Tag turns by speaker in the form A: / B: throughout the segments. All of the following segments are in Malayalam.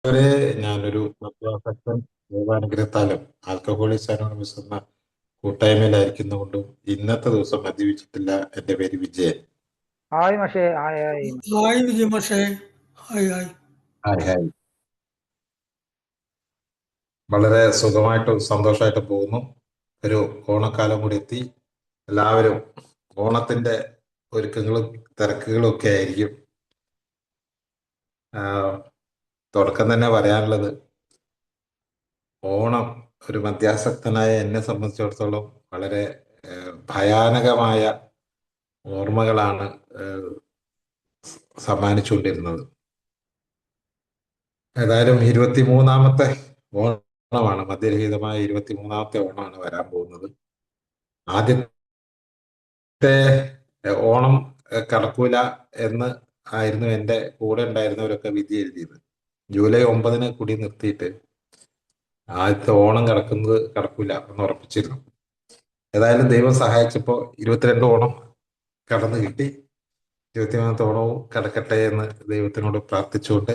A: വരെ ഞാനൊരു മദ്യാസക്തൻ ദൈവാനുഗ്രഹത്താലും ആൽക്കഹോളിക്സ് അനോണിമസ് എന്ന കൂട്ടായ്മയിലായിരിക്കുന്നതുകൊണ്ടും ഇന്നത്തെ ദിവസം മദ്യപിച്ചിട്ടില്ല. എൻ്റെ പേര് വിജയൻ.
B: ഹായ് മഷേ, ഹായ് ഹായ്.
C: ഹായ് വിജയ് മാഷേ. Hi hi.
A: Hi hi. വളരെ സുഖമായിട്ടും സന്തോഷമായിട്ടും പോകുന്നു. ഒരു ഓണക്കാലം കൂടി എത്തി. എല്ലാവരും ഓണത്തിന്റെ ഒരുക്കങ്ങളും തിരക്കുകളും ഒക്കെ ആയിരിക്കും. തുടക്കം തന്നെ പറയാനുള്ളത്, ഓണം ഒരു മദ്യാസക്തനായ എന്നെ സംബന്ധിച്ചിടത്തോളം വളരെ ഭയാനകമായ ഓർമ്മകളാണ് സമ്മാനിച്ചുകൊണ്ടിരുന്നത്. ഏതായാലും 23-ാമത്തെ ഓണമാണ്, മദ്യരഹിതമായ 23-ാമത്തെ ഓണമാണ് വരാൻ പോകുന്നത്. ആദ്യത്തെ ഓണം കടക്കൂല എന്ന് ആയിരുന്നു എൻ്റെ കൂടെ ഉണ്ടായിരുന്നവരൊക്കെ വിധി എഴുതിയത്. ജൂലൈ 9-ന് കൂടി നിർത്തിയിട്ട് ആദ്യത്തെ ഓണം കടക്കൂല എന്ന് ഉറപ്പിച്ചിരുന്നു. ഏതായാലും ദൈവം സഹായിച്ചപ്പോൾ 22 ഓണം കടന്നു കിട്ടി. 23-ാമത്തെ ഓണവും കടക്കട്ടെ എന്ന് ദൈവത്തിനോട് പ്രാർത്ഥിച്ചുകൊണ്ട്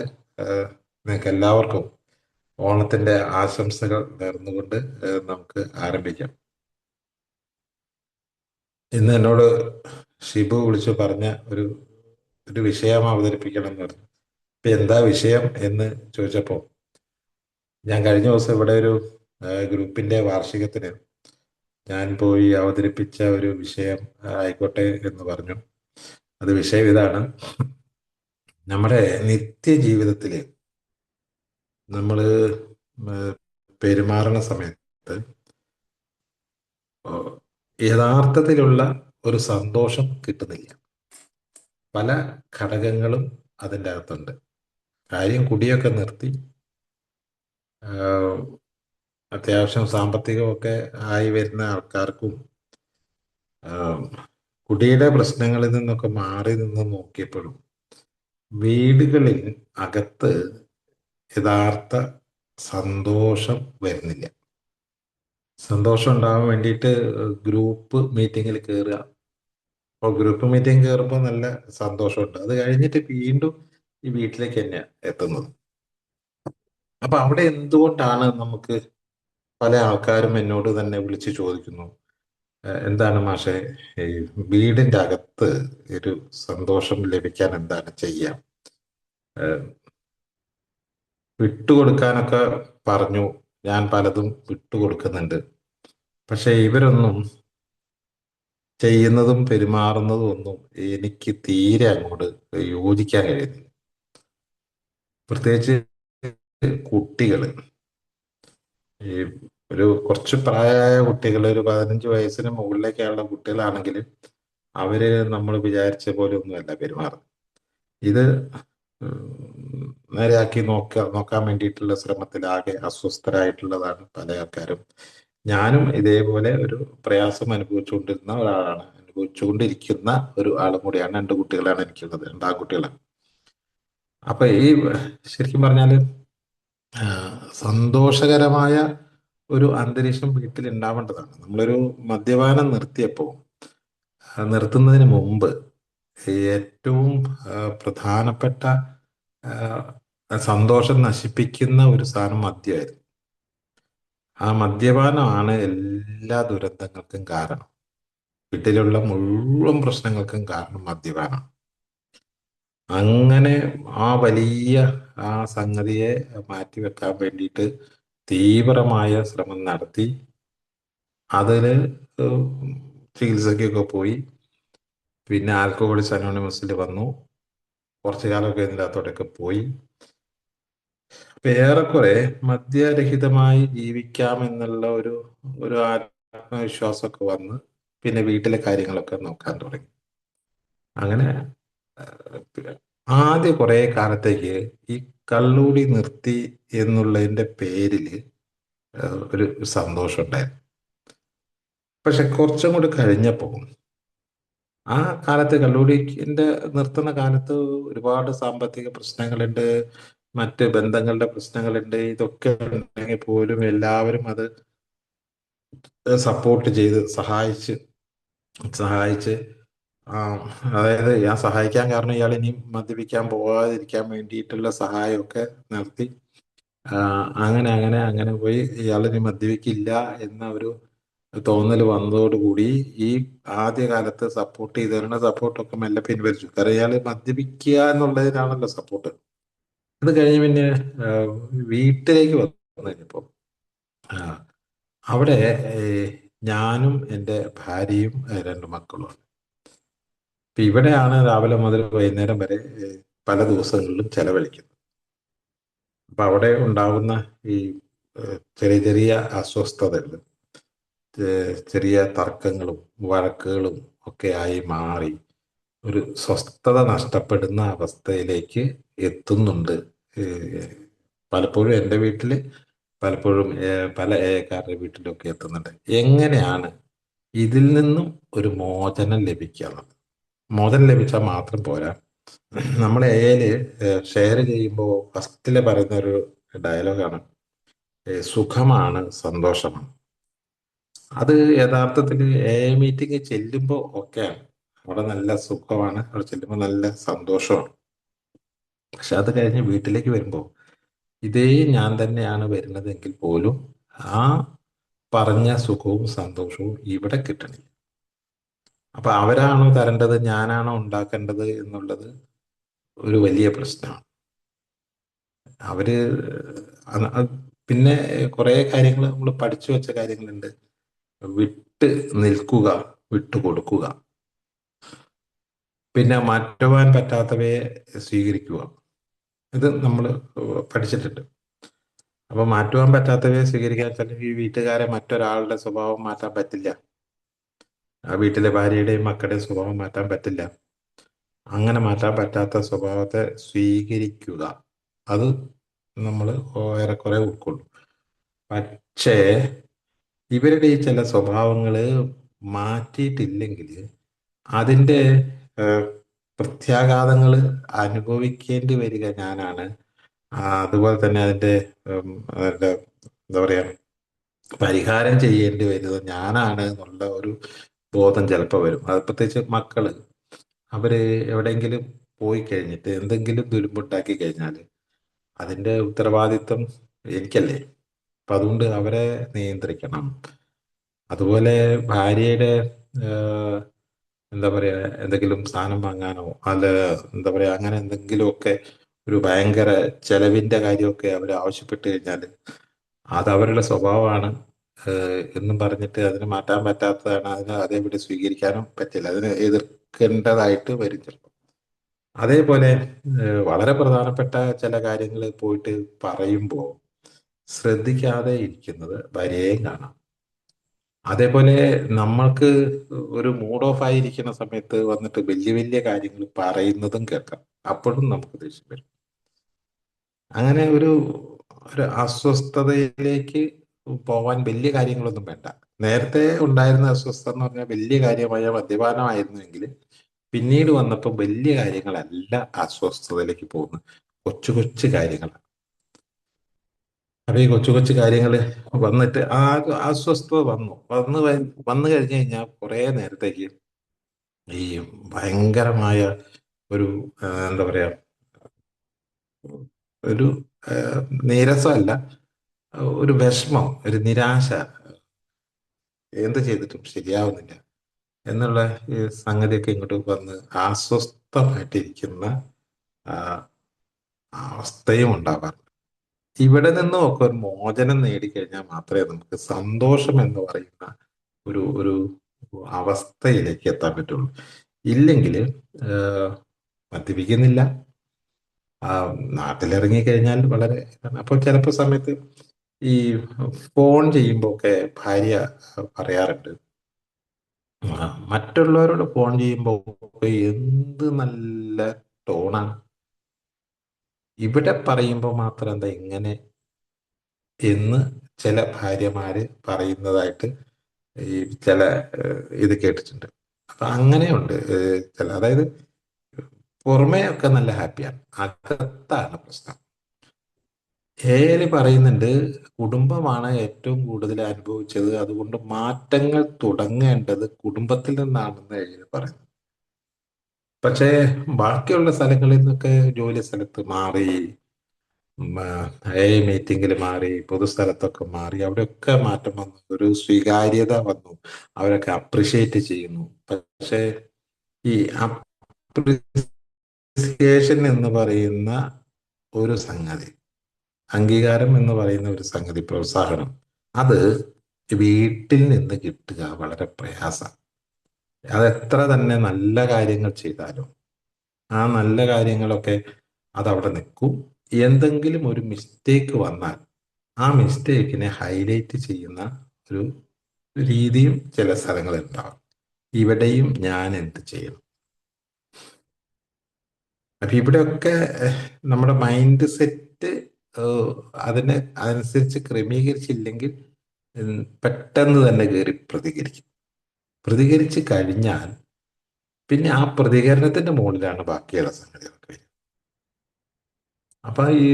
A: നിങ്ങൾക്ക് എല്ലാവർക്കും ഓണത്തിന്റെ ആശംസകൾ നേർന്നുകൊണ്ട് നമുക്ക് ആരംഭിക്കാം. ഇന്ന് എന്നോട് ഷിബു വിളിച്ചു പറഞ്ഞ ഒരു വിഷയം അവതരിപ്പിക്കണം എന്ന് പറഞ്ഞു. ഇപ്പൊ എന്താ വിഷയം എന്ന് ചോദിച്ചപ്പോൾ ഞാൻ കഴിഞ്ഞ ദിവസം ഇവിടെ ഒരു ഗ്രൂപ്പിന്റെ വാർഷികത്തിന് ഞാൻ പോയി അവതരിപ്പിച്ച ഒരു വിഷയം ആയിക്കോട്ടെ എന്ന് പറഞ്ഞു. അത് വിഷയം ഇതാണ്: നമ്മുടെ നിത്യജീവിതത്തില് നമ്മൾ പെരുമാറുന്ന സമയത്ത് യഥാർത്ഥത്തിലുള്ള ഒരു സന്തോഷം കിട്ടുന്നില്ല. പല ഘടകങ്ങളും അതിൻ്റെ അകത്തുണ്ട്. കാര്യം കുടിയൊക്കെ നിർത്തി അത്യാവശ്യം സാമ്പത്തികമൊക്കെ ആയി വരുന്ന ആൾക്കാർക്കും കുടിയുടെ പ്രശ്നങ്ങളിൽ നിന്നൊക്കെ മാറി നിന്ന് നോക്കിയപ്പോഴും വീടുകളിൽ അകത്ത് യഥാർത്ഥ സന്തോഷം വരുന്നില്ല. സന്തോഷം ഉണ്ടാവാൻ വേണ്ടിയിട്ട് ഗ്രൂപ്പ് മീറ്റിങ്ങിൽ കയറുക. അപ്പോൾ ഗ്രൂപ്പ് മീറ്റിംഗ് കയറുമ്പോൾ നല്ല സന്തോഷമുണ്ട്. അത് കഴിഞ്ഞിട്ട് വീണ്ടും ഈ വീട്ടിലേക്ക് തന്നെയാണ് എത്തുന്നത്. അപ്പൊ അവിടെ എന്തുകൊണ്ടാണ് നമുക്ക് പല ആൾക്കാരും എന്നോട് തന്നെ വിളിച്ച് ചോദിക്കുന്നു, എന്താണ് മാഷെ ഈ വീടിന്റെ അകത്ത് ഒരു സന്തോഷം ലഭിക്കാൻ എന്താണ് ചെയ്യാം? വിട്ടുകൊടുക്കാനൊക്കെ പറഞ്ഞു. ഞാൻ പലതും വിട്ടുകൊടുക്കുന്നുണ്ട്. പക്ഷെ ഇവരൊന്നും ചെയ്യുന്നതും പെരുമാറുന്നതും ഒന്നും എനിക്ക് തീരെ അങ്ങോട്ട് യോജിക്കാൻ കഴിയുന്നില്ല. പ്രത്യേകിച്ച് കുട്ടികള്, ഈ ഒരു കുറച്ച് പ്രായമായ കുട്ടികൾ, ഒരു 15 വയസ്സിന് മുകളിലേക്കുള്ള കുട്ടികളാണെങ്കിൽ അവര് നമ്മൾ വിചാരിച്ച പോലെ ഒന്നുമല്ല പെരുമാറുന്നത്. ഇത് നേരെയാക്കി നോക്കാൻ വേണ്ടിയിട്ടുള്ള ശ്രമത്തിലാകെ അസ്വസ്ഥരായിട്ടുള്ളതാണ് പല ആൾക്കാരും. ഞാനും ഇതേപോലെ ഒരു പ്രയാസം അനുഭവിച്ചുകൊണ്ടിരിക്കുന്ന ഒരു ആളും കൂടിയാണ്. 2 കുട്ടികളാണ് എനിക്കുള്ളത്, 2 ആൺകുട്ടികളാണ്. അപ്പൊ ഈ ശരിക്കും പറഞ്ഞാല് സന്തോഷകരമായ ഒരു അന്തരീക്ഷം വീട്ടിൽ ഉണ്ടാവേണ്ടതാണ്. നമ്മളൊരു മദ്യപാനം നിർത്തുന്നതിന് മുമ്പ് ഏറ്റവും പ്രധാനപ്പെട്ട സന്തോഷം നശിപ്പിക്കുന്ന ഒരു സാധനം മദ്യമായിരുന്നു. ആ മദ്യപാനമാണ് എല്ലാ ദുരന്തങ്ങൾക്കും കാരണം. വീട്ടിലുള്ള മുഴുവൻ പ്രശ്നങ്ങൾക്കും കാരണം മദ്യപാനം. അങ്ങനെ ആ വലിയ സംഗതിയെ മാറ്റിവെക്കാൻ വേണ്ടിയിട്ട് തീവ്രമായ ശ്രമം നടത്തി അതില് ചികിത്സയ്ക്കൊക്കെ പോയി. പിന്നെ ആൽക്കഹോളിക്സ് അനോണിമസിൽ വന്നു. കുറച്ചു കാലമൊക്കെ ഇതിനകത്തോടൊക്കെ പോയി. അപ്പൊ ഏറെക്കുറെ മദ്യരഹിതമായി ജീവിക്കാമെന്നുള്ള ഒരു ആത്മവിശ്വാസമൊക്കെ വന്ന് പിന്നെ വീട്ടിലെ കാര്യങ്ങളൊക്കെ നോക്കാൻ തുടങ്ങി. അങ്ങനെ ആദ്യ കുറെ കാലത്തേക്ക് ഈ കള്ളൂടി നിർത്തി എന്നുള്ളതിന്റെ പേരില് ഒരു സന്തോഷം ഉണ്ടായിരുന്നു. പക്ഷെ കുറച്ചും കൂടി കഴിഞ്ഞപ്പോ ആ കാലത്ത് കള്ളൂടിന്റെ നിർത്തുന്ന കാലത്ത് ഒരുപാട് സാമ്പത്തിക പ്രശ്നങ്ങളുണ്ട്, മറ്റ് ബന്ധങ്ങളുടെ പ്രശ്നങ്ങളുണ്ട്. ഇതൊക്കെ ഉണ്ടെങ്കിൽ പോലും എല്ലാവരും അത് സപ്പോർട്ട് ചെയ്ത് സഹായിച്ച് അതായത് ഞാൻ സഹായിക്കാൻ കാരണം ഇയാൾ ഇനി മദ്യപിക്കാൻ പോകാതിരിക്കാൻ വേണ്ടിയിട്ടുള്ള സഹായമൊക്കെ നടത്തി. അങ്ങനെ അങ്ങനെ അങ്ങനെ പോയി ഇയാളിനി മദ്യപിക്കില്ല എന്ന ഒരു തോന്നൽ വന്നതോടുകൂടി ഈ ആദ്യ കാലത്ത് സപ്പോർട്ട് ചെയ്തവരുടെ സപ്പോർട്ടൊക്കെ മെല്ലെ പിൻവലിച്ചു. കാരണം ഇയാൾ മദ്യപിക്കുക എന്നുള്ളതിനാണല്ലോ സപ്പോർട്ട്. അത് കഴിഞ്ഞ് പിന്നെ ആ, വീട്ടിലേക്ക് വന്നു കഴിഞ്ഞപ്പോൾ അവിടെ ഞാനും എൻ്റെ ഭാര്യയും രണ്ട് മക്കളുമാണ്. ഇപ്പൊ ഇവിടെയാണ് രാവിലെ മുതൽ വൈകുന്നേരം വരെ പല ദിവസങ്ങളിലും ചെലവഴിക്കുന്നത്. അപ്പൊ അവിടെ ഉണ്ടാകുന്ന ഈ ചെറിയ ചെറിയ അസ്വസ്ഥതകൾ, ചെറിയ തർക്കങ്ങളും വഴക്കുകളും ഒക്കെ ആയി മാറി ഒരു സ്വസ്ഥത നഷ്ടപ്പെടുന്ന അവസ്ഥയിലേക്ക് എത്തുന്നുണ്ട്. ഏഹ് പലപ്പോഴും എൻ്റെ വീട്ടില്, പലപ്പോഴും പല ഏക്കാരുടെ വീട്ടിലൊക്കെ എത്തുന്നുണ്ട്. എങ്ങനെയാണ് ഇതിൽ നിന്നും ഒരു മോചനം ലഭിക്കുക എന്നുള്ളത്? മോചനം ലഭിച്ചാൽ മാത്രം പോരാ. നമ്മൾ എയില് ഷെയർ ചെയ്യുമ്പോൾ ഫസ്റ്റില് പറയുന്ന ഒരു ഡയലോഗാണ് സുഖമാണ് സന്തോഷമാണ്. അത് യഥാർത്ഥത്തിൽ എ മീറ്റിംഗ് ചെല്ലുമ്പോൾ ഒക്കെയാണ്. അവിടെ നല്ല സുഖമാണ്, അവിടെ ചെല്ലുമ്പോൾ നല്ല സന്തോഷമാണ്. പക്ഷെ അത് കഴിഞ്ഞ് വീട്ടിലേക്ക് വരുമ്പോൾ ഇതേ ഞാൻ തന്നെയാണ് വരുന്നതെങ്കിൽ പോലും ആ പറഞ്ഞ സുഖവും സന്തോഷവും ഇവിടെ കിട്ടണില്ല. അപ്പൊ അവരാണോ തരേണ്ടത്, ഞാനാണോ ഉണ്ടാക്കേണ്ടത് എന്നുള്ളത് ഒരു വലിയ പ്രശ്നമാണ്. അവര് പിന്നെ കുറെ കാര്യങ്ങൾ നമ്മൾ പഠിച്ചു വെച്ച കാര്യങ്ങളുണ്ട്. വിട്ട് നിൽക്കുക, വിട്ടു കൊടുക്കുക, പിന്നെ മാറ്റുവാൻ പറ്റാത്തവയെ സ്വീകരിക്കുക. ഇത് നമ്മൾ പഠിച്ചിട്ടുണ്ട്. അപ്പൊ മാറ്റുവാൻ പറ്റാത്തവയെ സ്വീകരിക്കാൻ വെച്ചാൽ ഈ വീട്ടുകാരെ മറ്റൊരാളുടെ സ്വഭാവം മാറ്റാൻ പറ്റില്ല. ആ വീട്ടിലെ ഭാര്യയുടെയും മക്കളുടെയും സ്വഭാവം മാറ്റാൻ പറ്റില്ല. അങ്ങനെ മാറ്റാൻ പറ്റാത്ത സ്വഭാവത്തെ സ്വീകരിക്കുക, അത് നമ്മൾ ഏറെക്കുറെ ഉൾക്കൊള്ളും. പക്ഷേ ഇവരുടെ ഈ ചില സ്വഭാവങ്ങള് മാറ്റിയിട്ടില്ലെങ്കിൽ അതിൻ്റെ പ്രത്യാഘാതങ്ങൾ അനുഭവിക്കേണ്ടി വരിക ഞാനാണ്. അതുപോലെ തന്നെ അതിൻ്റെ എന്താ പറയാ, പരിഹാരം ചെയ്യേണ്ടി വരുന്നത് ഞാനാണ് എന്നുള്ള ഒരു ബോധം ചിലപ്പോൾ വരും. അത് പ്രത്യേകിച്ച് മക്കള് അവര് എവിടെയെങ്കിലും പോയി കഴിഞ്ഞിട്ട് എന്തെങ്കിലും ദുരുമ്പുണ്ടാക്കി കഴിഞ്ഞാൽ അതിന്റെ ഉത്തരവാദിത്വം എനിക്കല്ലേ. അപ്പൊ അതുകൊണ്ട് അവരെ നിയന്ത്രിക്കണം. അതുപോലെ ഭാര്യയുടെ എന്താ പറയാ, എന്തെങ്കിലും സാധനം വാങ്ങാനോ അല്ല എന്താ പറയാ അങ്ങനെ എന്തെങ്കിലുമൊക്കെ ഒരു ഭയങ്കര ചെലവിന്റെ കാര്യമൊക്കെ അവർ ആവശ്യപ്പെട്ട് കഴിഞ്ഞാൽ അത് അവരുടെ സ്വഭാവമാണ് എന്നും പറഞ്ഞിട്ട് അതിന് മാറ്റാൻ പറ്റാത്തതാണ്, അതിന് അതേപടി സ്വീകരിക്കാനും പറ്റില്ല, അതിനെ എതിർക്കേണ്ടതായിട്ട് വരും ചിലപ്പോൾ. അതേപോലെ വളരെ പ്രധാനപ്പെട്ട ചില കാര്യങ്ങൾ പോയിട്ട് പറയുമ്പോൾ ശ്രദ്ധിക്കാതെ ഇരിക്കുന്നത് ഭാര്യയെയും കാണാം. അതേപോലെ നമ്മൾക്ക് ഒരു മൂഡ് ഓഫ് ആയിരിക്കുന്ന സമയത്ത് വന്നിട്ട് വലിയ വലിയ കാര്യങ്ങൾ പറയുന്നതും കേൾക്കാം. അപ്പോഴും നമുക്ക് ദേഷ്യം വരും. അങ്ങനെ ഒരു ഒരു അസ്വസ്ഥതയിലേക്ക് പോവാൻ വലിയ കാര്യങ്ങളൊന്നും വേണ്ട. നേരത്തെ ഉണ്ടായിരുന്ന അസ്വസ്ഥത എന്ന് പറഞ്ഞാൽ വലിയ കാര്യമായ മദ്യപാനമായിരുന്നുവെങ്കിൽ പിന്നീട് വന്നപ്പോൾ വലിയ കാര്യങ്ങളല്ല അസ്വസ്ഥതയിലേക്ക് പോകുന്നത്, കൊച്ചു കൊച്ചു കാര്യങ്ങളാണ്. അപ്പൊ ഈ കൊച്ചു കൊച്ചു കാര്യങ്ങൾ വന്നിട്ട് ആ അസ്വസ്ഥത വന്നു കഴിഞ്ഞു കഴിഞ്ഞാൽ കുറെ നേരത്തേക്ക് ഈ ഭയങ്കരമായ ഒരു എന്താ പറയാ, ഒരു നീരസമല്ല, ഒരു വിഷമം, ഒരു നിരാശ, എന്ത് ചെയ്തിട്ടും ശരിയാവുന്നില്ല എന്നുള്ള ഈ സംഗതിയൊക്കെ ഇങ്ങോട്ട് വന്ന് അസ്വസ്ഥമായിട്ടിരിക്കുന്ന ആ, അവസ്ഥയും ഉണ്ടാവാറുണ്ട്. ഇവിടെ നിന്നും ഒക്കെ ഒരു മോചനം നേടിക്കഴിഞ്ഞാൽ മാത്രമേ നമുക്ക് സന്തോഷം എന്ന് പറയുന്ന ഒരു ഒരു അവസ്ഥയിലേക്ക് എത്താൻ പറ്റുള്ളൂ. ഇല്ലെങ്കിൽ മദ്യപിക്കുന്നില്ല, നാട്ടിലിറങ്ങി കഴിഞ്ഞാൽ വളരെ, അപ്പോൾ ചിലപ്പോൾ സമയത്ത് ഈ ഫോൺ ചെയ്യുമ്പോൾ ഒക്കെ ഭാര്യ പറയാറുണ്ട്, മറ്റുള്ളവരോട് ഫോൺ ചെയ്യുമ്പോൾ എന്ത് നല്ല ടോണാണ്, ഇവിടെ പറയുമ്പോൾ മാത്രം എന്താ ഇങ്ങനെ എന്ന് ചില ഭാര്യമാര് പറയുന്നതായിട്ട് ഈ ചില ഇത് കേട്ടിട്ടുണ്ട്. അപ്പൊ അങ്ങനെയുണ്ട് ചില, അതായത് പുറമേ ഒക്കെ നല്ല ഹാപ്പിയാണ്, അകത്താണ് പ്രശ്നം. ഏല് പറയുന്നുണ്ട് കുടുംബമാണ് ഏറ്റവും കൂടുതൽ അനുഭവിച്ചത്, അതുകൊണ്ട് മാറ്റങ്ങൾ തുടങ്ങേണ്ടത് കുടുംബത്തിൽ നിന്നാണെന്ന് ഏല് പറയുന്നു. പക്ഷേ ബാക്കിയുള്ള സ്ഥലങ്ങളിൽ നിന്നൊക്കെ ജോലി സ്ഥലത്ത് മാറി മീറ്റിങ്ങിൽ മാറി, പൊതുസ്ഥലത്തൊക്കെ മാറി, അവിടെയൊക്കെ മാറ്റം വന്നു, ഒരു സ്വീകാര്യത വന്നു, അവരൊക്കെ അപ്രിഷിയേറ്റ് ചെയ്യുന്നു. പക്ഷേ ഈ അപ്രിസിയേഷൻ എന്ന് പറയുന്ന ഒരു സംഗതി, അംഗീകാരം എന്ന് പറയുന്ന ഒരു സംഗതി, പ്രോത്സാഹനം, അത് വീട്ടിൽ നിന്ന് കിട്ടുക വളരെ പ്രയാസം. അത് എത്ര തന്നെ നല്ല കാര്യങ്ങൾ ചെയ്താലും ആ നല്ല കാര്യങ്ങളൊക്കെ അതവിടെ നിൽക്കും. എന്തെങ്കിലും ഒരു മിസ്റ്റേക്ക് വന്നാൽ ആ മിസ്റ്റേക്കിനെ ഹൈലൈറ്റ് ചെയ്യുന്ന ഒരു രീതിയും ചില സ്ഥലങ്ങളിൽ ഉണ്ടാവും. ഇവിടെയും ഞാൻ എന്ത് ചെയ്യണം? അപ്പൊ ഇവിടെയൊക്കെ നമ്മുടെ മൈൻഡ് സെറ്റ് അതിനെ അതനുസരിച്ച് ക്രമീകരിച്ചില്ലെങ്കിൽ പെട്ടെന്ന് തന്നെ കയറി പ്രതികരിക്കും. പ്രതികരിച്ച് കഴിഞ്ഞാൽ പിന്നെ ആ പ്രതികരണത്തിന്റെ മുകളിലാണ് ബാക്കിയുള്ള സംഗതികളൊക്കെ വരിക. അപ്പൊ ഈ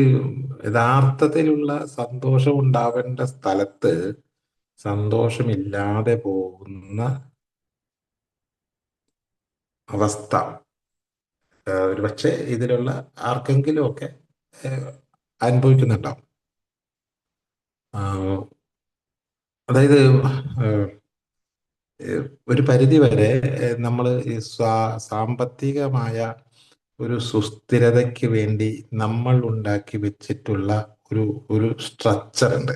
A: യഥാർത്ഥത്തിലുള്ള സന്തോഷം ഉണ്ടാവേണ്ട സ്ഥലത്ത് സന്തോഷമില്ലാതെ പോകുന്ന അവസ്ഥ ഒരു പക്ഷേ ഇതിലുള്ള ആർക്കെങ്കിലും ഒക്കെ അനുഭവിക്കുന്നുണ്ടാവും. അതായത് ഒരു പരിധി വരെ നമ്മൾ ഈ സാമ്പത്തികമായ ഒരു സുസ്ഥിരതയ്ക്ക് വേണ്ടി നമ്മൾ ഉണ്ടാക്കി വെച്ചിട്ടുള്ള ഒരു ഒരു സ്ട്രക്ചർ ഉണ്ട്.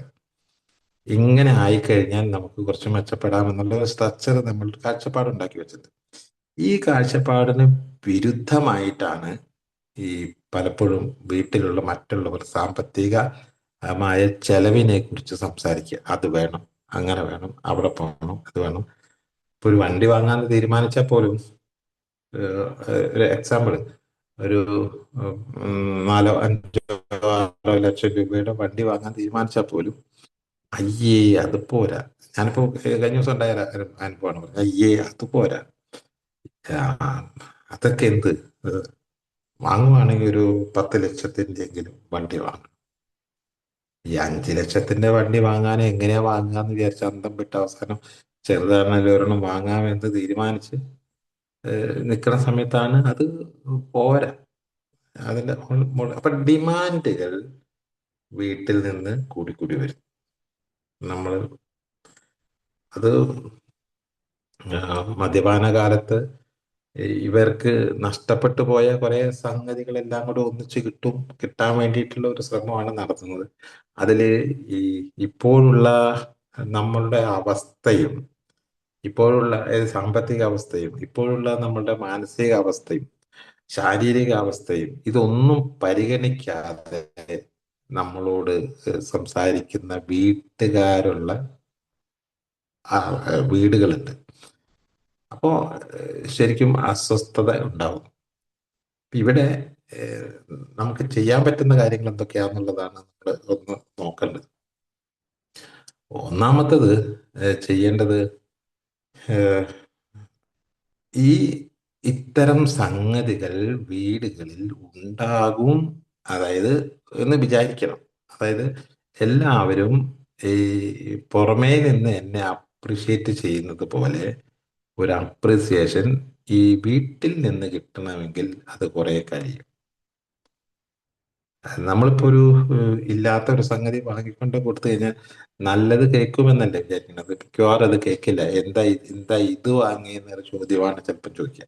A: ഇങ്ങനെ ആയിക്കഴിഞ്ഞാൽ നമുക്ക് കുറച്ച് മെച്ചപ്പെടാമെന്നുള്ള ഒരു സ്ട്രക്ചർ നമ്മൾ കാഴ്ചപ്പാട് ഉണ്ടാക്കി വെച്ചിട്ടുണ്ട്. ഈ കാഴ്ചപ്പാടിന് വിരുദ്ധമായിട്ടാണ് ഈ പലപ്പോഴും വീട്ടിലുള്ള മറ്റുള്ളവർ സാമ്പത്തികമായ ചെലവിനെ കുറിച്ച് സംസാരിക്കുക. അത് വേണം, അങ്ങനെ വേണം, അവിടെ പോകണം, ഇത് വേണം. ഇപ്പൊ ഒരു വണ്ടി വാങ്ങാൻ തീരുമാനിച്ചാൽ പോലും ഒരു എക്സാമ്പിൾ, ഒരു 4, 5, 6 ലക്ഷം രൂപയുടെ വണ്ടി വാങ്ങാൻ തീരുമാനിച്ചാൽ പോലും അയ്യേ അത് പോരാ. ഞാനിപ്പോ കഴിഞ്ഞ ദിവസം ഉണ്ടായ അനുഭവമാണ് പറഞ്ഞത്. അയ്യേ അത് പോരാ, അതൊക്കെ എന്ത്, വാങ്ങുവാണെങ്കിൽ ഒരു 10 ലക്ഷത്തിൻ്റെയെങ്കിലും വണ്ടി വാങ്ങും. ഈ 5 ലക്ഷത്തിന്റെ വണ്ടി വാങ്ങാൻ എങ്ങനെയാ വാങ്ങാന്ന് വിചാരിച്ച അന്തം വിട്ട് അവസാനം ചെറുതാണെങ്കിലും ഒരെണ്ണം വാങ്ങാമെന്ന് തീരുമാനിച്ച് നിൽക്കുന്ന സമയത്താണ് അത് പോരാ. അതിന്റെ അപ്പൊ ഡിമാൻഡുകൾ വീട്ടിൽ നിന്ന് കൂടിക്കൂടി വരും. നമ്മൾ അത് മദ്യപാന കാലത്ത് ഇവർക്ക് നഷ്ടപ്പെട്ടു പോയ കുറെ സംഗതികളെല്ലാം കൂടെ ഒന്നിച്ച് കിട്ടാൻ വേണ്ടിയിട്ടുള്ള ഒരു ശ്രമമാണ് നടത്തുന്നത്. അതില് ഈ ഇപ്പോഴുള്ള നമ്മളുടെ അവസ്ഥയും ഇപ്പോഴുള്ള സാമ്പത്തിക അവസ്ഥയും ഇപ്പോഴുള്ള നമ്മളുടെ മാനസിക അവസ്ഥയും ശാരീരിക അവസ്ഥയും ഇതൊന്നും പരിഗണിക്കാതെ നമ്മളോട് സംസാരിക്കുന്ന വീട്ടുകാരുള്ള വീടുകളുണ്ട്. അപ്പോ ശരിക്കും അസ്വസ്ഥത ഉണ്ടാവും. ഇവിടെ നമുക്ക് ചെയ്യാൻ പറ്റുന്ന കാര്യങ്ങൾ എന്തൊക്കെയാന്നുള്ളതാണ് നമ്മൾ ഒന്ന് നോക്കേണ്ടത്. ഒന്നാമത്തത് ചെയ്യേണ്ടത് ഈ ഇത്തരം സംഗതികൾ വീടുകളിൽ ഉണ്ടാകും. അതായത് എന്ന് വിചാരിക്കണം. അതായത് എല്ലാവരും ഈ പുറമേ നിന്ന് എന്നെ അപ്രിഷിയേറ്റ് ചെയ്യുന്നത് പോലെ ഒരു അപ്രിസിയേഷൻ ഈ വീട്ടിൽ നിന്ന് കിട്ടണമെങ്കിൽ അത് കുറെ കഴിയും. നമ്മളിപ്പോ ഒരു ഇല്ലാത്ത ഒരു സംഗതി വാങ്ങിക്കൊണ്ട് കൊടുത്തു കഴിഞ്ഞാൽ നല്ലത് കേൾക്കുമെന്നല്ലേ വിചാരിക്കുന്നത്. മിക്കവാറും അത് കേൾക്കില്ല. എന്താ ഇത് വാങ്ങിയെന്നൊരു ചോദ്യമാണ് ചിലപ്പോൾ ചോദിക്കുക.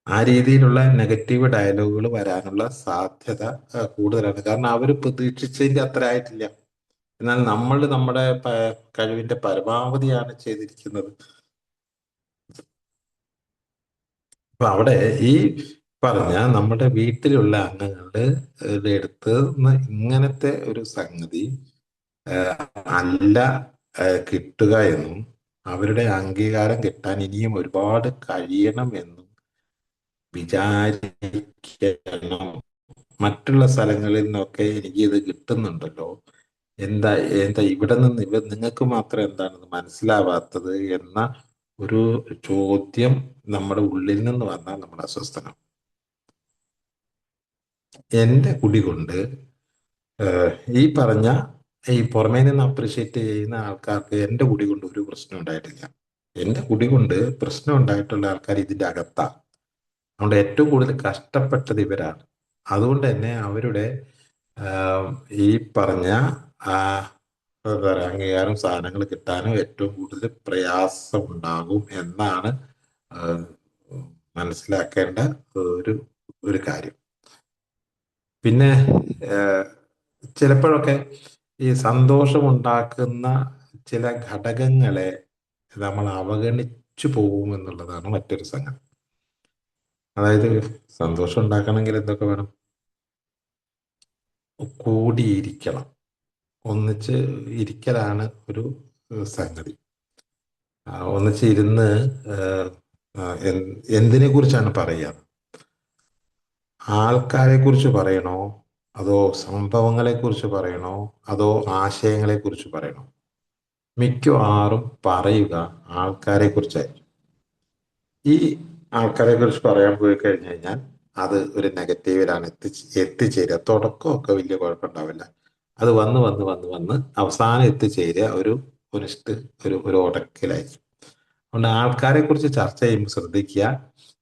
A: ആ രീതിയിലുള്ള നെഗറ്റീവ് ഡയലോഗുകൾ വരാനുള്ള സാധ്യത കൂടുതലാണ്. കാരണം അവർ പ്രതീക്ഷിച്ചതിന്റെ അത്ര ആയിട്ടില്ല. എന്നാൽ നമ്മൾ നമ്മുടെ കഴിവിന്റെ പരമാവധിയാണ് ചെയ്തിരിക്കുന്നത്. അപ്പൊ അവിടെ ഈ പറഞ്ഞ നമ്മുടെ വീട്ടിലുള്ള അംഗങ്ങളുടെ അടുത്ത് ഇങ്ങനത്തെ ഒരു സംഗതി അല്ല കിട്ടുക എന്നും അവരുടെ അംഗീകാരം കിട്ടാൻ ഇനിയും ഒരുപാട് കഴിയണം എന്നും വിചാരിക്കണം. മറ്റുള്ള സ്ഥലങ്ങളിൽ നിന്നൊക്കെ എനിക്ക് ഇത് കിട്ടുന്നുണ്ടല്ലോ, എന്താ എന്താ ഇവിടെ നിന്ന് നിങ്ങൾക്ക് മാത്രം എന്താണെന്ന് മനസ്സിലാവാത്തത് എന്ന ഒരു ചോദ്യം നമ്മുടെ ഉള്ളിൽ നിന്ന് വന്നാൽ നമ്മൾ അസ്വസ്ഥനാണ്. എന്റെ കുടി കൊണ്ട് ഈ പറഞ്ഞ ഈ പുറമേ നിന്ന് അപ്രിഷിയേറ്റ് ചെയ്യുന്ന ആൾക്കാർക്ക് എന്റെ കുടി കൊണ്ട് ഒരു പ്രശ്നം ഉണ്ടായിട്ടില്ല. എന്റെ കുടി കൊണ്ട് പ്രശ്നം ഉണ്ടായിട്ടുള്ള ആൾക്കാർ ഇതിന്റെ അകത്താണ്. അതുകൊണ്ട് ഏറ്റവും കൂടുതൽ കഷ്ടപ്പെട്ടത് ഇവരാണ്. അതുകൊണ്ട് തന്നെ അവരുടെ ആം, ഈ പറഞ്ഞ ആ, എന്താ പറയുക, അംഗീകാരം സാധനങ്ങൾ കിട്ടാനും ഏറ്റവും കൂടുതൽ പ്രയാസമുണ്ടാകും എന്നാണ് ആ, മനസ്സിലാക്കേണ്ട ഒരു ഒരു കാര്യം. പിന്നെ ചിലപ്പോഴൊക്കെ ഈ സന്തോഷമുണ്ടാക്കുന്ന ചില ഘടകങ്ങളെ നമ്മൾ അവഗണിച്ചു പോകും എന്നുള്ളതാണ് മറ്റൊരു സംഗതി. അതായത് സന്തോഷം ഉണ്ടാക്കണമെങ്കിൽ എന്തൊക്കെ വേണം? കൂടിയിരിക്കണം. ഒന്നിച്ച് ഇരിക്കലാണ് ഒരു സംഗതി. ഒന്നിച്ച് ഇരുന്ന് എന്തിനെ കുറിച്ചാണ് പറയുക? ആൾക്കാരെ കുറിച്ച് പറയണോ, അതോ സംഭവങ്ങളെ കുറിച്ച് പറയണോ, അതോ ആശയങ്ങളെ കുറിച്ച് പറയണോ? മിക്കവാറും പറയുക ആൾക്കാരെ കുറിച്ചായിരിക്കും. ഈ ആൾക്കാരെ കുറിച്ച് പറയാൻ പോയി കഴിഞ്ഞു കഴിഞ്ഞാൽ അത് ഒരു നെഗറ്റീവിലാണ് എത്തിച്ചേരുക. തുടക്കമൊക്കെ വലിയ കുഴപ്പമുണ്ടാവില്ല. അത് വന്ന് വന്ന് വന്ന് വന്ന് അവസാനം എത്തിച്ചേരുക ഒരു ഉടക്കിലായിരിക്കും. അതുകൊണ്ട് ആൾക്കാരെ കുറിച്ച് ചർച്ച ചെയ്യുമ്പോൾ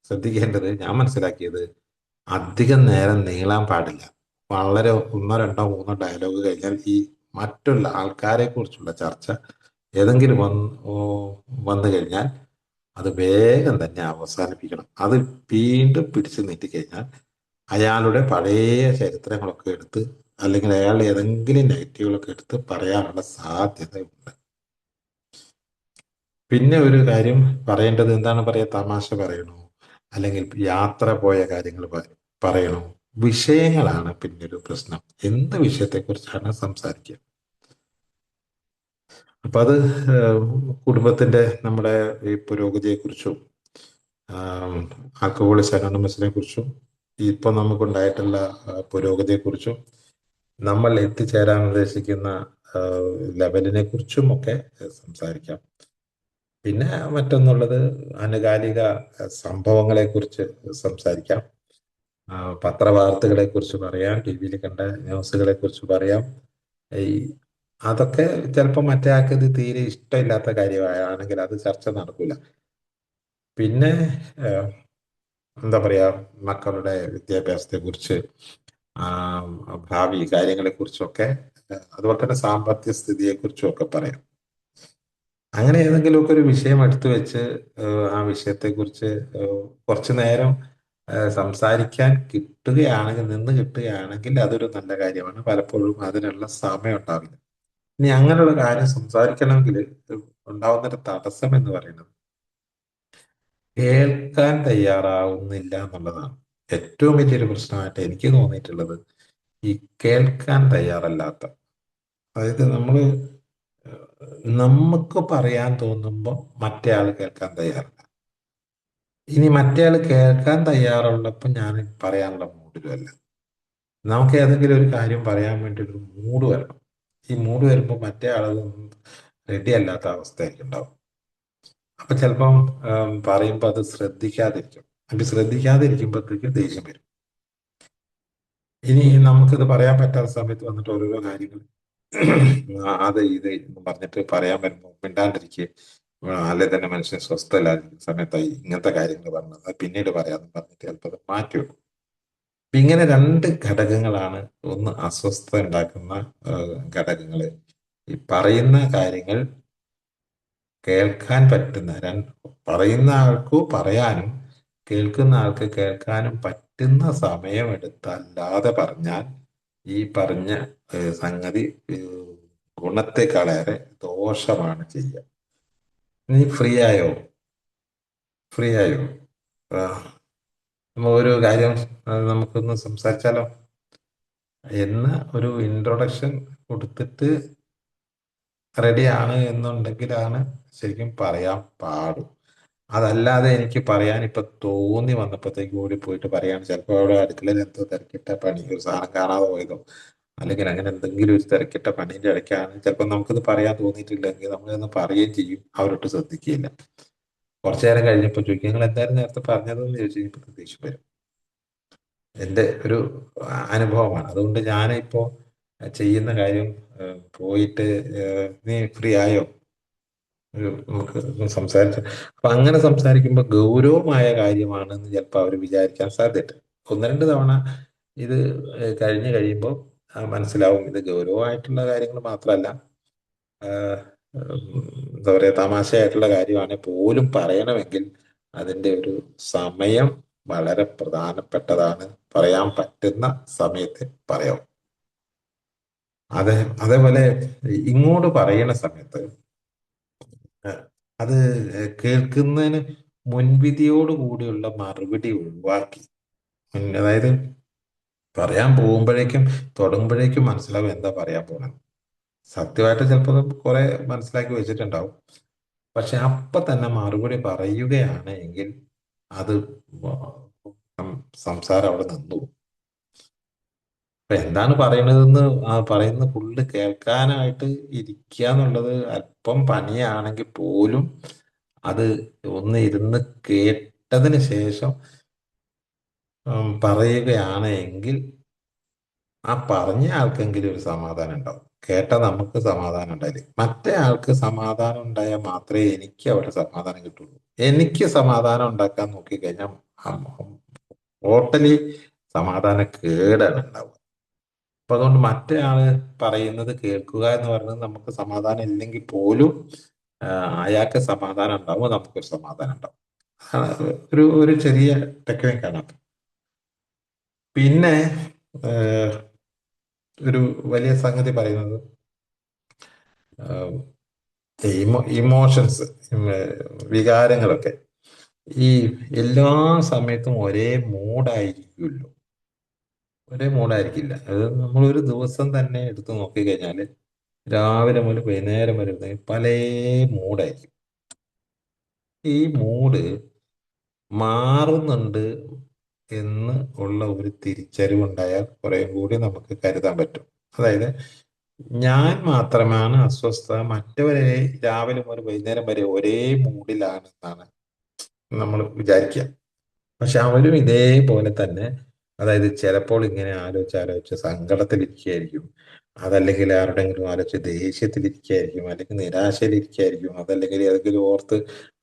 A: ശ്രദ്ധിക്കേണ്ടത്, ഞാൻ മനസ്സിലാക്കിയത്, അധികം നേരം നീളാൻ പാടില്ല. വളരെ ഒന്നോ രണ്ടോ മൂന്നോ ഡയലോഗ് കഴിഞ്ഞാൽ ഈ മറ്റുള്ള ആൾക്കാരെ കുറിച്ചുള്ള ചർച്ച ഏതെങ്കിലും വന്നു കഴിഞ്ഞാൽ അത് വേഗം തന്നെ അവസാനിപ്പിക്കണം. അത് വീണ്ടും പിടിച്ചു നീട്ടിക്കഴിഞ്ഞാൽ അയാളുടെ പഴയ ചരിത്രങ്ങളൊക്കെ എടുത്ത്, അല്ലെങ്കിൽ അയാളുടെ ഏതെങ്കിലും നെഗറ്റീവുകളൊക്കെ എടുത്ത് പറയാനുള്ള സാധ്യതയുണ്ട്. പിന്നെ ഒരു കാര്യം പറയേണ്ടത്, എന്താണ് പറയുക, തമാശ പറയണോ, അല്ലെങ്കിൽ യാത്ര പോയ കാര്യങ്ങൾ പറയണോ? വിഷയങ്ങളാണ് പിന്നൊരു പ്രശ്നം. എന്ത് വിഷയത്തെക്കുറിച്ചാണ് സംസാരിക്കുക? അപ്പൊ അത് കുടുംബത്തിന്റെ നമ്മുടെ ഈ പുരോഗതിയെക്കുറിച്ചും ആൽക്കഹോളിക്സ് അനോണിമസിനെ കുറിച്ചും ഇപ്പൊ നമുക്കുണ്ടായിട്ടുള്ള പുരോഗതിയെക്കുറിച്ചും നമ്മൾ എത്തിച്ചേരാൻ ഉദ്ദേശിക്കുന്ന ലെവലിനെ കുറിച്ചും ഒക്കെ സംസാരിക്കാം. പിന്നെ മറ്റൊന്നുള്ളത്, ആനുകാലിക സംഭവങ്ങളെ കുറിച്ച് സംസാരിക്കാം. പത്രവാർത്തകളെ കുറിച്ച് പറയാം, ടി വിയിൽ കണ്ട ന്യൂസുകളെ കുറിച്ച് പറയാം. ഈ അതൊക്കെ ചിലപ്പോൾ മറ്റേ ആൾക്ക് ഇത് തീരെ ഇഷ്ടമില്ലാത്ത കാര്യമാണെങ്കിൽ അത് ചർച്ച നടക്കില്ല. പിന്നെ എന്താ പറയാ, മക്കളുടെ വിദ്യാഭ്യാസത്തെ കുറിച്ച്, ഭാവി കാര്യങ്ങളെ കുറിച്ചൊക്കെ, അതുപോലെ തന്നെ സാമ്പത്തിക സ്ഥിതിയെ കുറിച്ചും ഒക്കെ പറയാം. അങ്ങനെ ഏതെങ്കിലുമൊക്കെ ഒരു വിഷയം എടുത്തു വെച്ച് ആ വിഷയത്തെക്കുറിച്ച് കുറച്ചു നേരം സംസാരിക്കാൻ നിന്ന് കിട്ടുകയാണെങ്കിൽ അതൊരു നല്ല കാര്യമാണ്. പലപ്പോഴും അതിനുള്ള സമയം ഉണ്ടാവില്ല. ഇനി അങ്ങനെയുള്ള കാര്യം സംസാരിക്കണമെങ്കിൽ ഉണ്ടാവുന്ന ഒരു തടസ്സം എന്ന് പറയുന്നത് കേൾക്കാൻ തയ്യാറാവുന്നില്ല എന്നുള്ളതാണ് ഏറ്റവും വലിയൊരു പ്രശ്നമായിട്ട് എനിക്ക് തോന്നിയിട്ടുള്ളത്. ഈ കേൾക്കാൻ തയ്യാറല്ലാത്ത, അതായത് നമുക്ക് പറയാൻ തോന്നുമ്പോൾ മറ്റേ ആൾ കേൾക്കാൻ തയ്യാറില്ല. ഇനി മറ്റേ ആൾ കേൾക്കാൻ തയ്യാറുള്ളപ്പോൾ ഞാൻ പറയാനുള്ള മൂഡിലുമല്ല. നമുക്ക് ഏതെങ്കിലും ഒരു കാര്യം പറയാൻ വേണ്ടി ഒരു മൂഡ് വരണം. ഈ മൂഡ് വരുമ്പോൾ മറ്റേ ആൾ റെഡി അല്ലാത്ത അവസ്ഥയൊക്കെ ഉണ്ടാവും. അപ്പൊ ചിലപ്പം പറയുമ്പോൾ അത് ശ്രദ്ധിക്കാതിരിക്കും. അപ്പൊ ശ്രദ്ധിക്കാതിരിക്കുമ്പോഴത്തേക്ക് ദേഷ്യം വരും. ഇനി നമുക്കിത് പറയാൻ പറ്റാത്ത സമയത്ത് വന്നിട്ട് ഓരോരോ കാര്യങ്ങൾ അത് ഇത് എന്ന് പറഞ്ഞിട്ട് പറയാൻ വരുമ്പോൾ മിണ്ടാണ്ടിരിക്കുക, അല്ലെ തന്നെ മനുഷ്യൻ സ്വസ്ഥമില്ലാതിരിക്കുന്ന സമയത്തായി ഇങ്ങനത്തെ കാര്യങ്ങൾ പറഞ്ഞത്, അത് പിന്നീട് പറയാമെന്ന് പറഞ്ഞിട്ട് ചിലപ്പോൾ അത് മാറ്റി വെക്കും. അപ്പൊ ഇങ്ങനെ രണ്ട് ഘടകങ്ങളാണ്, ഒന്ന് അസ്വസ്ഥത ഉണ്ടാക്കുന്ന ഘടകങ്ങള്, ഈ പറയുന്ന കാര്യങ്ങൾ കേൾക്കാൻ പറ്റുന്ന, പറയുന്ന ആൾക്ക് പറയാനും കേൾക്കുന്ന ആൾക്ക് കേൾക്കാനും പറ്റുന്ന സമയമെടുത്തല്ലാതെ പറഞ്ഞാൽ ഈ പറഞ്ഞ സംഗതി ഗുണത്തെക്കാളേറെ ദോഷമാണ് ചെയ്യുക. നീ ഫ്രീ ആയോ? ഒരു കാര്യം നമുക്കൊന്ന് സംസാരിച്ചാലോ എന്ന് ഒരു ഇൻട്രൊഡക്ഷൻ കൊടുത്തിട്ട് റെഡിയാണ് എന്നുണ്ടെങ്കിലാണ് ശരിക്കും പറയാൻ പാടും. അതല്ലാതെ എനിക്ക് പറയാൻ ഇപ്പൊ തോന്നി വന്നപ്പോഴത്തേക്ക് ഓടി പോയിട്ട് പറയാണ്, ചിലപ്പോൾ അവിടെ അടുക്കളയിൽ എന്തോ തിരക്കിട്ട പണി, ഒരു സാധനം കാണാതെ പോയതോ അല്ലെങ്കിൽ അങ്ങനെ എന്തെങ്കിലും ഒരു തിരക്കിട്ട പണീന്റെ ഇടയ്ക്കാണ് ചിലപ്പോൾ നമുക്കിത് പറയാൻ തോന്നിയിട്ടില്ലെങ്കിൽ നമ്മളൊന്ന് പറയുകയും ചെയ്യും. അവരൊട്ട് ശ്രദ്ധിക്കുകയില്ല. കുറച്ചു നേരം കഴിഞ്ഞപ്പോൾ ചോദിക്കും, നിങ്ങൾ എന്തായാലും നേരത്തെ പറഞ്ഞതെന്ന് ചോദിച്ചു കഴിഞ്ഞപ്പോൾ ദേഷ്യം വരും. എൻ്റെ ഒരു അനുഭവമാണ്. അതുകൊണ്ട് ഞാനിപ്പോ ചെയ്യുന്ന കാര്യം, പോയിട്ട് നീ ഫ്രീ ആയോ, നമുക്ക് സംസാരിച്ചു. അപ്പൊ അങ്ങനെ സംസാരിക്കുമ്പോൾ ഗൗരവമായ കാര്യമാണെന്ന് ചിലപ്പോൾ അവർ വിചാരിക്കാൻ സാധ്യത. ഒന്ന് രണ്ട് തവണ ഇത് കഴിഞ്ഞു കഴിയുമ്പോൾ മനസ്സിലാവും ഇത് ഗൗരവമായിട്ടുള്ള കാര്യങ്ങൾ മാത്രമല്ല, ആഹ്, എന്താ പറയുക, തമാശയായിട്ടുള്ള കാര്യമാണ് പോലും പറയണമെങ്കിൽ അതിൻ്റെ ഒരു സമയം വളരെ പ്രധാനപ്പെട്ടതാണ്. പറയാൻ പറ്റുന്ന സമയത്ത് പറയാം. അതെ, അതേപോലെ ഇങ്ങോട്ട് പറയണ സമയത്ത് അഹ് അത് കേൾക്കുന്നതിന് മുൻവിധിയോട് കൂടിയുള്ള മറുപടി ഒഴിവാക്കി, അതായത് പറയാൻ പോകുമ്പോഴേക്കും തുടങ്ങുമ്പോഴേക്കും മനസ്സിലാവും എന്താ പറയാൻ പോണെന്ന്. സത്യമായിട്ട് ചിലപ്പോൾ കുറെ മനസ്സിലാക്കി വെച്ചിട്ടുണ്ടാവും. പക്ഷെ അപ്പൊ തന്നെ മറുപടി പറയുകയാണ് എങ്കിൽ അത് സംസാരം അവിടെ നിന്നു പോകും. അപ്പൊ എന്താണ് പറയണതെന്ന് പറയുന്ന ഫുള്ള് കേൾക്കാനായിട്ട് ഇരിക്കുക എന്നുള്ളത് അല്പം പണിയാണെങ്കിൽ പോലും അത് ഒന്ന് ഇരുന്ന് കേട്ടതിന് ശേഷം പറയുകയാണ് എങ്കിൽ ആ പറഞ്ഞ ആൾക്കെങ്കിലും ഒരു സമാധാനം ഉണ്ടാവും. കേട്ട നമുക്ക് സമാധാനം ഉണ്ടായില്ല. മറ്റേ ആൾക്ക് സമാധാനം ഉണ്ടായാൽ മാത്രമേ എനിക്ക് അവിടെ സമാധാനം കിട്ടുള്ളൂ. എനിക്ക് സമാധാനം ഉണ്ടാക്കാൻ നോക്കിക്കഴിഞ്ഞാൽ ടോട്ടലി സമാധാന കേടാണ് ഉണ്ടാവുക. അപ്പൊ അതുകൊണ്ട് മറ്റേ ആള് പറയുന്നത് കേൾക്കുക എന്ന് പറയുന്നത് നമുക്ക് സമാധാനം ഇല്ലെങ്കിൽ പോലും അയാൾക്ക് സമാധാനം ഉണ്ടാവും, നമുക്കൊരു സമാധാനം ഉണ്ടാവും. ഒരു ചെറിയ ടെക്നിക്കാണ് അത്. പിന്നെ ഒരു വലിയ സംഗതി പറയുന്നത് ഇമോഷൻസ്, വികാരങ്ങളൊക്കെ ഈ എല്ലാ സമയത്തും ഒരേ മൂഡായിരിക്കില്ല. അത് നമ്മളൊരു ദിവസം തന്നെ എടുത്ത് നോക്കിക്കഴിഞ്ഞാൽ രാവിലെ മുതൽ വൈകുന്നേരം വരെ പല മൂഡായിരിക്കും. ഈ മൂഡ് മാറുന്നുണ്ട് എന്ന് ഉള്ള ഒരു തിരിച്ചറിവുണ്ടായാൽ കുറെ കൂടി നമുക്ക് കരുതാൻ പറ്റും. അതായത് ഞാൻ മാത്രമാണ് അസ്വസ്ഥത, മറ്റവരെ രാവിലെ മുതൽ വൈകുന്നേരം വരെ ഒരേ മൂഡിലാണെന്നാണ് നമ്മൾ വിചാരിക്കുക. പക്ഷെ അവരും ഇതേപോലെ തന്നെ, അതായത് ചിലപ്പോൾ ഇങ്ങനെ ആലോചിച്ച് സങ്കടത്തിലിരിക്കുകയായിരിക്കും, അതല്ലെങ്കിൽ ആരുടെങ്കിലും ആലോചിച്ച് ദേഷ്യത്തിലിരിക്കുകയായിരിക്കും, അല്ലെങ്കിൽ നിരാശയിലിരിക്കുകയായിരിക്കും, അതല്ലെങ്കിൽ ഏതെങ്കിലും ഓർത്ത്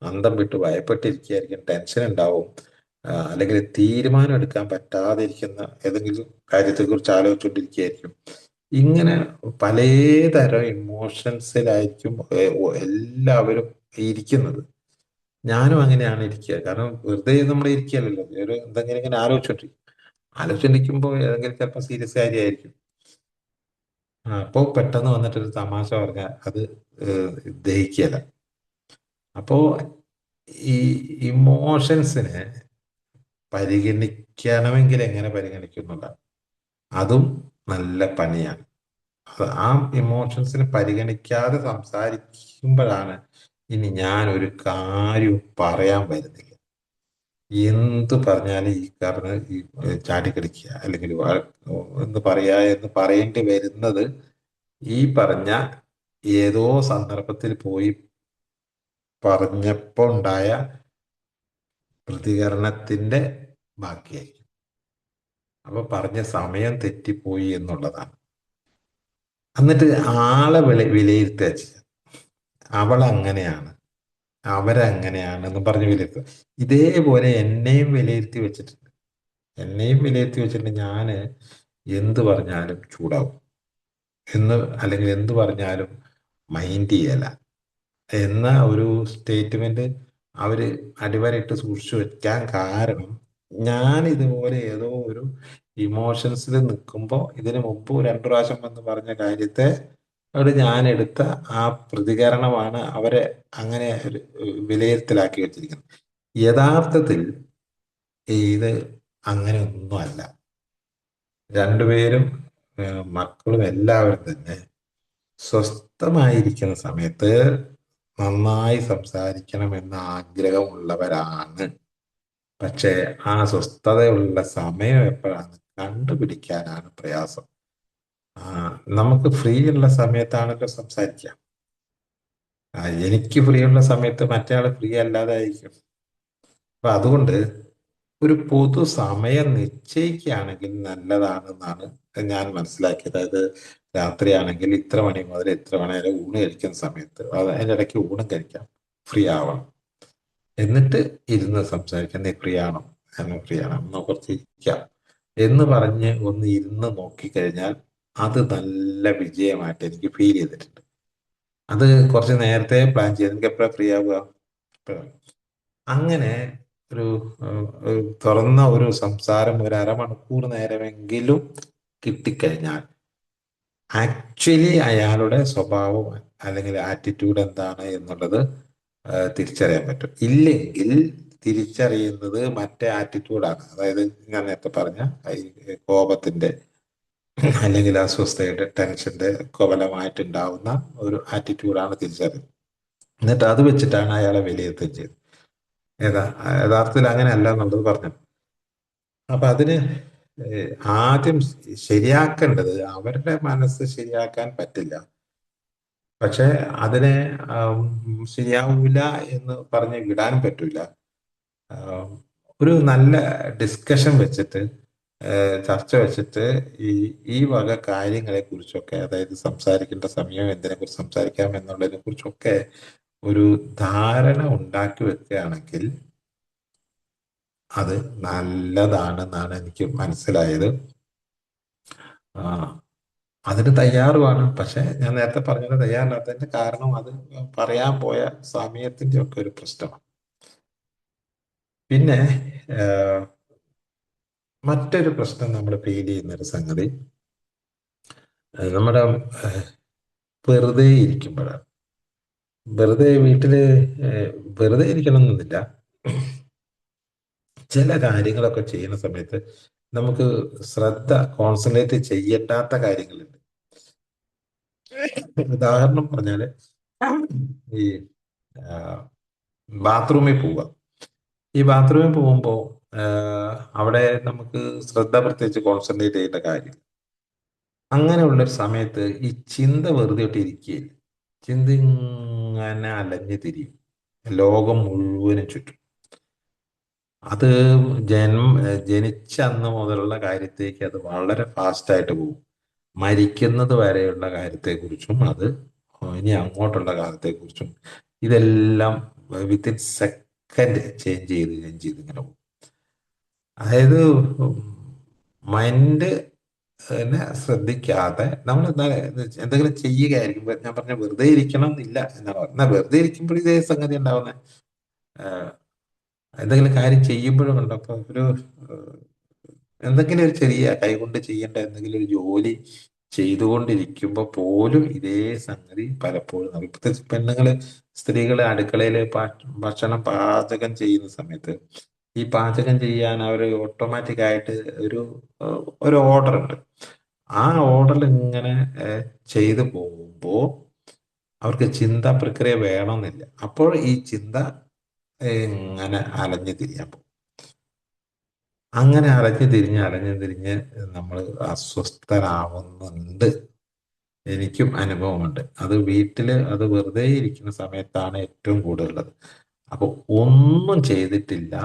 A: അന്തം വിട്ട് ഭയപ്പെട്ടിരിക്കുകയായിരിക്കും, ടെൻഷൻ ഉണ്ടാവും, അല്ലെങ്കിൽ തീരുമാനം എടുക്കാൻ പറ്റാതിരിക്കുന്ന ഏതെങ്കിലും കാര്യത്തെക്കുറിച്ച് ആലോചിച്ചുകൊണ്ടിരിക്കുകയായിരിക്കും. ഇങ്ങനെ പലതരം ഇമോഷൻസിലായിരിക്കും എല്ലാവരും ഇരിക്കുന്നത്. ഞാനും അങ്ങനെയാണ് ഇരിക്കുക. കാരണം വെറുതെ നമ്മൾ ഇരിക്കുകയല്ലല്ലോ, ഒരു എന്തെങ്കിലും ഇങ്ങനെ ആലോചിച്ചോണ്ടിരിക്കുമ്പോൾ ഏതെങ്കിലും ചിലപ്പോൾ സീരിയസ് കാര്യമായിരിക്കും. അപ്പോൾ പെട്ടെന്ന് വന്നിട്ടൊരു തമാശ പറഞ്ഞാൽ അത് ദഹിക്കുകയില്ല. അപ്പോ ഈ ഇമോഷൻസിനെ പരിഗണിക്കണമെങ്കിൽ എങ്ങനെ പരിഗണിക്കുന്നില്ല, അതും നല്ല പണിയാണ്. ആ ഇമോഷൻസിനെ പരിഗണിക്കാതെ സംസാരിക്കുമ്പോഴാണ് ഇനി ഞാൻ ഒരു കാര്യം പറയാൻ വരുന്നില്ല, എന്ത് പറഞ്ഞാലും ഈ കാരണം ഈ ചാടിക്കടിക്കുക അല്ലെങ്കിൽ എന്ന് പറയാ എന്ന് പറയേണ്ടി വരുന്നത് ഈ പറഞ്ഞ ഏതോ സന്ദർഭത്തിൽ പോയി പറഞ്ഞപ്പോൾ ഉണ്ടായ പ്രതികരണത്തിന്റെ ബാക്കിയായിരിക്കും. അപ്പൊ പറഞ്ഞ സമയം തെറ്റിപ്പോയി എന്നുള്ളതാണ്. എന്നിട്ട് ആളെ വിലയിരുത്തുക ചെയ്യുക. അവളങ്ങനെയാണ്, അവരങ്ങനെയാണ് എന്ന് പറഞ്ഞ് വിലയിരുത്തുക. ഇതേപോലെ എന്നെയും വിലയിരുത്തി വെച്ചിട്ടുണ്ട്. ഞാൻ എന്ത് പറഞ്ഞാലും ചൂടാവും, അല്ലെങ്കിൽ എന്ത് പറഞ്ഞാലും മൈൻഡ് ചെയ്യല എന്ന ഒരു സ്റ്റേറ്റ്മെന്റ് അവര് അടിവരയിട്ട് സൂക്ഷിച്ചു വെക്കാൻ കാരണം, ഞാൻ ഇതുപോലെ ഏതോ ഒരു ഇമോഷൻസിൽ നിൽക്കുമ്പോൾ ഇതിനു മുമ്പ് രണ്ടു പ്രാവശ്യം വന്ന് പറഞ്ഞ കാര്യത്തെ അവിടെ ഞാൻ എടുത്ത ആ പ്രതികരണമാണ് അവരെ അങ്ങനെ ഒരു വിലയിരുത്തലാക്കി വെച്ചിരിക്കുന്നത്. യഥാർത്ഥത്തിൽ ഇത് അങ്ങനെ ഒന്നുമല്ല. രണ്ടുപേരും മക്കളും എല്ലാവരും തന്നെ സ്വസ്ഥമായിരിക്കുന്ന സമയത്ത് നന്നായി സംസാരിക്കണമെന്ന ആഗ്രഹമുള്ളവരാണ്. പക്ഷെ ആ സ്വസ്ഥതയുള്ള സമയം എപ്പോഴാണ് കണ്ടുപിടിക്കാനാണ് പ്രയാസം. നമുക്ക് ഫ്രീ ഉള്ള സമയത്താണല്ലോ സംസാരിക്കാം. എനിക്ക് ഫ്രീ ഉള്ള സമയത്ത് മറ്റേ ആള് ഫ്രീ അല്ലാതെ ആയിരിക്കും. അപ്പൊ അതുകൊണ്ട് ഒരു പൊതു സമയം നിശ്ചയിക്കുകയാണെങ്കിൽ നല്ലതാണെന്നാണ് ഞാൻ മനസ്സിലാക്കിയത്. അതായത് രാത്രിയാണെങ്കിൽ ഇത്ര മണി മുതൽ ഇത്ര മണി വരെ ഊണ് കഴിക്കുന്ന സമയത്ത് അതിൻ്റെ ഇടയ്ക്ക് ഊണും കഴിക്കാം, ഫ്രീ ആവണം, എന്നിട്ട് ഇരുന്ന് സംസാരിക്കാം. നീ ഫ്രീ ആണോ? ഞാൻ ഫ്രീ ആണ്, എന്നാ കുറച്ച് ഇരിക്കാം എന്ന് പറഞ്ഞ് ഒന്ന് ഇരുന്ന് നോക്കിക്കഴിഞ്ഞാൽ അത് നല്ല വിജയമായിട്ട് എനിക്ക് ഫീൽ ചെയ്തിട്ടുണ്ട്. അത് കുറച്ച് നേരത്തെ പ്ലാൻ ചെയ്ത് എനിക്ക് എപ്പോഴാണ് ഫ്രീ ആവുക ഇപ്പോഴാണ്. അങ്ങനെ ഒരു ഒരു തുറന്ന ഒരു സംസാരം ഒരു അരമണിക്കൂർ നേരമെങ്കിലും കിട്ടിക്കഴിഞ്ഞാൽ ആക്ച്വലി അയാളുടെ സ്വഭാവം അല്ലെങ്കിൽ ആറ്റിറ്റ്യൂഡ് എന്താണ് എന്നുള്ളത് തിരിച്ചറിയാൻ പറ്റും. ഇല്ലെങ്കിൽ തിരിച്ചറിയുന്നത് മറ്റേ ആറ്റിറ്റ്യൂഡാണ്. അതായത് ഞാൻ നേരത്തെ പറഞ്ഞ ഈ കോപത്തിന്റെ അല്ലെങ്കിൽ അസ്വസ്ഥയുടെ ടെൻഷന്റെ ഫലമായിട്ടുണ്ടാവുന്ന ഒരു ആറ്റിറ്റ്യൂഡാണ് തിരിച്ചറിയുന്നത്. എന്നിട്ട് അത് വെച്ചിട്ടാണ് അയാളെ വിലയിരുത്തുകയും ചെയ്തത്. ഏതാ യഥാർത്ഥത്തിൽ അങ്ങനെയല്ല എന്നുള്ളത് പറഞ്ഞു. അപ്പൊ അതിന് ആദ്യം ശരിയാക്കേണ്ടത് അവരുടെ മനസ്സ് ശരിയാക്കാൻ പറ്റില്ല. പക്ഷെ അതിനെ ശരിയാവൂല എന്ന് പറഞ്ഞ് വിടാനും പറ്റൂല. ഒരു നല്ല ഡിസ്കഷൻ വെച്ചിട്ട് ചർച്ച വെച്ചിട്ട് ഈ വക കാര്യങ്ങളെ കുറിച്ചൊക്കെ, അതായത് സംസാരിക്കേണ്ട സമയം എന്തിനെ കുറിച്ച് സംസാരിക്കാം എന്നുള്ളതിനെ കുറിച്ചൊക്കെ ഒരു ധാരണ ഉണ്ടാക്കി വെക്കുകയാണെങ്കിൽ അത് നല്ലതാണെന്നാണ് എനിക്ക് മനസ്സിലായത്. അതിന് തയ്യാറുമാണ്. പക്ഷെ ഞാൻ നേരത്തെ പറഞ്ഞത് തയ്യാറില്ലാത്തതിന്റെ കാരണം അത് പറയാൻ പോയ സമയത്തിന്റെ ഒക്കെ ഒരു പ്രശ്നമാണ്. പിന്നെ മറ്റൊരു പ്രശ്നം നമ്മൾ ഫീൽ ചെയ്യുന്ന ഒരു സംഗതി നമ്മുടെ വെറുതെ ഇരിക്കുമ്പോഴാണ്. വെറുതെ വീട്ടില് വെറുതെ ഇരിക്കണം എന്നൊന്നുമില്ല. ചില കാര്യങ്ങളൊക്കെ ചെയ്യുന്ന സമയത്ത് നമുക്ക് ശ്രദ്ധ കോൺസെൻട്രേറ്റ് ചെയ്യണ്ടാത്ത കാര്യങ്ങളുണ്ട്. ഉദാഹരണം പറഞ്ഞാല് ഈ ബാത്റൂമിൽ പോവുക. ഈ ബാത്റൂമിൽ പോകുമ്പോൾ അവിടെ നമുക്ക് ശ്രദ്ധ പ്രത്യേകിച്ച് കോൺസെൻട്രേറ്റ് ചെയ്യേണ്ട കാര്യം. അങ്ങനെയുള്ളൊരു സമയത്ത് ഈ ചിന്ത വെറുതെ ഇട്ട് ഇരിക്കുകയില്ല. ചിന്ത ഇങ്ങനെ അലഞ്ഞു തിരിയും ലോകം മുഴുവനും ചുറ്റും. അത് ജനിച്ച അന്ന് മുതലുള്ള കാര്യത്തേക്ക് അത് വളരെ ഫാസ്റ്റായിട്ട് പോകും. മരിക്കുന്നത് വരെയുള്ള കാര്യത്തെക്കുറിച്ചും അത് ഇനി അങ്ങോട്ടുള്ള കാലത്തെക്കുറിച്ചും ഇതെല്ലാം വിത്തിൻ സെക്കൻഡ് ചേഞ്ച് ചെയ്ത് ഇങ്ങനെ പോകും. അതായത് മൈൻഡ് ശ്രദ്ധിക്കാതെ നമ്മൾ എന്തെങ്കിലും ചെയ്യുകയായിരിക്കും. ഞാൻ പറഞ്ഞ വെറുതെ ഇരിക്കണം എന്നില്ല എന്നാണ് പറഞ്ഞത്. എന്നാൽ വെറുതെ ഇരിക്കുമ്പോൾ ഇതേ സംഗതി ഉണ്ടാവുന്നത്. എന്തെങ്കിലും കാര്യം ചെയ്യുമ്പോഴും ഉണ്ട്. അപ്പൊ ഒരു എന്തെങ്കിലും ഒരു ചെറിയ കൈകൊണ്ട് ചെയ്യേണ്ട എന്തെങ്കിലും ഒരു ജോലി ചെയ്തുകൊണ്ടിരിക്കുമ്പോൾ പോലും ഇതേ സംഗതി പലപ്പോഴും പ്രത്യേകിച്ച് പെണ്ണുങ്ങള് സ്ത്രീകള് അടുക്കളയില് ഭക്ഷണം പാചകം ചെയ്യുന്ന സമയത്ത് ഈ പാചകം ചെയ്യാൻ അവർ ഓട്ടോമാറ്റിക് ആയിട്ട് ഒരു ഓർഡർ ഉണ്ട്. ആ ഓർഡറിൽ ഇങ്ങനെ ചെയ്തു പോകുമ്പോൾ അവർക്ക് ചിന്താ പ്രക്രിയ വേണമെന്നില്ല. അപ്പോൾ ഈ ചിന്ത ഇങ്ങനെ അലഞ്ഞു തിരിയാൻ പോകും. അങ്ങനെ അലഞ്ഞു തിരിഞ്ഞ് നമ്മൾ അസ്വസ്ഥരാവുന്നുണ്ട്. എനിക്കും അനുഭവമുണ്ട്. അത് വീട്ടില് അത് വെറുതെ ഇരിക്കുന്ന സമയത്താണ് ഏറ്റവും കൂടുതലുള്ളത്. അപ്പൊ ഒന്നും ചെയ്തിട്ടില്ല,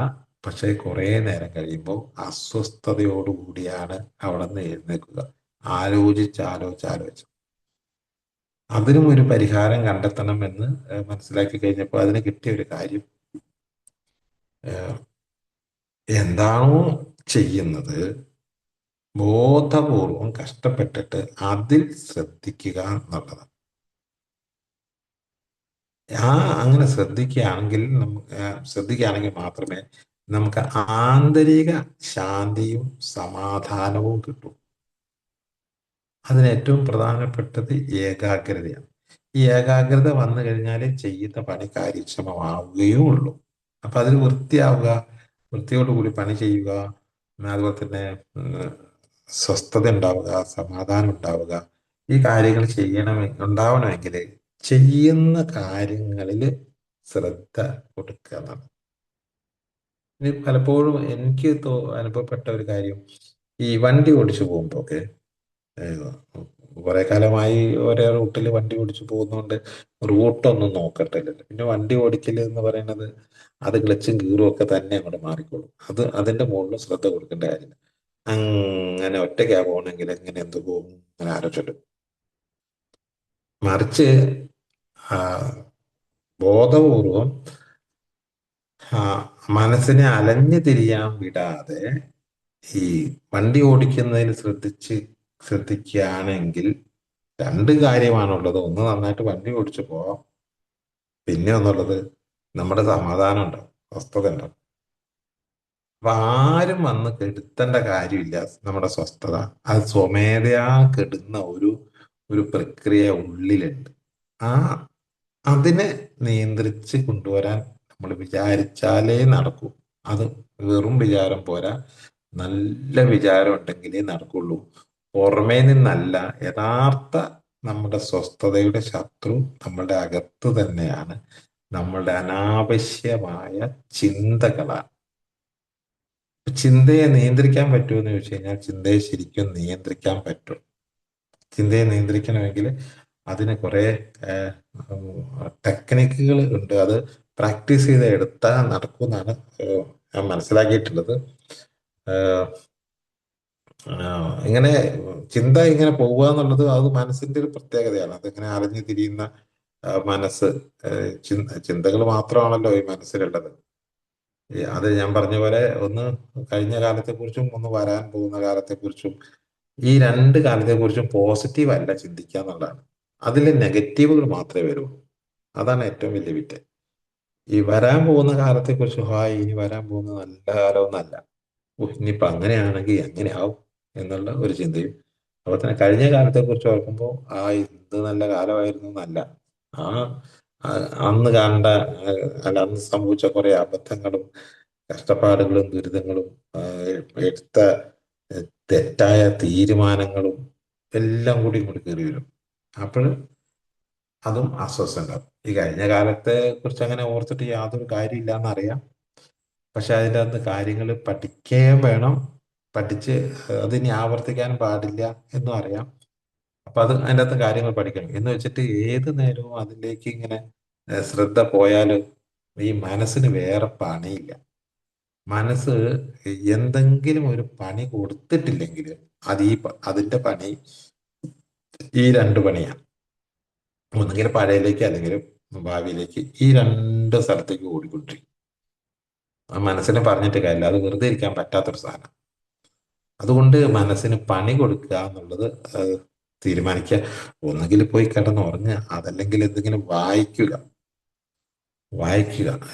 A: പക്ഷെ കുറെ നേരം കഴിയുമ്പോൾ അസ്വസ്ഥതയോടുകൂടിയാണ് അവിടെ നിന്ന് എഴുന്നേൽക്കുക. ആലോചിച്ച് അതിനും ഒരു പരിഹാരം കണ്ടെത്തണം എന്ന് മനസ്സിലാക്കി കഴിഞ്ഞപ്പോൾ അതിന് കിട്ടിയ ഒരു കാര്യം, എന്താണോ ചെയ്യുന്നത് ബോധപൂർവം കഷ്ടപ്പെട്ടിട്ട് അതിൽ ശ്രദ്ധിക്കുക എന്നുള്ളതാണ്. അങ്ങനെ ശ്രദ്ധിക്കുകയാണെങ്കിൽ മാത്രമേ നമുക്ക് ആന്തരിക ശാന്തിയും സമാധാനവും കിട്ടൂ. അതിന് ഏറ്റവും പ്രധാനപ്പെട്ടത് ഏകാഗ്രതയാണ്. ഈ ഏകാഗ്രത വന്നു കഴിഞ്ഞാൽ ചെയ്യുന്ന പണി കാര്യക്ഷമമാവുകയും ഉള്ളൂ. അപ്പൊ അതിൽ വൃത്തിയോടുകൂടി പണി ചെയ്യുക, അതുപോലെ തന്നെ സ്വസ്ഥത ഉണ്ടാവുക, സമാധാനം ഉണ്ടാവുക, ഈ കാര്യങ്ങൾ ഉണ്ടാവണമെങ്കിൽ ചെയ്യുന്ന കാര്യങ്ങളിൽ ശ്രദ്ധ കൊടുക്കുക എന്നാണ്. ഇനി പലപ്പോഴും എനിക്ക് അനുഭവപ്പെട്ട ഒരു കാര്യം, ഈ വണ്ടി ഓടിച്ചു പോകുമ്പോൾ ഒക്കെ കുറെ കാലമായി ഒരേ റൂട്ടിൽ വണ്ടി ഓടിച്ചു പോകുന്നതുകൊണ്ട് റൂട്ടൊന്നും നോക്കട്ടില്ലല്ലോ. പിന്നെ വണ്ടി ഓടിക്കൽ എന്ന് പറയുന്നത് അത് ക്ലച്ചും ഗീറും ഒക്കെ തന്നെ അങ്ങോട്ട് മാറിക്കോളും. അതിന്റെ മുകളിൽ ശ്രദ്ധ കൊടുക്കേണ്ട കാര്യമില്ല. അങ്ങനെ ഒറ്റയ്ക്കാ പോകണമെങ്കിൽ എങ്ങനെ എന്ത് പോകും അങ്ങനെ ആലോചിച്ചിട്ട്, മറിച്ച് ബോധപൂർവം മനസ്സിനെ അലഞ്ഞു തിരിയാൻ വിടാതെ ഈ വണ്ടി ഓടിക്കുന്നതിന് ശ്രദ്ധിച്ച് ശ്രദ്ധിക്കുകയാണെങ്കിൽ രണ്ട് കാര്യമാണുള്ളത്. ഒന്ന്, നന്നായിട്ട് വണ്ടി ഓടിച്ചു പോവാം. പിന്നെ ഒന്നുള്ളത്, നമ്മുടെ സമാധാനം ഉണ്ടാവും, സ്വസ്ഥത ഉണ്ടാവും. അപ്പൊ ആരും വന്ന് കെടുത്തേണ്ട കാര്യമില്ല നമ്മുടെ സ്വസ്ഥത. അത് സ്വമേധയാ കെടുന്ന ഒരു പ്രക്രിയ ഉള്ളിലുണ്ട്. ആ അതിനെ നിയന്ത്രിച്ച് കൊണ്ടുവരാൻ നമ്മൾ വിചാരിച്ചാലേ നടക്കൂ. അത് വെറും വിചാരം പോരാ, നല്ല വിചാരം ഉണ്ടെങ്കിലേ നടക്കുള്ളൂ. പുറമേ നിന്നല്ല. യഥാർത്ഥ നമ്മുടെ സ്വസ്ഥതയുടെ ശത്രു നമ്മളുടെ അകത്ത് തന്നെയാണ്. നമ്മളുടെ അനാവശ്യമായ ചിന്തകളാണ്. ചിന്തയെ നിയന്ത്രിക്കാൻ പറ്റുമെന്ന് ചോദിച്ചു കഴിഞ്ഞാൽ ചിന്തയെ ശരിക്കും നിയന്ത്രിക്കാൻ പറ്റും. ചിന്തയെ നിയന്ത്രിക്കണമെങ്കിൽ അതിന് കുറെ ടെക്നിക്കുകൾ ഉണ്ട്. അത് പ്രാക്ടീസ് ചെയ്ത് എടുത്താൽ നടക്കുമെന്നാണ് ഞാൻ മനസ്സിലാക്കിയിട്ടുള്ളത്. ഇങ്ങനെ ചിന്ത ഇങ്ങനെ പോവുക എന്നുള്ളത് അത് മനസ്സിന്റെ ഒരു പ്രത്യേകതയാണ്. അതിങ്ങനെ അലഞ്ഞു തിരിയുന്ന മനസ്സ്, ചിന്തകൾ മാത്രമാണല്ലോ ഈ മനസ്സിലുള്ളത്. അത് ഞാൻ പറഞ്ഞ പോലെ ഒന്ന് കഴിഞ്ഞ കാലത്തെക്കുറിച്ചും ഒന്ന് വരാൻ പോകുന്ന കാലത്തെക്കുറിച്ചും, ഈ രണ്ട് കാലത്തെക്കുറിച്ചും പോസിറ്റീവ് അല്ല ചിന്തിക്കുക എന്നുള്ളതാണ്. അതിൽ നെഗറ്റീവുകൾ മാത്രമേ വരുള്ളൂ. അതാണ് ഏറ്റവും വലിയ വിറ്റ്. ഈ വരാൻ പോകുന്ന കാലത്തെക്കുറിച്ച് ഇനി വരാൻ പോകുന്ന നല്ല കാലമൊന്നല്ല, ഇനിയിപ്പൊ അങ്ങനെയാണെങ്കിൽ എങ്ങനെയാവും എന്നുള്ള ഒരു ചിന്തയും. അപ്പൊ തന്നെ കഴിഞ്ഞ കാലത്തെക്കുറിച്ച് ഓർക്കുമ്പോൾ എന്ത് നല്ല കാലമായിരുന്നു എന്നല്ല, ആ അന്ന് കണ്ട അല്ല അന്ന് സംഭവിച്ച കുറെ അബദ്ധങ്ങളും കഷ്ടപ്പാടുകളും ദുരിതങ്ങളും എടുത്ത തെറ്റായ തീരുമാനങ്ങളും എല്ലാം കൂടി ഇങ്ങോട്ട് കയറി വരും. അപ്പോൾ അതും അസ്വസ്ഥ ഉണ്ടാവും. ഈ കഴിഞ്ഞ കാലത്തെ കുറിച്ച് അങ്ങനെ ഓർത്തിട്ട് യാതൊരു കാര്യമില്ല എന്നറിയാം. പക്ഷെ അതിൻ്റെ അകത്ത് കാര്യങ്ങൾ പഠിക്കുകയും വേണം. പഠിച്ച് അതിനി ആവർത്തിക്കാനും പാടില്ല എന്നും അറിയാം. അപ്പൊ അത് അതിൻ്റെ അകത്ത് കാര്യങ്ങൾ പഠിക്കണം എന്ന് വെച്ചിട്ട് ഏത് നേരവും അതിലേക്ക് ഇങ്ങനെ ശ്രദ്ധ പോയാൽ ഈ മനസ്സിന് വേറെ പണിയില്ല. മനസ്സ് എന്തെങ്കിലും ഒരു പണി കൊടുത്തിട്ടില്ലെങ്കിൽ അതിന്റെ പണി ഈ രണ്ട് പണിയാണ്. ഒന്നുകിൽ പഴയയിലേക്ക് അല്ലെങ്കിൽ ഭാവിയിലേക്ക്, ഈ രണ്ട് സ്ഥലത്തേക്ക് ഓടിക്കൊണ്ടിരിക്കും. ആ മനസ്സിനെ പറഞ്ഞിട്ട് കാര്യമില്ല, അത് വെറുതെ ഇരിക്കാൻ പറ്റാത്തൊരു സാധനം. അതുകൊണ്ട് മനസ്സിന് പണി കൊടുക്കുക എന്നുള്ളത് തീരുമാനിക്കുക. ഒന്നുകിൽ പോയി കിടന്നുറങ്ങുക, അതല്ലെങ്കിൽ എന്തെങ്കിലും വായിക്കുക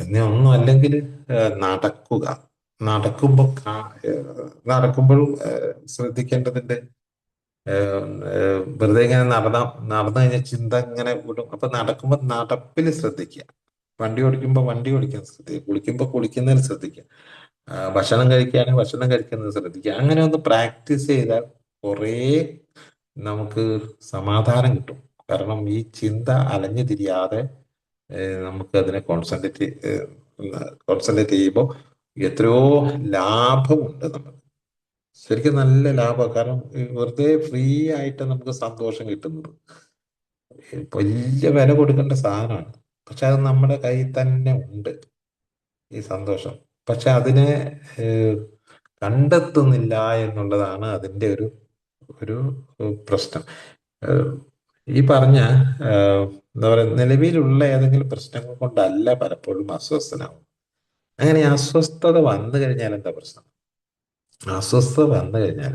A: ഇനി ഒന്നും അല്ലെങ്കിൽ നടക്കുക. നടക്കുമ്പോൾ നടക്കുമ്പോഴും ശ്രദ്ധിക്കേണ്ടതുണ്ട്. വെറുതെ ഇങ്ങനെ നടന്നു കഴിഞ്ഞാൽ ചിന്ത ഇങ്ങനെ വിടും. അപ്പൊ നടക്കുമ്പോൾ നടപ്പിൽ ശ്രദ്ധിക്കുക, വണ്ടി ഓടിക്കുമ്പോൾ വണ്ടി ഓടിക്കാൻ ശ്രദ്ധിക്കുക, കുളിക്കുമ്പോൾ കുളിക്കുന്നതിൽ ശ്രദ്ധിക്കുക, ഭക്ഷണം കഴിക്കുകയാണെങ്കിൽ ഭക്ഷണം കഴിക്കുന്നത് ശ്രദ്ധിക്കുക. അങ്ങനെ ഒന്ന് പ്രാക്ടീസ് ചെയ്താൽ കുറേ നമുക്ക് സമാധാനം കിട്ടും. കാരണം ഈ ചിന്ത അലഞ്ഞു തിരിയാതെ നമുക്ക് അതിനെ കോൺസെൻട്രേറ്റ് ചെയ്യുമ്പോൾ എത്രയോ ലാഭമുണ്ട് നമുക്ക്. ശരിക്കും നല്ല ലാഭമാണ്. കാരണം വെറുതെ ഫ്രീ ആയിട്ട് നമുക്ക് സന്തോഷം കിട്ടുന്നത് വലിയ വില കൊടുക്കേണ്ട സാധനമാണ്. പക്ഷെ അത് നമ്മുടെ കയ്യിൽ തന്നെ ഉണ്ട്, ഈ സന്തോഷം. പക്ഷെ അതിനെ കണ്ടെത്തുന്നില്ല എന്നുള്ളതാണ് അതിൻ്റെ ഒരു ഒരു പ്രശ്നം. ഈ പറഞ്ഞ എന്താ പറയുക, നിലവിലുള്ള ഏതെങ്കിലും പ്രശ്നങ്ങൾ കൊണ്ടല്ല പലപ്പോഴും അസ്വസ്ഥനാവും. അങ്ങനെ അസ്വസ്ഥത വന്നു കഴിഞ്ഞാൽ എന്താ പ്രശ്നം? അസ്വസ്ഥത വന്നു കഴിഞ്ഞാൽ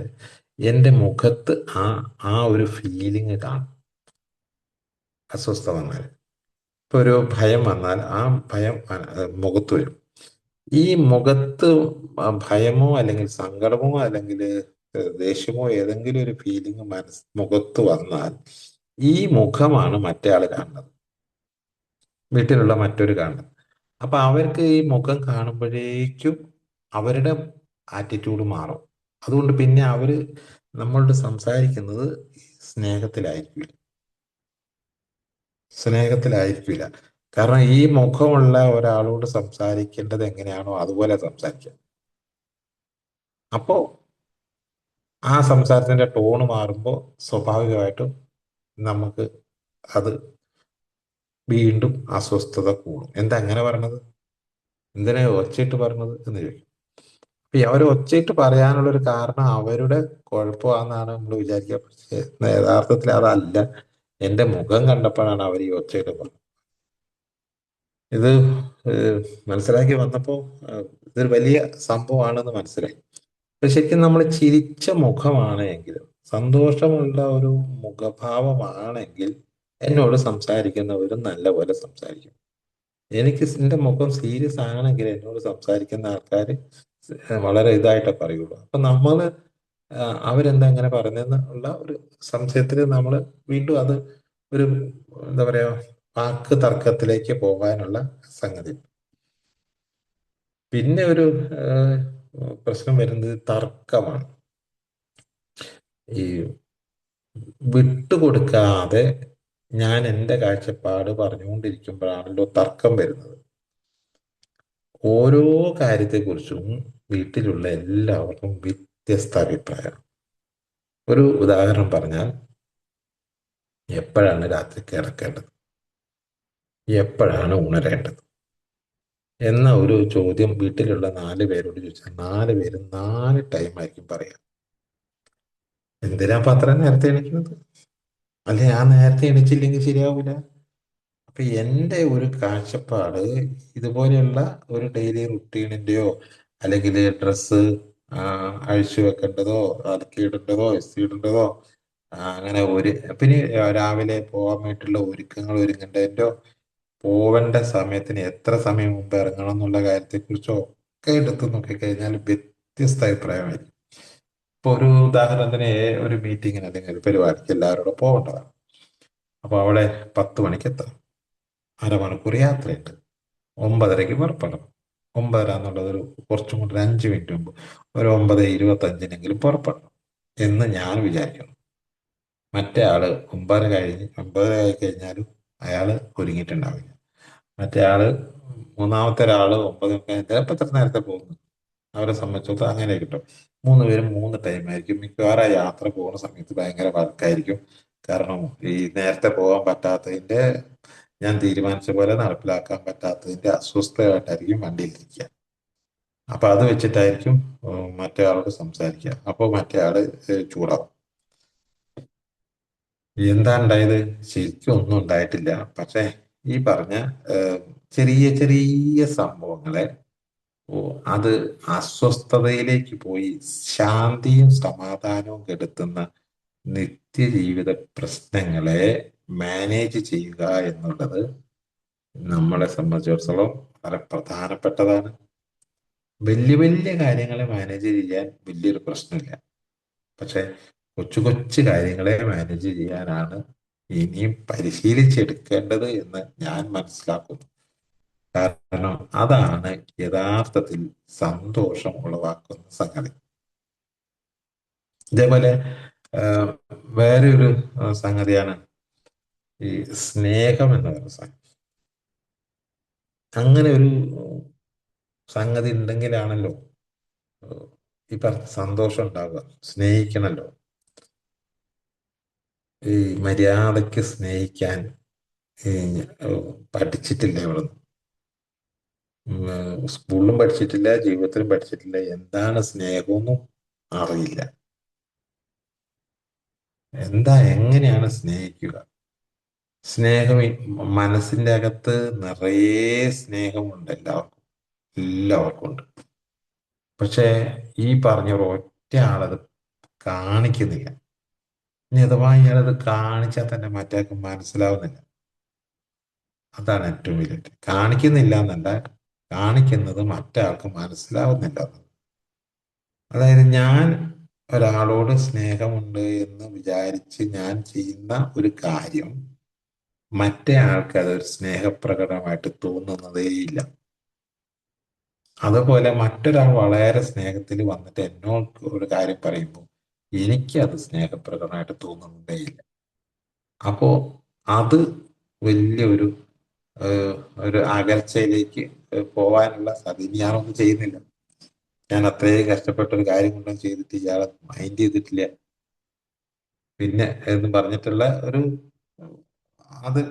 A: എൻ്റെ മുഖത്ത് ആ ഒരു ഫീലിംഗ് കാണും. അസ്വസ്ഥത വന്നാൽ, ഇപ്പൊ ഒരു ഭയം വന്നാൽ ആ ഭയം മുഖത്ത് വരും. ഈ മുഖത്ത് ഭയമോ അല്ലെങ്കിൽ സങ്കടമോ അല്ലെങ്കിൽ ദേഷ്യമോ ഏതെങ്കിലും ഒരു ഫീലിംഗ് മുഖത്ത് വന്നാൽ ഈ മുഖമാണ് മറ്റേ ആള് കാണുന്നത്, വീട്ടിലുള്ള മറ്റൊരു കാണുന്നത്. അപ്പൊ അവർക്ക് ഈ മുഖം കാണുമ്പോഴേക്കും അവരുടെ ആറ്റിറ്റ്യൂഡ് മാറും. അതുകൊണ്ട് പിന്നെ അവര് നമ്മളോട് സംസാരിക്കുന്നത് സ്നേഹത്തിലായിരിക്കില്ല. സ്നേഹത്തിലായിരിക്കില്ല. കാരണം ഈ മുഖമുള്ള ഒരാളോട് സംസാരിക്കേണ്ടത് എങ്ങനെയാണോ അതുപോലെ സംസാരിക്കുക. അപ്പോ ആ സംസാരത്തിന്റെ ടോണ് മാറുമ്പോൾ സ്വാഭാവികമായിട്ടും നമുക്ക് അത് വീണ്ടും അസ്വസ്ഥത കൂടും. എന്താ അങ്ങനെ പറഞ്ഞത്, എന്തിനാ ഒച്ചയിട്ട് പറഞ്ഞത് എന്ന് ചോദിക്കും. അപ്പൊ അവർ ഒച്ചയിട്ട് പറയാനുള്ള ഒരു കാരണം അവരുടെ കുഴപ്പമാണെന്നാണ് നമ്മൾ വിചാരിക്കുക. പക്ഷേ യഥാർത്ഥത്തിൽ അതല്ല. എന്റെ മുഖം കണ്ടപ്പോഴാണ് അവർ ഈ ഒച്ചയിട്ട് പറഞ്ഞത്. ഇത് മനസ്സിലാക്കി വന്നപ്പോൾ ഇതൊരു വലിയ സംഭവമാണെന്ന് മനസ്സിലായി. അപ്പൊ ശരിക്കും നമ്മൾ ചിരിച്ച മുഖമാണ് എങ്കിലും സന്തോഷമുള്ള ഒരു മുഖഭാവമാണെങ്കിൽ എന്നോട് സംസാരിക്കുന്നവർ നല്ലപോലെ സംസാരിക്കും. എനിക്ക് എൻ്റെ മുഖം സീരിയസ് ആണെങ്കിൽ എന്നോട് സംസാരിക്കുന്ന ആൾക്കാർ വളരെ ഇതായിട്ടേ പറയുള്ളൂ. അപ്പൊ നമ്മള് അവരെന്താ ഇങ്ങനെ പറഞ്ഞെന്ന് ഉള്ള ഒരു സംശയത്തിൽ നമ്മൾ വീണ്ടും അത് ഒരു എന്താ പറയാ വാക്ക് തർക്കത്തിലേക്ക് പോകാനുള്ള സംഗതി. പിന്നെ ഒരു പ്രശ്നം വരുന്നത് തർക്കമാണ്. ഈ വിട്ടുകൊടുക്കാതെ ഞാൻ എൻ്റെ കാഴ്ചപ്പാട് പറഞ്ഞുകൊണ്ടിരിക്കുമ്പോഴാണല്ലോ തർക്കം വരുന്നത്. ഓരോ കാര്യത്തെക്കുറിച്ചും വീട്ടിലുള്ള എല്ലാവർക്കും വ്യത്യസ്ത അഭിപ്രായം. ഒരു ഉദാഹരണം പറഞ്ഞാൽ, എപ്പോഴാണ് രാത്രി കിടക്കേണ്ടത്, എപ്പോഴാണ് ഉണരേണ്ടത് എന്ന ഒരു ചോദ്യം വീട്ടിലുള്ള 4 പേരോട് ചോദിച്ചാൽ 4 പേരും 4 ടൈമായിരിക്കും പറയാം. എന്തിനാ അപ്പൊ അത്ര നേരത്തെ എണീക്കുന്നത്? അല്ലെ ഞാൻ നേരത്തെ എണീച്ചില്ലെങ്കിൽ ശരിയാവൂല. അപ്പൊ എൻ്റെ ഒരു കാഴ്ചപ്പാട് ഇതുപോലെയുള്ള ഒരു ഡെയിലി റുട്ടീനിന്റെയോ അല്ലെങ്കിൽ ഡ്രസ്സ് അഴിച്ചു വെക്കേണ്ടതോ അലക്കിയിടേണ്ടതോ ഇസ്തിരി ഇടേണ്ടതോ അങ്ങനെ ഒരു പിന്നെ രാവിലെ പോകാൻ വേണ്ടിയിട്ടുള്ള ഒരുക്കങ്ങൾ ഒരുങ്ങേണ്ടതിൻ്റെയോ പോവേണ്ട സമയത്തിന് എത്ര സമയം മുമ്പ് ഇറങ്ങണം എന്നുള്ള കാര്യത്തെക്കുറിച്ചോ ഒക്കെ എടുത്ത് നോക്കിക്കഴിഞ്ഞാൽ വ്യത്യസ്ത അഭിപ്രായമായിരിക്കും. ഇപ്പൊ ഒരു ഉദാഹരണത്തിന് ഒരു മീറ്റിങ്ങിന് അല്ലെങ്കിൽ ഒരു പരിപാടിക്ക് എല്ലാവരോടും പോകേണ്ടതാണ്. അപ്പൊ അവിടെ 10 മണിക്ക് എത്തണം, അരമണിക്കൂർ യാത്രയുണ്ട്, 9:30-ക്ക് പുറപ്പെടണം. 9:30 എന്നുള്ളത് ഒരു കുറച്ചും കൂടി 5 മിനിറ്റ് മുമ്പ് ഒരു 9:25-നെങ്കിലും പുറപ്പെടണം എന്ന് ഞാൻ വിചാരിക്കുന്നു. മറ്റേ ആള് 9:30 ആയി കഴിഞ്ഞാലും അയാൾ ഒരുങ്ങിയിട്ടുണ്ടാവില്ല. മറ്റേ ആള് മൂന്നാമത്തെ ഒരാള് 9:30 ചിലപ്പോൾ എത്ര നേരത്തെ പോകുന്നു അവരെ സംബന്ധിച്ചിടത്തോളം അങ്ങനെ കിട്ടും. 3 പേരും 3 ടൈമായിരിക്കും. മിക്കവാറും ആ യാത്ര പോകുന്ന സമയത്ത് ഭയങ്കര വർക്കായിരിക്കും. കാരണം ഈ നേരത്തെ പോകാൻ പറ്റാത്തതിന്റെ, ഞാൻ തീരുമാനിച്ച പോലെ നടപ്പിലാക്കാൻ പറ്റാത്തതിന്റെ അസ്വസ്ഥമായിട്ടായിരിക്കും വണ്ടിയിലിരിക്കുക. അപ്പൊ അത് വെച്ചിട്ടായിരിക്കും മറ്റേ ആളോട് സംസാരിക്കുക. അപ്പോൾ മറ്റേ ആള് ചൂടാവും. എന്താ ഉണ്ടായത്? ശരിക്കും ഒന്നും ഉണ്ടായിട്ടില്ല. പക്ഷെ ഈ പറഞ്ഞ ചെറിയ ചെറിയ സംഭവങ്ങളെ അത് അസ്വസ്ഥതയിലേക്ക് പോയി ശാന്തിയും സമാധാനവും കെടുത്തുന്ന നിത്യജീവിത പ്രശ്നങ്ങളെ മാനേജ് ചെയ്യുക എന്നുള്ളത് നമ്മളെ സംബന്ധിച്ചിടത്തോളം വളരെ പ്രധാനപ്പെട്ടതാണ്. വലിയ വലിയ കാര്യങ്ങളെ മാനേജ് ചെയ്യാൻ വലിയൊരു പ്രശ്നമില്ല. പക്ഷെ കൊച്ചു കൊച്ചു കാര്യങ്ങളെ മാനേജ് ചെയ്യാനാണ് ഇനിയും പരിശീലിച്ചെടുക്കേണ്ടത് എന്ന് ഞാൻ മനസ്സിലാക്കുന്നു. കാരണം അതാണ് യഥാർത്ഥത്തിൽ സന്തോഷം ഉളവാക്കുന്ന സംഗതി. ഇതേപോലെ വേറെ ഒരു സംഗതിയാണ് ഈ സ്നേഹം എന്ന് പറയുന്ന സംഗതി. അങ്ങനെ ഒരു സംഗതി ഉണ്ടെങ്കിലാണല്ലോ ഈ പറഞ്ഞ സന്തോഷം ഉണ്ടാവുക. സ്നേഹിക്കണല്ലോ. ഈ മര്യാദയ്ക്ക് സ്നേഹിക്കാൻ പഠിച്ചിട്ടില്ല ഇവിടുന്ന്. സ്കൂളിലും പഠിച്ചിട്ടില്ല, ജീവിതത്തിലും പഠിച്ചിട്ടില്ല. എന്താണ് സ്നേഹമൊന്നും അറിയില്ല. എങ്ങനെയാണ് സ്നേഹിക്കുക? സ്നേഹം മനസ്സിന്റെ അകത്ത് നിറയെ സ്നേഹമുണ്ട് എല്ലാവർക്കും ഉണ്ട്. പക്ഷെ ഈ പറഞ്ഞ ഒറ്റ ആളത് കാണിക്കുന്നില്ല. ഇനി അഥവാ ഇയാളത് കാണിച്ചാൽ തന്നെ മറ്റേക്ക് മനസ്സിലാവുന്നില്ല. അതാണ് ഏറ്റവും വലിയ കാണിക്കുന്നില്ല എന്നല്ല, കാണിക്കുന്നത് മറ്റാൾക്ക് മനസ്സിലാവുന്നില്ല. അതായത് ഞാൻ ഒരാളോട് സ്നേഹമുണ്ട് എന്ന് വിചാരിച്ച് ഞാൻ ചെയ്യുന്ന ഒരു കാര്യം മറ്റേ ആൾക്ക് അതൊരു സ്നേഹപ്രകടമായിട്ട് തോന്നുന്നതേയില്ല. അതുപോലെ മറ്റൊരാൾ വളരെ സ്നേഹത്തിൽ വന്നിട്ട് എന്നോട് ഒരു കാര്യം പറയുമ്പോൾ എനിക്ക് അത് സ്നേഹപ്രകടമായിട്ട് തോന്നുന്നതേയില്ല. അപ്പോ അത് വലിയൊരു ഒരു അകൽച്ചയിലേക്ക് പോവാനുള്ള സാധ്യത. ഞാനൊന്നും ചെയ്യുന്നില്ല, ഞാൻ അത്രയും കഷ്ടപ്പെട്ട ഒരു കാര്യം കൊണ്ടും ചെയ്തിട്ട് ഇയാളെ മൈൻഡ് ചെയ്തിട്ടില്ല പിന്നെ എന്ന് പറഞ്ഞിട്ടുള്ള ഒരു അത്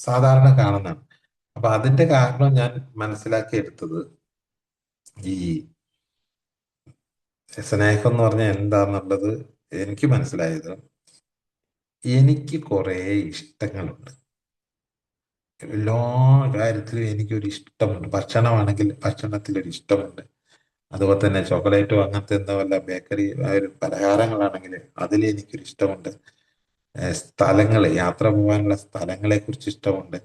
A: സാധാരണ കാണുന്നതാണ്. അപ്പൊ അതിന്റെ കാരണം ഞാൻ മനസ്സിലാക്കിയെടുത്തത് ഈ സ്നേഹം എന്ന് പറഞ്ഞാൽ എന്താന്നുള്ളത് എനിക്ക് മനസ്സിലായത്, എനിക്ക് കുറെ ഇഷ്ടങ്ങളുണ്ട്. എല്ലാ കാര്യത്തിലും എനിക്കൊരു ഇഷ്ടമുണ്ട്. ഭക്ഷണമാണെങ്കിൽ ഭക്ഷണത്തിലൊരു ഇഷ്ടമുണ്ട്, അതുപോലെ തന്നെ ചോക്ലേറ്റോ അങ്ങനത്തെ എന്താ വല്ല ബേക്കറി ഒരു പലഹാരങ്ങളാണെങ്കിൽ അതിൽ എനിക്കൊരു ഇഷ്ടമുണ്ട്. സ്ഥലങ്ങൾ, യാത്ര പോകാനുള്ള സ്ഥലങ്ങളെ കുറിച്ച് ഇഷ്ടമുണ്ട്.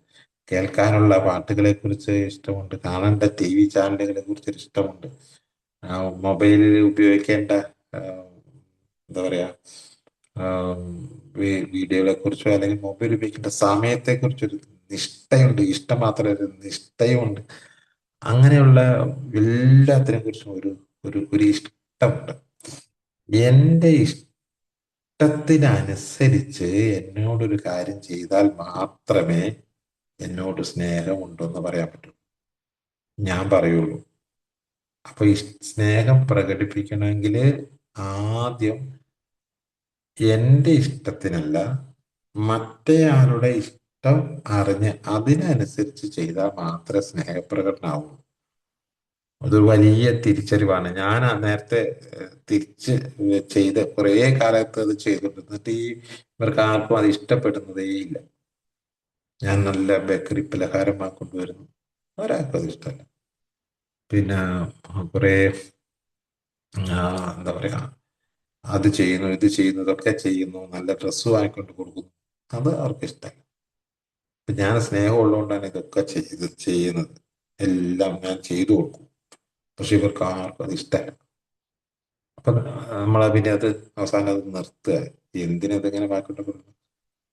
A: കേൾക്കാനുള്ള പാട്ടുകളെ കുറിച്ച് ഇഷ്ടമുണ്ട്. കാണേണ്ട TV ചാനലുകളെ കുറിച്ച് ഇഷ്ടമുണ്ട്. മൊബൈലിൽ ഉപയോഗിക്കേണ്ട ആ, എന്താ പറയാ, വീഡിയോകളെ കുറിച്ചോ അല്ലെങ്കിൽ മൊബൈൽ ഉപയോഗിക്കേണ്ട സമയത്തെ കുറിച്ചൊരു നിഷ്ഠയുണ്ട്. ഇഷ്ടം മാത്രമല്ല, ഒരു നിഷ്ഠയുമുണ്ട്. അങ്ങനെയുള്ള എല്ലാത്തിനെ കുറിച്ചും ഒരു ഒരു ഇഷ്ടമുണ്ട്. എന്റെ ഇഷ്ടത്തിനനുസരിച്ച് എന്നോടൊരു കാര്യം ചെയ്താൽ മാത്രമേ എന്നോട് സ്നേഹമുണ്ടെന്ന് പറയാൻ പറ്റൂ, ഞാൻ പറയുള്ളൂ. അപ്പൊ ഈ സ്നേഹം പ്രകടിപ്പിക്കണമെങ്കിൽ ആദ്യം എന്റെ ഇഷ്ടത്തിനല്ല, മറ്റേയാളുടെ ഇഷ്ടം അറിഞ്ഞ് അതിനനുസരിച്ച് ചെയ്താൽ മാത്രമേ സ്നേഹപ്രകടനമാവുള്ളൂ. അതൊരു വലിയ തിരിച്ചറിവാണ്. ഞാൻ നേരത്തെ തിരിച്ച് ചെയ്ത് കുറേ കാലത്ത് അത് ചെയ്തിട്ടുണ്ട്. എന്നിട്ട് ഇവർക്ക് ആർക്കും അത് ഇഷ്ടപ്പെടുന്നതേ ഇല്ല. ഞാൻ നല്ല ബേക്കറി പലഹാരം കൊണ്ടുവരുന്നു, ഒരാൾക്കും അത് ഇഷ്ടമല്ല. പിന്നെ കുറെ എന്താ പറയാ, അത് ചെയ്യുന്നു ഇത് ചെയ്യുന്നു ഇതൊക്കെ ചെയ്യുന്നു, നല്ല ഡ്രസ്സ് വാങ്ങിക്കൊണ്ട് കൊടുക്കുന്നു, അത് അവർക്ക് ഇഷ്ടമല്ല. ഇപ്പൊ ഞാൻ സ്നേഹം ഉള്ളതുകൊണ്ടാണ് ഇതൊക്കെ ചെയ്യുന്നത്. എല്ലാം ഞാൻ ചെയ്തു കൊടുക്കും. പക്ഷെ ഇവർക്ക് ആർക്കും അത് ഇഷ്ടമല്ല. അപ്പൊ നമ്മളെ പിന്നെ അത് അവസാനം അത് നിർത്തുക, എന്തിനതിങ്ങനെ വാക്കിട്ട് കൊടുക്കും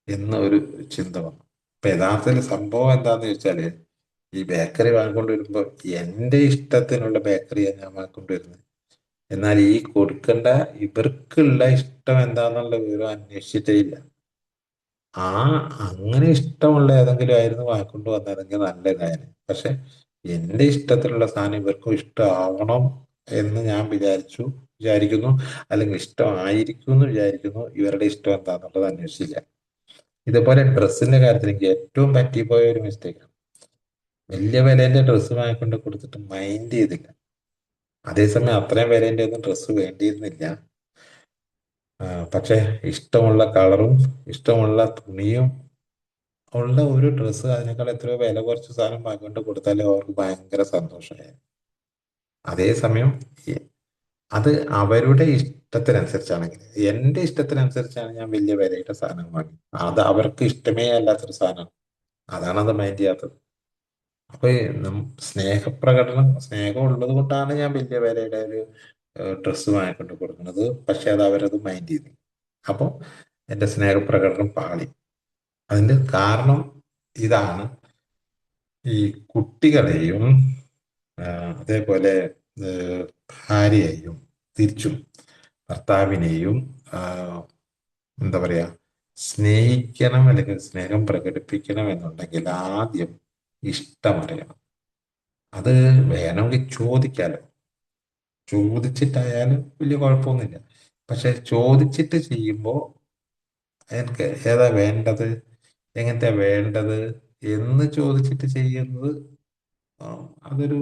A: എന്ന ഒരു ചിന്ത വന്നു. ഇപ്പൊ യഥാർത്ഥത്തിൽ സംഭവം എന്താന്ന് ചോദിച്ചാല്, ഈ ബേക്കറി വാങ്ങിക്കൊണ്ട് വരുമ്പോ എന്റെ ഇഷ്ടത്തിനുള്ള ബേക്കറിയാണ് ഞാൻ വാങ്ങിക്കൊണ്ട് വരുന്നത്. എന്നാൽ ഈ കൊടുക്കേണ്ട ഇവർക്കുള്ള ഇഷ്ടം എന്താന്നുള്ള വിവരം അന്വേഷിച്ചിട്ടേ ഇല്ല. ആ അങ്ങനെ ഇഷ്ടമുള്ള ഏതെങ്കിലും ആയിരുന്നു വാങ്ങിക്കൊണ്ട് വന്നതെങ്കിൽ നല്ല കാര്യം. പക്ഷെ എന്റെ ഇഷ്ടത്തിലുള്ള സാധനം ഇവർക്കും ഇഷ്ടമാവണം എന്ന് ഞാൻ വിചാരിക്കുന്നു, അല്ലെങ്കിൽ ഇഷ്ടമായിരിക്കും എന്ന് വിചാരിക്കുന്നു. ഇവരുടെ ഇഷ്ടം എന്താന്നുള്ളത് അന്വേഷിച്ചില്ല. ഇതുപോലെ ഡ്രസ്സിന്റെ കാര്യത്തിൽ എനിക്ക് ഏറ്റവും പറ്റിപ്പോയ ഒരു മിസ്റ്റേക്ക്, വലിയ വിലേന്റെ ഡ്രസ്സ് വാങ്ങിക്കൊണ്ട് കൊടുത്തിട്ട് മൈൻഡ് ചെയ്തില്ല. അതേസമയം അത്രയും വിലേന്റെ ഒന്നും ഡ്രസ്സ് വേണ്ടിയിരുന്നില്ല. പക്ഷെ ഇഷ്ടമുള്ള കളറും ഇഷ്ടമുള്ള തുണിയും ഉള്ള ഒരു ഡ്രസ്സ് അതിനേക്കാൾ എത്രയോ വില കുറച്ച് സാധനം വാങ്ങിക്കൊണ്ട് കൊടുത്താലും അവർക്ക് ഭയങ്കര സന്തോഷമായി. അതേസമയം ഈ- അത് അവരുടെ ഇഷ്ടത്തിനനുസരിച്ചാണെങ്കിൽ, എന്റെ ഇഷ്ടത്തിനനുസരിച്ചാണ് ഞാൻ വലിയ വിലയുടെ സാധനം വാങ്ങി, അത് അവർക്ക് ഇഷ്ടമേ അല്ലാത്തൊരു സാധനമാണ്. അതാണ് അത് മൈൻഡ് ചെയ്യാത്തത്. അപ്പൊ ഈ സ്നേഹപ്രകടനം, സ്നേഹം ഉള്ളത് കൊണ്ടാണ് ഞാൻ വലിയ വിലയുടെ ഒരു ഡ്രസ്സ് വാങ്ങിക്കൊണ്ട് കൊടുക്കുന്നത്. പക്ഷെ അത് അവരത് മൈൻഡ് ചെയ്തു. അപ്പൊ എന്റെ സ്നേഹപ്രകടനം പാളി. അതിന്റെ കാരണം ഇതാണ്: ഈ കുട്ടികളെയും അതേപോലെ ഭാര്യയെയും, തിരിച്ചും ഭർത്താവിനെയും എന്താ പറയാ, സ്നേഹിക്കണം അല്ലെങ്കിൽ സ്നേഹം പ്രകടിപ്പിക്കണം എന്നുണ്ടെങ്കിൽ ആദ്യം ഇഷ്ടമറിയണം. അത് വേണമെങ്കിൽ ചോദിക്കാലോ, ചോദിച്ചിട്ടായാലും വലിയ കുഴപ്പമൊന്നുമില്ല. പക്ഷെ ചോദിച്ചിട്ട് ചെയ്യുമ്പോൾ എനിക്ക് ഏതാ വേണ്ടത്, എങ്ങനത്തെ വേണ്ടത് എന്ന് ചോദിച്ചിട്ട് ചെയ്യുന്നത് ആ, അതൊരു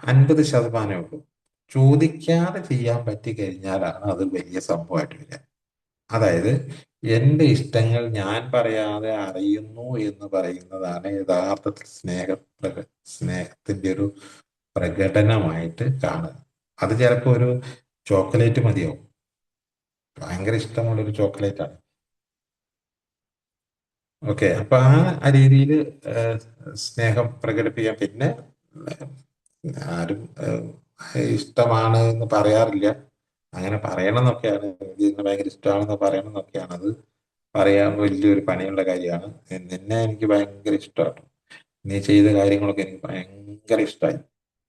A: 50% ഉള്ളൂ. ചോദിക്കാതെ ചെയ്യാൻ പറ്റി കഴിഞ്ഞാലാണ് അത് വലിയ സംഭവമായിട്ട് വരിക. അതായത് എന്റെ ഇഷ്ടങ്ങൾ ഞാൻ പറയാതെ അറിയുന്നു എന്ന് പറയുന്നതാണ് യഥാർത്ഥത്തിൽ സ്നേഹത്തിന്റെ ഒരു പ്രകടനമായിട്ട് കാണുക. അത് ചിലപ്പോൾ ഒരു ചോക്ലേറ്റ് മതിയാവും, ഭയങ്കര ഇഷ്ടമുള്ള ഒരു ചോക്ലേറ്റ് ആണ്. ഓക്കെ, അപ്പൊ ആ രീതിയിൽ സ്നേഹം പ്രകടിപ്പിക്കാം. പിന്നെ ആരും ഇഷ്ടമാണ് എന്ന് പറയാറില്ല. അങ്ങനെ പറയണം എന്നൊക്കെയാണ്, എനിക്ക് ഇതിനെ ഭയങ്കര ഇഷ്ടമാണെന്ന് പറയണം എന്നൊക്കെയാണ്. അത് പറയാൻ വലിയൊരു പണിയുള്ള കാര്യമാണ്. നിന്നെ എനിക്ക് ഭയങ്കര ഇഷ്ടമാണ്, നീ ചെയ്ത കാര്യങ്ങളൊക്കെ എനിക്ക് ഭയങ്കര ഇഷ്ടമായി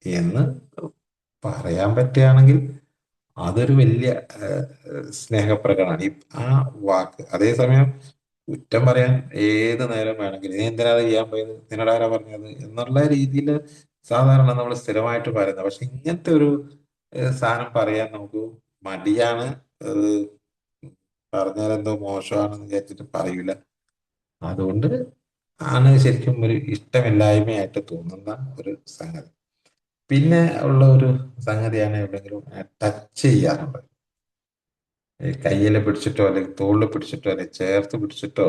A: എന്ന് പറയാൻ പറ്റുകയാണെങ്കിൽ അതൊരു വലിയ സ്നേഹപ്രകടനമാണ്. ആ വാക്ക്. അതേസമയം കുറ്റം പറയാൻ ഏത് നേരം വേണമെങ്കിലും, നീ എന്തിനാ അത് ചെയ്യാൻ പോയത്, നിന്നോട് ആരാ പറഞ്ഞത് എന്നുള്ള രീതിയിൽ സാധാരണ നമ്മൾ സ്ഥിരമായിട്ട് പറയുന്നത്. പക്ഷെ ഇങ്ങനത്തെ ഒരു സാധനം പറയാൻ നമുക്ക് മടിയാണ്. അത് പറഞ്ഞാൽ എന്തോ മോശമാണെന്ന് വിചാരിച്ചിട്ട് പറയൂല. അതുകൊണ്ട് ആണ് ശരിക്കും ഒരു ഇഷ്ടമില്ലായ്മയായിട്ട് തോന്നുന്ന ഒരു സംഗതി. പിന്നെ ഉള്ള ഒരു സംഗതിയാണ് എവിടെയെങ്കിലും ടച്ച് ചെയ്യാറുള്ളത്. കയ്യിൽ പിടിച്ചിട്ടോ അല്ലെങ്കിൽ തോളിൽ പിടിച്ചിട്ടോ അല്ലെങ്കിൽ ചേർത്ത് പിടിച്ചിട്ടോ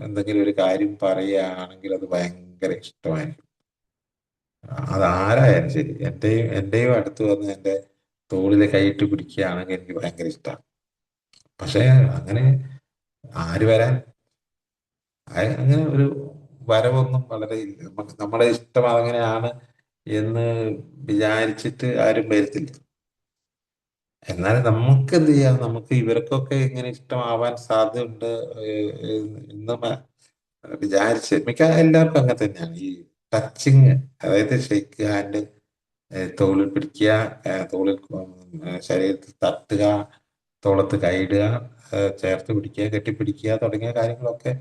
A: എന്തെങ്കിലും ഒരു കാര്യം പറയുകയാണെങ്കിൽ അത് ഭയങ്കര ഇഷ്ടമായിരിക്കും. അതാരായാലും ശരി, എന്റെയും അടുത്ത് വന്ന് എൻ്റെ തോളിൽ കൈയിട്ട് പിടിക്കുകയാണെങ്കിൽ എനിക്ക് ഭയങ്കര ഇഷ്ടമാണ്. പക്ഷെ അങ്ങനെ ആര് വരാൻ? അങ്ങനെ ഒരു വരവൊന്നും വളരെ ഇല്ല. നമ്മുടെ ഇഷ്ടം അങ്ങനെയാണ് എന്ന് വിചാരിച്ചിട്ട് ആരും വരത്തില്ല. എന്നാൽ നമുക്ക് എന്ത് ചെയ്യാം? നമുക്ക് ഇവർക്കൊക്കെ ഇങ്ങനെ ഇഷ്ടമാവാൻ സാധ്യതയുണ്ട് എന്ന് വിചാരിച്ച് എല്ലാവർക്കും അങ്ങനെ തന്നെയാണ്. ഈ ടച്ചിങ്, അതായത് ഷെയ്ക്ക് ഹാൻഡ്, തോളിൽ പിടിക്കുക, തോളിൽ ശരീരത്തിൽ തട്ടുക, തോളത്ത് കൈയിടുക, ചേർത്ത് പിടിക്കുക, കെട്ടിപ്പിടിക്കുക തുടങ്ങിയ കാര്യങ്ങളൊക്കെ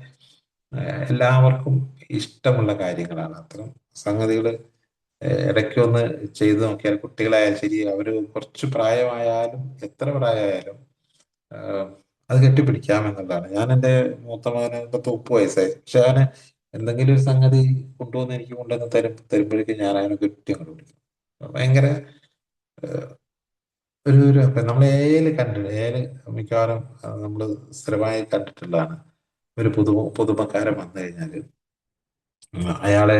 A: എല്ലാവർക്കും ഇഷ്ടമുള്ള കാര്യങ്ങളാണ്. അത്തരം സംഗതികൾ ഇടയ്ക്കൊന്ന് ചെയ്തു നോക്കിയാൽ, കുട്ടികളായാലും ശരി, അവർ കുറച്ച് പ്രായമായാലും എത്ര പ്രായമായാലും അത് കെട്ടിപ്പിടിക്കാമെന്നുള്ളതാണ്. ഞാൻ എൻ്റെ മൂത്ത മകന് 30 വയസ്സായി. പക്ഷെ അവന് എന്തെങ്കിലും ഒരു സംഗതി കൊണ്ടുവന്ന് എനിക്ക് കൊണ്ടുവന്ന് തരുമ്പോഴേക്കും ഞാൻ അവനെ കെട്ടി അങ്ങോട്ട് പിടിക്കും. ഭയങ്കര ഇപ്പൊ നമ്മൾ ഏല് മിക്കവാറും നമ്മൾ സ്ഥിരമായി കണ്ടിട്ടുള്ളതാണ്. ഒരു പുതുമക്കാരൻ വന്നു കഴിഞ്ഞാല് അയാളെ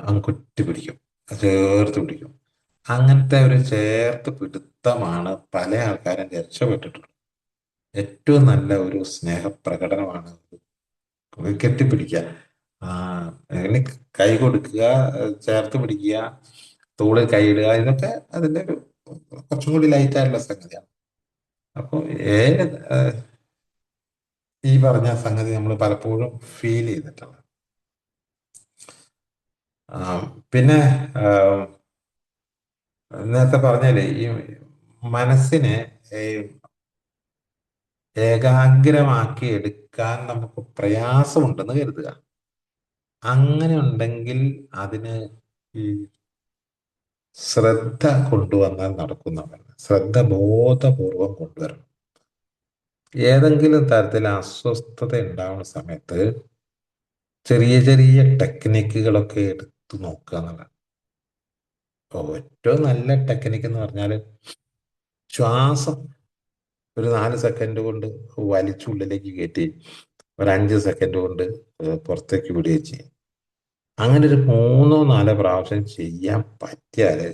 A: അങ്ങ് കുറ്റിപ്പിടിക്കും, ചേർത്ത് പിടിക്കും. അങ്ങനത്തെ ഒരു ചേർത്ത് പിടുത്തമാണ് പല ആൾക്കാരും രക്ഷപ്പെട്ടിട്ടുള്ളത്. ഏറ്റവും നല്ല ഒരു സ്നേഹപ്രകടനമാണ് കെട്ടിപ്പിടിക്കുക. അങ്ങനെ കൈ കൊടുക്കുക, ചേർത്ത് പിടിക്കുക, തോളിൽ കൈയിടുക, ഇതൊക്കെ അതിന്റെ ഒരു കുറച്ചും കൂടി ലൈറ്റ് ആയിട്ടുള്ള സംഗതിയാണ്. അപ്പോൾ ഈ പറഞ്ഞ സംഗതി നമ്മൾ പലപ്പോഴും ഫീൽ ചെയ്തിട്ടുണ്ട്. പിന്നെ നേരത്തെ പറഞ്ഞാലേ ഈ മനസ്സിനെ ഏകാഗ്രമാക്കി എടുക്കാൻ നമുക്ക് പ്രയാസമുണ്ടെന്ന് കരുതുക. അങ്ങനെ ഉണ്ടെങ്കിൽ അതിന് ഈ ശ്രദ്ധ കൊണ്ടുവന്നാൽ നടക്കുന്നവരാണ്. ശ്രദ്ധ ബോധപൂർവം കൊണ്ടുവരണം. ഏതെങ്കിലും തരത്തിൽ അസ്വസ്ഥത ഉണ്ടാവുന്ന സമയത്ത് ചെറിയ ചെറിയ ടെക്നിക്കുകളൊക്കെ എടുത്തു നോക്കുക എന്നുള്ളതാണ്. ഏറ്റവും നല്ല ടെക്നിക്ക് എന്ന് പറഞ്ഞാൽ ശ്വാസം ഒരു 4 സെക്കൻഡ് കൊണ്ട് വലിച്ചുള്ളിലേക്ക് കയറ്റി ഒരു 5 സെക്കൻഡ് കൊണ്ട് പുറത്തേക്ക് വിടുകയും ചെയ്യും. അങ്ങനെ ഒരു 3-4 പ്രാവശ്യം ചെയ്യാൻ പറ്റിയാല്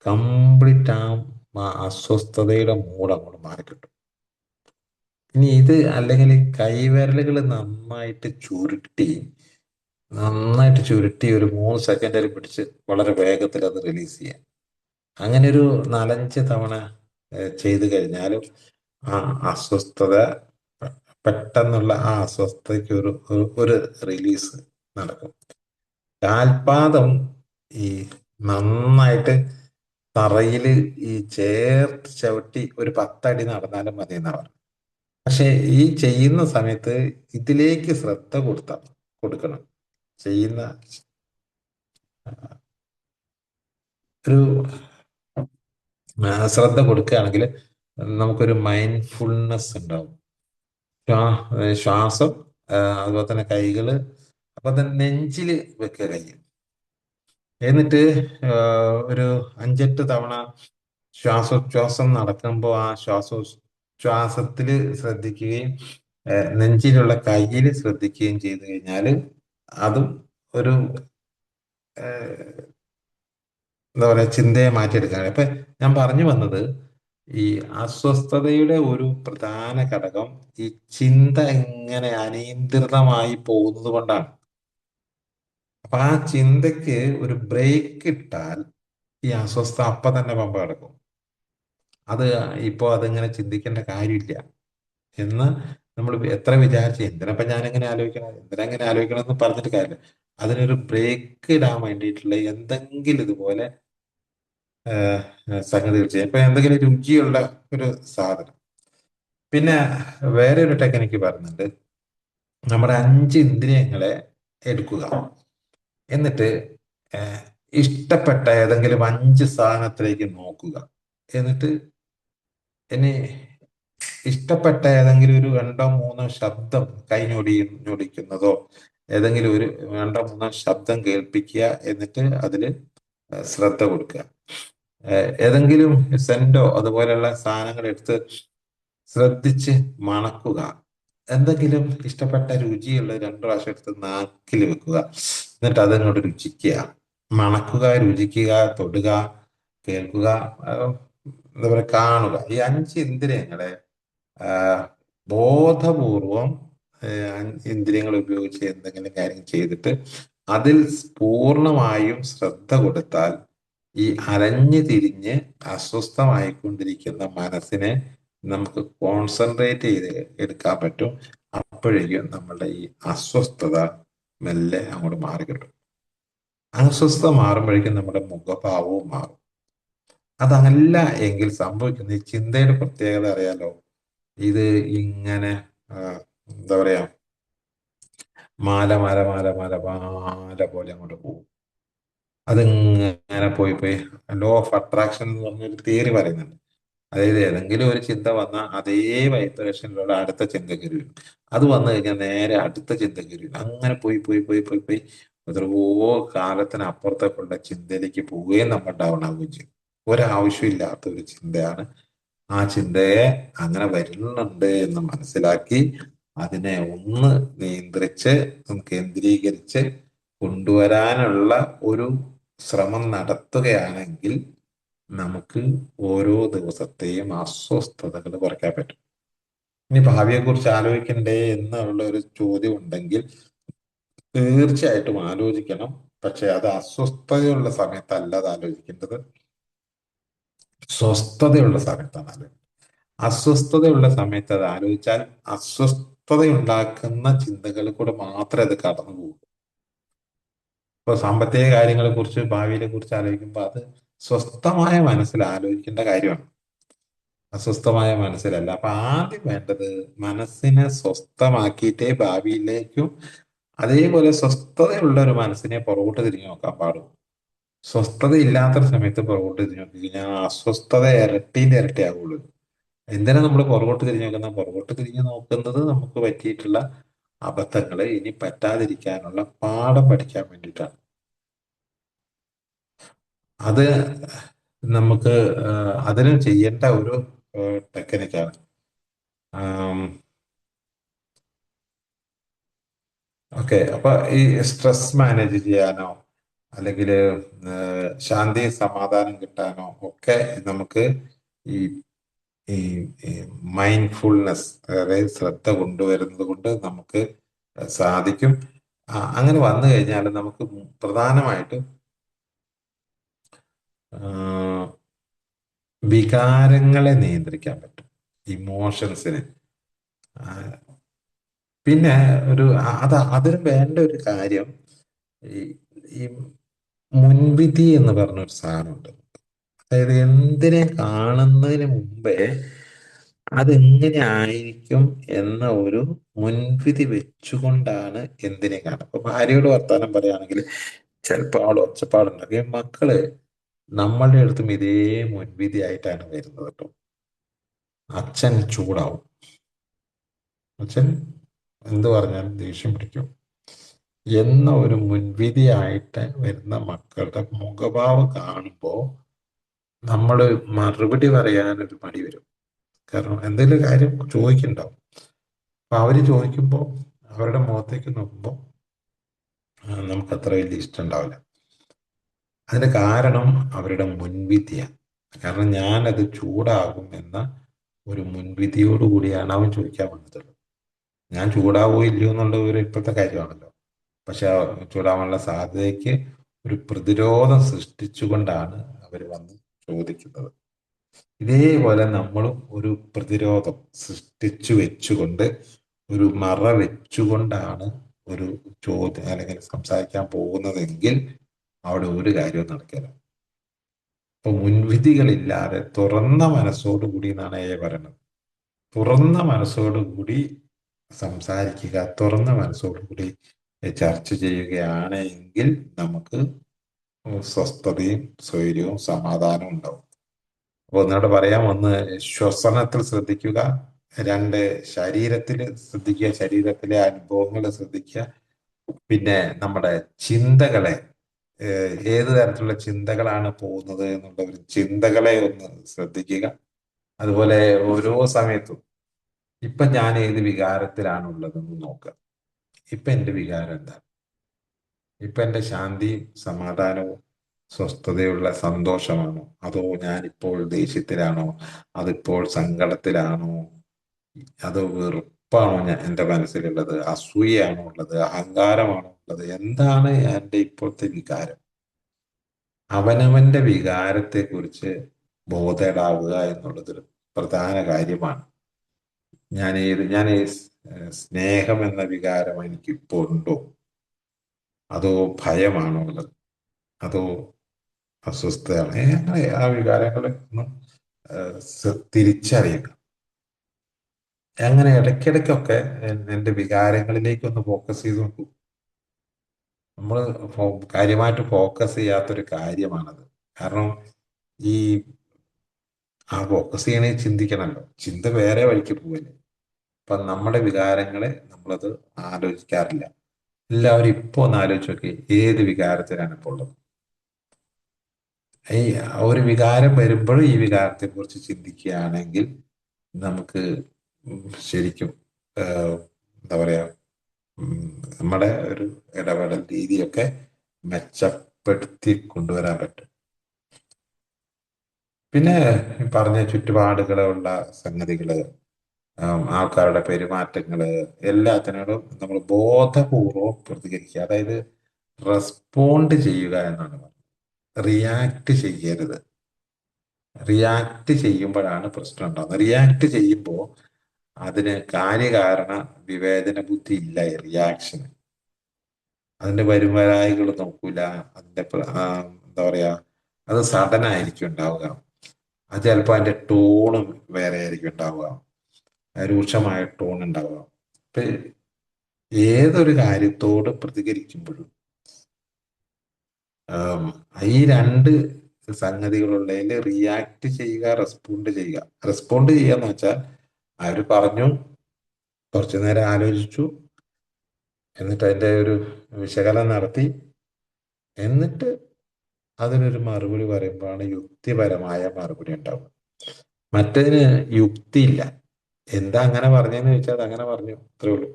A: കംപ്ലീറ്റ് ആ അസ്വസ്ഥതയുടെ മൂഡ് അങ്ങോട്ട് മാറിക്കിട്ടും. ഇനി ഇത് അല്ലെങ്കിൽ കൈവിരലുകൾ നന്നായിട്ട് ചുരുട്ടി ഒരു 3 സെക്കൻഡിൽ പിടിച്ച് വളരെ വേഗത്തിൽ അത് റിലീസ് ചെയ്യാം. അങ്ങനെ ഒരു 4-5 തവണ ചെയ്തു കഴിഞ്ഞാലും ആ അസ്വസ്ഥത, പെട്ടെന്നുള്ള ആ അസ്വസ്ഥതയ്ക്ക് ഒരു റിലീസ് നടക്കും. കാൽപാദം ഈ നന്നായിട്ട് തറയിൽ ഈ ചേർത്ത് ചവിട്ടി ഒരു 10 അടി നടന്നാലും മതി എന്നാ പറയുന്നത്. പക്ഷെ ഈ ചെയ്യുന്ന സമയത്ത് ഇതിലേക്ക് ശ്രദ്ധ കൊടുക്കണം. ചെയ്യുന്ന ഒരു ശ്രദ്ധ കൊടുക്കുകയാണെങ്കിൽ നമുക്കൊരു മൈൻഡ്ഫുൾനെസ് ഉണ്ടാവും. ശ്വാസം, അതുപോലെ തന്നെ കൈകള്, അപ്പൊ തന്നെ നെഞ്ചില് വെക്കുക കൈ. എന്നിട്ട് ഒരു 5-8 തവണ ശ്വാസോച്ഛ്വാസം നടക്കുമ്പോൾ ആ ശ്വാസത്തില് ശ്രദ്ധിക്കുകയും നെഞ്ചിലുള്ള കയ്യിൽ ശ്രദ്ധിക്കുകയും ചെയ്തു കഴിഞ്ഞാൽ അതും ഒരു എന്താ പറയാ, ചിന്തയെ മാറ്റിയെടുക്കാൻ. അപ്പൊ ഞാൻ പറഞ്ഞു വന്നത്, ഈ അസ്വസ്ഥതയുടെ ഒരു പ്രധാന ഘടകം ഈ ചിന്ത എങ്ങനെ അനിയന്ത്രിതമായി പോകുന്നത് കൊണ്ടാണ്. അപ്പൊ ആ ചിന്തക്ക് ഒരു ബ്രേക്ക് ഇട്ടാൽ ഈ അസ്വസ്ഥ അപ്പൊ തന്നെ പമ്പ കിടക്കും. അതിങ്ങനെ ചിന്തിക്കേണ്ട കാര്യമില്ല എന്ന് നമ്മൾ എത്ര വിചാരിച്ച് എന്തിനപ്പം ഞാനെങ്ങനെ ആലോചിക്കണം എന്ന് പറഞ്ഞിട്ട് കാര്യമില്ല. അതിനൊരു ബ്രേക്ക് ഇടാൻ വേണ്ടിയിട്ടുള്ള എന്തെങ്കിലും ഇതുപോലെ സംഗതികൾ ചെയ്യാം. ഇപ്പൊ എന്തെങ്കിലും രുചിയുള്ള ഒരു സാധനം. പിന്നെ വേറെ ഒരു ടെക്നിക്ക് പറയുന്നുണ്ട്. നമ്മുടെ 5 ഇന്ദ്രിയങ്ങളെ എടുക്കുക, എന്നിട്ട് ഇഷ്ടപ്പെട്ട ഏതെങ്കിലും 5 സാധനത്തിലേക്ക് നോക്കുക. എന്നിട്ട് ഇനി ഇഷ്ടപ്പെട്ട ഏതെങ്കിലും ഒരു 2-3 ശബ്ദം ഞൊടിക്കുന്നതോ ഏതെങ്കിലും ഒരു 2-3 ശബ്ദം കേൾപ്പിക്കുക. എന്നിട്ട് അതിൽ ശ്രദ്ധ കൊടുക്കുക. ഏതെങ്കിലും സെന്റോ അതുപോലെയുള്ള സാധനങ്ങൾ എടുത്ത് ശ്രദ്ധിച്ച് മണക്കുക. എന്തെങ്കിലും ഇഷ്ടപ്പെട്ട രുചിയുള്ള 2 പ്രാവശ്യം എടുത്ത് നാക്കിൽ വെക്കുക. എന്നിട്ട് അതങ്ങോട്ട് രുചിക്കുക. മണക്കുക, രുചിക്കുക, തൊടുക, കേൾക്കുക, എന്താ പറയുക, കാണുക, ഈ 5 ഇന്ദ്രിയങ്ങളെ ആ, ബോധപൂർവം ഇന്ദ്രിയങ്ങൾ ഉപയോഗിച്ച് എന്തെങ്കിലും കാര്യം ചെയ്തിട്ട് അതിൽ പൂർണ്ണമായും ശ്രദ്ധ കൊടുത്താൽ ഈ അലഞ്ഞു തിരിഞ്ഞ് അസ്വസ്ഥമായിക്കൊണ്ടിരിക്കുന്ന മനസ്സിനെ നമുക്ക് കോൺസെൻട്രേറ്റ് ചെയ്ത് എടുക്കാൻ പറ്റും. അപ്പോഴേക്കും നമ്മളുടെ ഈ അസ്വസ്ഥത മെല്ലെ അങ്ങോട്ട് മാറി കിട്ടും. അസ്വസ്ഥത മാറുമ്പോഴേക്കും നമ്മുടെ മുഖഭാവവും മാറും. അതല്ല എങ്കിൽ സംഭവിക്കുന്ന ഈ ചിന്തയുടെ പ്രത്യേകത അറിയാലോ, ഇത് ഇങ്ങനെ എന്താ പറയാ, മാല മാല മാല മാല മാല പോലെ അങ്ങോട്ട് പോകും. അതിങ്ങനെ പോയി പോയി ലോ ഓഫ് അട്രാക്ഷൻ എന്ന് പറഞ്ഞൊരു തിയറി പറയുന്നുണ്ട്. അതായത് ഏതെങ്കിലും ഒരു ചിന്ത വന്നാൽ അതേ വൈബ്രേഷനിലുള്ള അടുത്ത ചിന്തയ്ക്ക് വരും. അത് വന്നു കഴിഞ്ഞാൽ നേരെ അടുത്ത ചിന്തയ്ക്ക് വരും. അങ്ങനെ പോയി പോയി പോയി പോയി പോയി എത്രയോ കാലത്തിന് അപ്പുറത്തേക്കുള്ള ചിന്തയിലേക്ക് പോവുകയും നമ്മൾ ഡൗൺ ആവുകയും ചെയ്യും. ഒരാവശ്യമില്ലാത്ത ഒരു ചിന്തയാണ്. ആ ചിന്തയെ അങ്ങനെ വരുന്നുണ്ട് എന്ന് മനസ്സിലാക്കി അതിനെ ഒന്ന് നിയന്ത്രിച്ച് കേന്ദ്രീകരിച്ച് കൊണ്ടുവരാനുള്ള ഒരു ശ്രമം നടത്തുകയാണെങ്കിൽ നമുക്ക് ഓരോ ദിവസത്തെയും അസ്വസ്ഥതകൾ കുറയ്ക്കാൻ പറ്റും. ഇനി ഭാവിയെ കുറിച്ച് ആലോചിക്കണ്ടേ എന്നുള്ള ഒരു ചോദ്യം ഉണ്ടെങ്കിൽ തീർച്ചയായിട്ടും ആലോചിക്കണം. പക്ഷെ അത് അസ്വസ്ഥതയുള്ള സമയത്തല്ല അത് ആലോചിക്കേണ്ടത്, സ്വസ്ഥതയുള്ള സമയത്താണ് ആലോചിക്കേണ്ടത്. അസ്വസ്ഥതയുള്ള സമയത്ത് അത് ആലോചിച്ചാൽ അസ്വസ്ഥതയുണ്ടാക്കുന്ന ചിന്തകൾ കൂടെ മാത്രമേ അത് കടന്നു പോകും. ഇപ്പൊ സാമ്പത്തിക കാര്യങ്ങളെ കുറിച്ച്, ഭാവിയെ കുറിച്ച് ആലോചിക്കുമ്പോൾ അത് സ്വസ്ഥമായ മനസ്സിൽ ആലോചിക്കേണ്ട കാര്യമാണ്, അസ്വസ്ഥമായ മനസ്സിലല്ല. അപ്പൊ ആദ്യം വേണ്ടത് മനസ്സിനെ സ്വസ്ഥമാക്കിയിട്ടേ ഭാവിയിലേക്കും അതേപോലെ സ്വസ്ഥതയുള്ള ഒരു മനസ്സിനെ പുറകോട്ട് തിരിഞ്ഞു നോക്കാൻ പാടും. സ്വസ്ഥത ഇല്ലാത്ത സമയത്ത് പുറകോട്ട് തിരിഞ്ഞു നോക്കി കഴിഞ്ഞാൽ അസ്വസ്ഥത ഇരട്ടീന്റെ ഇരട്ടിയാവുള്ളൂ. എന്തിനാ നമ്മൾ പുറകോട്ട് തിരിഞ്ഞു നോക്കുന്നത്? പുറകോട്ട് തിരിഞ്ഞു നോക്കുന്നത് നമുക്ക് പറ്റിയിട്ടുള്ള അബദ്ധങ്ങളെ ഇനി പറ്റാതിരിക്കാനുള്ള പാഠം പഠിക്കാൻ വേണ്ടിയിട്ടാണ്. അത് നമുക്ക് അതിന് ചെയ്യേണ്ട ഒരു ടെക്നിക്കാണ്. ഓക്കെ, അപ്പൊ ഈ സ്ട്രെസ് മാനേജ് ചെയ്യാനോ അല്ലെങ്കിൽ ശാന്തി സമാധാനം കിട്ടാനോ ഒക്കെ നമുക്ക് ഈ ഈ മൈൻഡ്ഫുൾനെസ്, അതായത് ശ്രദ്ധ കൊണ്ടുവരുന്നത് കൊണ്ട് നമുക്ക് സാധിക്കും. അങ്ങനെ വന്നു കഴിഞ്ഞാൽ നമുക്ക് പ്രധാനമായിട്ടും വികാരങ്ങളെ നിയന്ത്രിക്കാൻ പറ്റും, ഇമോഷൻസിനെ. പിന്നെ അതിന് വേണ്ട ഒരു കാര്യം, ഈ മുൻവിധി എന്ന് പറഞ്ഞൊരു സാധനമുണ്ട്. അതായത് എന്തിനെ കാണുന്നതിന് മുമ്പേ അതെങ്ങനെ ആയിരിക്കും എന്ന ഒരു മുൻവിധി വെച്ചുകൊണ്ടാണ് എന്തിനെ കാണുന്നത്. അപ്പൊ ഭാര്യയോട് വർത്താനം പറയുകയാണെങ്കിൽ ചിലപ്പോൾ അവൾ ഒച്ചപ്പാടുണ്ടാകും. മക്കള് നമ്മളുടെ അടുത്തും ഇതേ മുൻവിധി ആയിട്ടാണ് വരുന്നത് കേട്ടോ. അച്ഛൻ ചൂടാവും, അച്ഛൻ എന്ത് പറഞ്ഞാലും ദേഷ്യം പിടിക്കും എന്ന ഒരു മുൻവിധിയായിട്ട് വരുന്ന മക്കളുടെ മുഖഭാവം കാണുമ്പോൾ നമ്മൾ മറുപടി പറയാനൊരു മടി വരും. കാരണം എന്തെങ്കിലും കാര്യം ചോദിക്കുന്നുണ്ടാവും. അപ്പൊ അവര് ചോദിക്കുമ്പോൾ അവരുടെ മുഖത്തേക്ക് നോക്കുമ്പോൾ നമുക്ക് അത്ര വലിയ ഇഷ്ടം ഉണ്ടാവില്ല. അതിന്റെ കാരണം അവരുടെ മുൻവിധിയാണ്. കാരണം ഞാനത് ചൂടാകും എന്ന ഒരു മുൻവിധിയോടുകൂടിയാണ് അവൻ ചോദിക്കാൻ വന്നത്. ഞാൻ ചൂടാവോ ഇല്ലയോ എന്നുള്ള ഒരു ഇപ്പോഴത്തെ കാര്യമാണല്ലോ. പക്ഷെ ചൂടാവാനുള്ള സാധ്യതയ്ക്ക് ഒരു പ്രതിരോധം സൃഷ്ടിച്ചുകൊണ്ടാണ് അവർ വന്ന് ചോദിക്കുന്നത്. ഇതേപോലെ നമ്മളും ഒരു പ്രതിരോധം സൃഷ്ടിച്ചു വെച്ചുകൊണ്ട്, ഒരു മറ വെച്ചുകൊണ്ടാണ് ഒരു ചോദ്യം അല്ലെങ്കിൽ സംസാരിക്കാൻ പോകുന്നതെങ്കിൽ അവിടെ ഒരു കാര്യവും നടക്കില്ല. അപ്പൊ മുൻവിധികളില്ലാതെ തുറന്ന മനസ്സോടുകൂടി എന്നാണ് പറയുന്നത്. തുറന്ന മനസ്സോടുകൂടി സംസാരിക്കുക, തുറന്ന മനസ്സോടുകൂടി ചർച്ച ചെയ്യുകയാണ് എങ്കിൽ നമുക്ക് സ്വസ്ഥതയും സ്വൈര്യവും സമാധാനവും ഉണ്ടാവും. അപ്പൊ ഒന്നുകൂടെ പറയാം. ഒന്ന്, ശ്വസനത്തിൽ ശ്രദ്ധിക്കുക. 2, ശരീരത്തിൽ ശ്രദ്ധിക്കുക, ശരീരത്തിലെ അനുഭവങ്ങൾ ശ്രദ്ധിക്കുക. പിന്നെ നമ്മുടെ ചിന്തകളെ, ഏത് തരത്തിലുള്ള ചിന്തകളാണ് പോകുന്നത് എന്നുള്ള ഒരു ചിന്തകളെ ഒന്ന് ശ്രദ്ധിക്കുക. അതുപോലെ ഓരോ സമയത്തും ഇപ്പൊ ഞാൻ ഏത് വികാരത്തിലാണ് ഉള്ളതെന്ന് നോക്കുക. ഇപ്പൊ എന്റെ വികാരം എന്താ? ഇപ്പൊ എൻ്റെ ശാന്തിയും സമാധാനവും സ്വസ്ഥതയുള്ള സന്തോഷമാണോ, അതോ ഞാനിപ്പോൾ ദേഷ്യത്തിലാണോ, അതിപ്പോൾ സങ്കടത്തിലാണോ, അതോ വെറുപ്പാണോ എൻ്റെ മനസ്സിലുള്ളത്, അസൂയയാണോ ഉള്ളത്, അഹങ്കാരമാണോ ഉള്ളത്, എന്താണ് എൻ്റെ ഇപ്പോഴത്തെ വികാരം? അവനവന്റെ വികാരത്തെക്കുറിച്ച് ബോധേടാവുക എന്നുള്ളതൊരു പ്രധാന കാര്യമാണ്. ഞാൻ സ്നേഹം എന്ന വികാരം എനിക്കിപ്പോൾ ഉണ്ടോ, അതോ ഭയമാണോ ഉള്ളത്, അതോ അസ്വസ്ഥതയാണ്? അങ്ങനെ ആ വികാരങ്ങളെ ഒന്ന് തിരിച്ചറിയുക. അങ്ങനെ ഇടയ്ക്കിടയ്ക്കൊക്കെ എൻ്റെ വികാരങ്ങളിലേക്ക് ഒന്ന് ഫോക്കസ് ചെയ്ത് നോക്കൂ. നമ്മൾ കാര്യമായിട്ട് ഫോക്കസ് ചെയ്യാത്തൊരു കാര്യമാണത്. കാരണം ഈ ആ ഫോക്കസ് ചെയ്യണേ ചിന്തിക്കണമല്ലോ, ചിന്ത വേറെ വഴിക്ക് പോവല്ലേ. അപ്പൊ നമ്മുടെ വികാരങ്ങളെ നമ്മളത് ആലോചിക്കാറില്ല. എല്ലാവരും ഇപ്പൊ ഒന്ന് ആലോചിച്ച് നോക്കി, ഏത് വികാരത്തിലാണ് ഇപ്പോൾ ഉള്ളത്? ഈ ഒരു വികാരം വരുമ്പോഴും ഈ വികാരത്തെ കുറിച്ച് ചിന്തിക്കുകയാണെങ്കിൽ നമുക്ക് ശരിക്കും എന്താ പറയാ, നമ്മുടെ ഒരു ഇടപെടൽ രീതിയൊക്കെ മെച്ചപ്പെടുത്തി കൊണ്ടുവരാൻ പറ്റും. പിന്നെ ഈ പറഞ്ഞ ചുറ്റുപാടുകളുള്ള സംഗതികള്, ആൾക്കാരുടെ പെരുമാറ്റങ്ങള്, എല്ലാത്തിനോടും നമ്മൾ ബോധപൂർവം പ്രതികരിക്കുക. അതായത് റെസ്പോണ്ട് ചെയ്യുക എന്നാണ് പറയുന്നത്. റിയാക്ട് ചെയ്യരുത്. റിയാക്ട് ചെയ്യുമ്പോഴാണ് പ്രശ്നം ഉണ്ടാകുന്നത്. റിയാക്ട് ചെയ്യുമ്പോൾ അതിന് കാര്യകാരണ വിവേചന ബുദ്ധി ഇല്ല. റിയാക്ഷന് അതിന്റെ വരുംവരായികൾ നോക്കൂല. അതിന്റെ എന്താ പറയാ, അത് സഡൻ ആയിരിക്കും ഉണ്ടാവുക. അത് ചിലപ്പോൾ അതിന്റെ ടോണ് വേറെ ആയിരിക്കും ഉണ്ടാവുക, രൂക്ഷമായ ടോൺ ഉണ്ടാവുക. ഇപ്പൊ ഏതൊരു കാര്യത്തോട് പ്രതികരിക്കുമ്പോഴും ഈ രണ്ട് സംഗതികളുള്ളതിൽ റിയാക്ട് ചെയ്യുക, റെസ്പോണ്ട് ചെയ്യുക. റെസ്പോണ്ട് ചെയ്യുക എന്ന് വെച്ചാൽ അവര് പറഞ്ഞു, കുറച്ചു നേരം ആലോചിച്ചു, എന്നിട്ട് അതിന്റെ ഒരു വിശകലനം നടത്തി, എന്നിട്ട് അതിനൊരു മറുപടി പറയുമ്പോഴാണ് യുക്തിപരമായ മറുപടി ഉണ്ടാവുക. മറ്റതിന് യുക്തിയില്ല. എന്താ അങ്ങനെ പറഞ്ഞതെന്ന് ചോദിച്ചാൽ അത് അങ്ങനെ പറഞ്ഞു, അത്രേ ഉള്ളൂ.